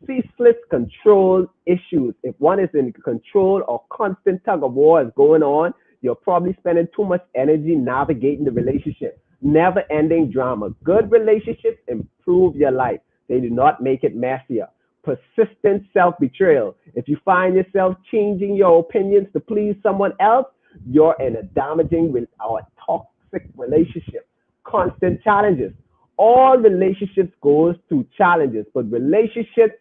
Ceaseless control issues. If one is in control or constant tug of war is going on, you're probably spending too much energy navigating the relationship. Never ending drama. Good relationships improve your life. They do not make it messier. Persistent self-betrayal. If you find yourself changing your opinions to please someone else, you're in a damaging or toxic relationship. Constant challenges. All relationships goes through challenges, but relationships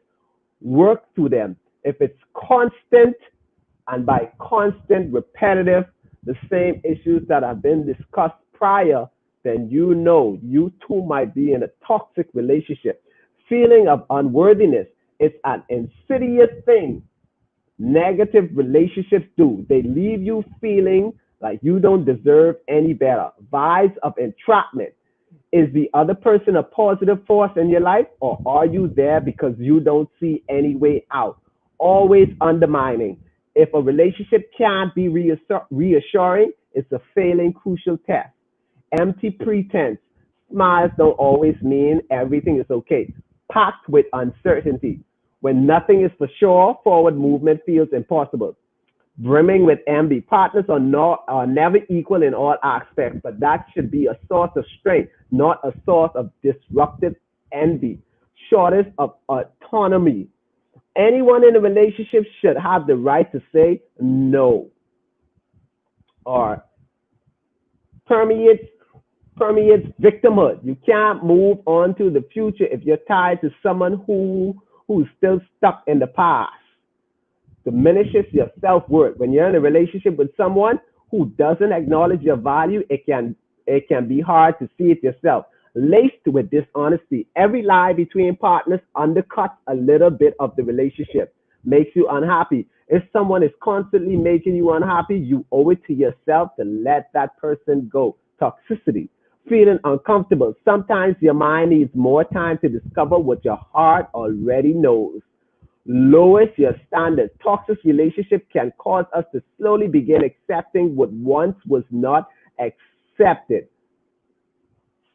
work through them. If it's constant, and by constant, repetitive, the same issues that have been discussed prior, then you know you too might be in a toxic relationship. Feeling of unworthiness is an insidious thing. Negative relationships do. They leave you feeling like you don't deserve any better. Vibes of entrapment. Is the other person a positive force in your life, or are you there because you don't see any way out? Always undermining. If a relationship can't be reassuring, it's a failing crucial test. Empty pretense. Smiles don't always mean everything is okay. Packed with uncertainty. When nothing is for sure, forward movement feels impossible. Brimming with envy. Partners are never equal in all aspects, but that should be a source of strength, not a source of disruptive envy. Shortest of autonomy. Anyone in a relationship should have the right to say no. Or permeates victimhood. You can't move on to the future if you're tied to someone who's still stuck in the past. Diminishes your self-worth. When you're in a relationship with someone who doesn't acknowledge your value, it can be hard to see it yourself. Laced with dishonesty. Every lie between partners undercuts a little bit of the relationship, makes you unhappy. If someone is constantly making you unhappy, you owe it to yourself to let that person go. Toxicity. Feeling uncomfortable. Sometimes your mind needs more time to discover what your heart already knows. Lowers your standards. Toxic relationship can cause us to slowly begin accepting what once was not accepted.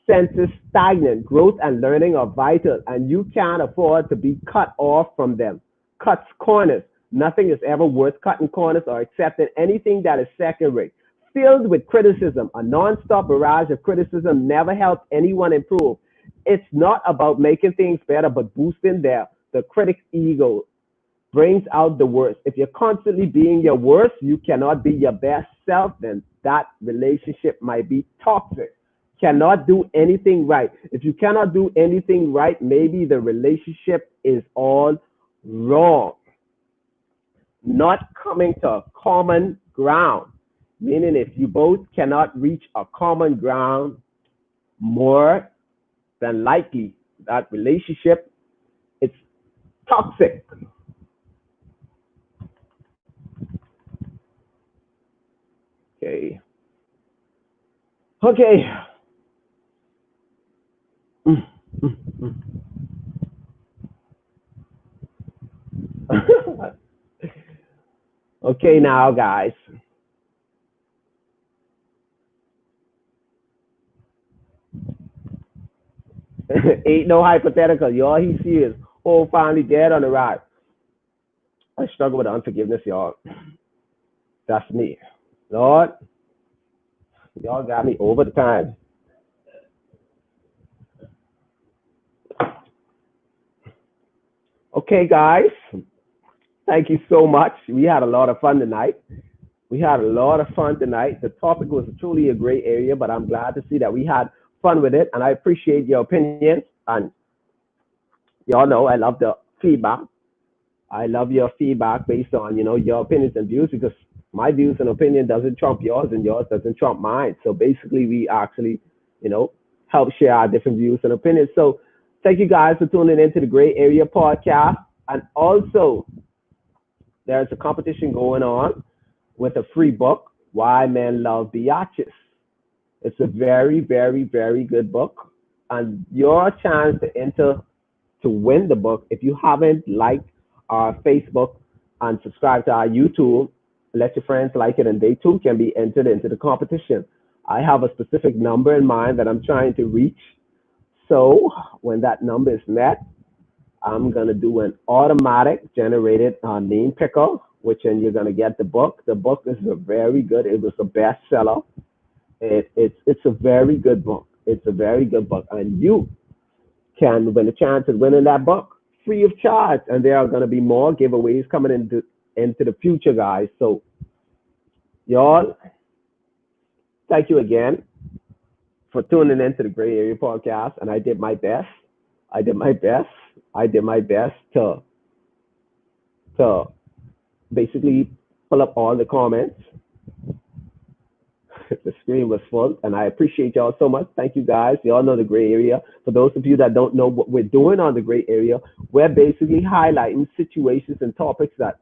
Senses stagnant. Growth and learning are vital, and you can't afford to be cut off from them. Cuts corners. Nothing is ever worth cutting corners or accepting anything that is second rate. Filled with criticism, a non-stop barrage of criticism never helps anyone improve. It's not about making things better, but boosting the critic's ego brings out the worst. If you're constantly being your worst, you cannot be your best self, then that relationship might be toxic. Cannot do anything right. If you cannot do anything right, maybe the relationship is all wrong. Not coming to a common ground, meaning if you both cannot reach a common ground, more than likely that relationship it's toxic. Okay. Okay. Mm, mm, mm. Okay, now, guys. Ain't no hypothetical. Y'all, he serious. Whole family dead on the ride. I struggle with unforgiveness, y'all. That's me. Lord, y'all got me over the time. Okay, guys. Thank you so much. We had a lot of fun tonight. We had a lot of fun tonight. The topic was truly a great area, but I'm glad to see that we had fun with it. And I appreciate your opinions. And y'all know I love the feedback. I love your feedback based on, your opinions and views because my views and opinion doesn't trump yours and yours doesn't trump mine. So basically we actually, help share our different views and opinions. So thank you guys for tuning into the Gray Area podcast. And also there's a competition going on with a free book, Why Men Love Biatches. It's a very, very, very good book. And your chance to enter to win the book, if you haven't liked our Facebook and subscribe to our YouTube, let your friends like it and they too can be entered into the competition. I have a specific number in mind that I'm trying to reach. So when that number is met, I'm going to do an automatic generated name picker, which then you're going to get the book. The book is a very good, it was a bestseller. It's a very good book. It's a very good book. And you can win a chance at winning that book free of charge. And there are going to be more giveaways coming into the future, guys. So, y'all, thank you again for tuning into the Gray Area podcast. And I did my best. I did my best. I did my best to basically pull up all the comments. The screen was full, and I appreciate y'all so much. Thank you, guys. Y'all know the Gray Area. For those of you that don't know what we're doing on the Gray Area, we're basically highlighting situations and topics that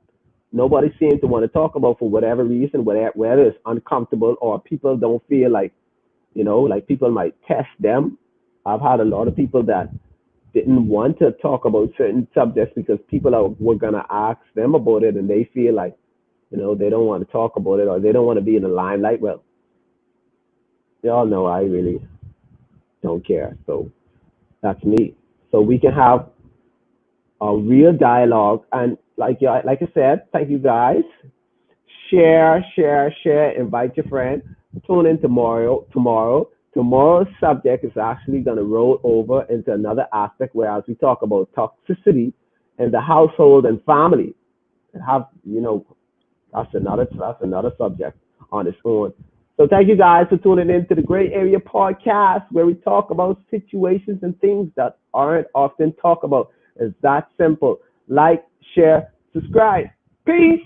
nobody seems to want to talk about for whatever reason, whether it's uncomfortable or people don't feel like, like people might test them. I've had a lot of people that didn't want to talk about certain subjects because were going to ask them about it, and they feel like, they don't want to talk about it or they don't want to be in the limelight. Well, y'all know I really don't care. So that's me. So we can have a real dialogue. And like I said, thank you guys. Share, share, share. Invite your friend. Tune in tomorrow. Tomorrow's subject is actually going to roll over into another aspect whereas we talk about toxicity in the household and family. And that's another subject on its own. So thank you guys for tuning in to the Gray Area podcast where we talk about situations and things that aren't often talked about. It's that simple. Like, share, subscribe. Peace.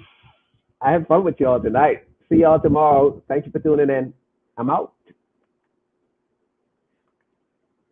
I had fun with y'all tonight. See y'all tomorrow. Thank you for tuning in. I'm out.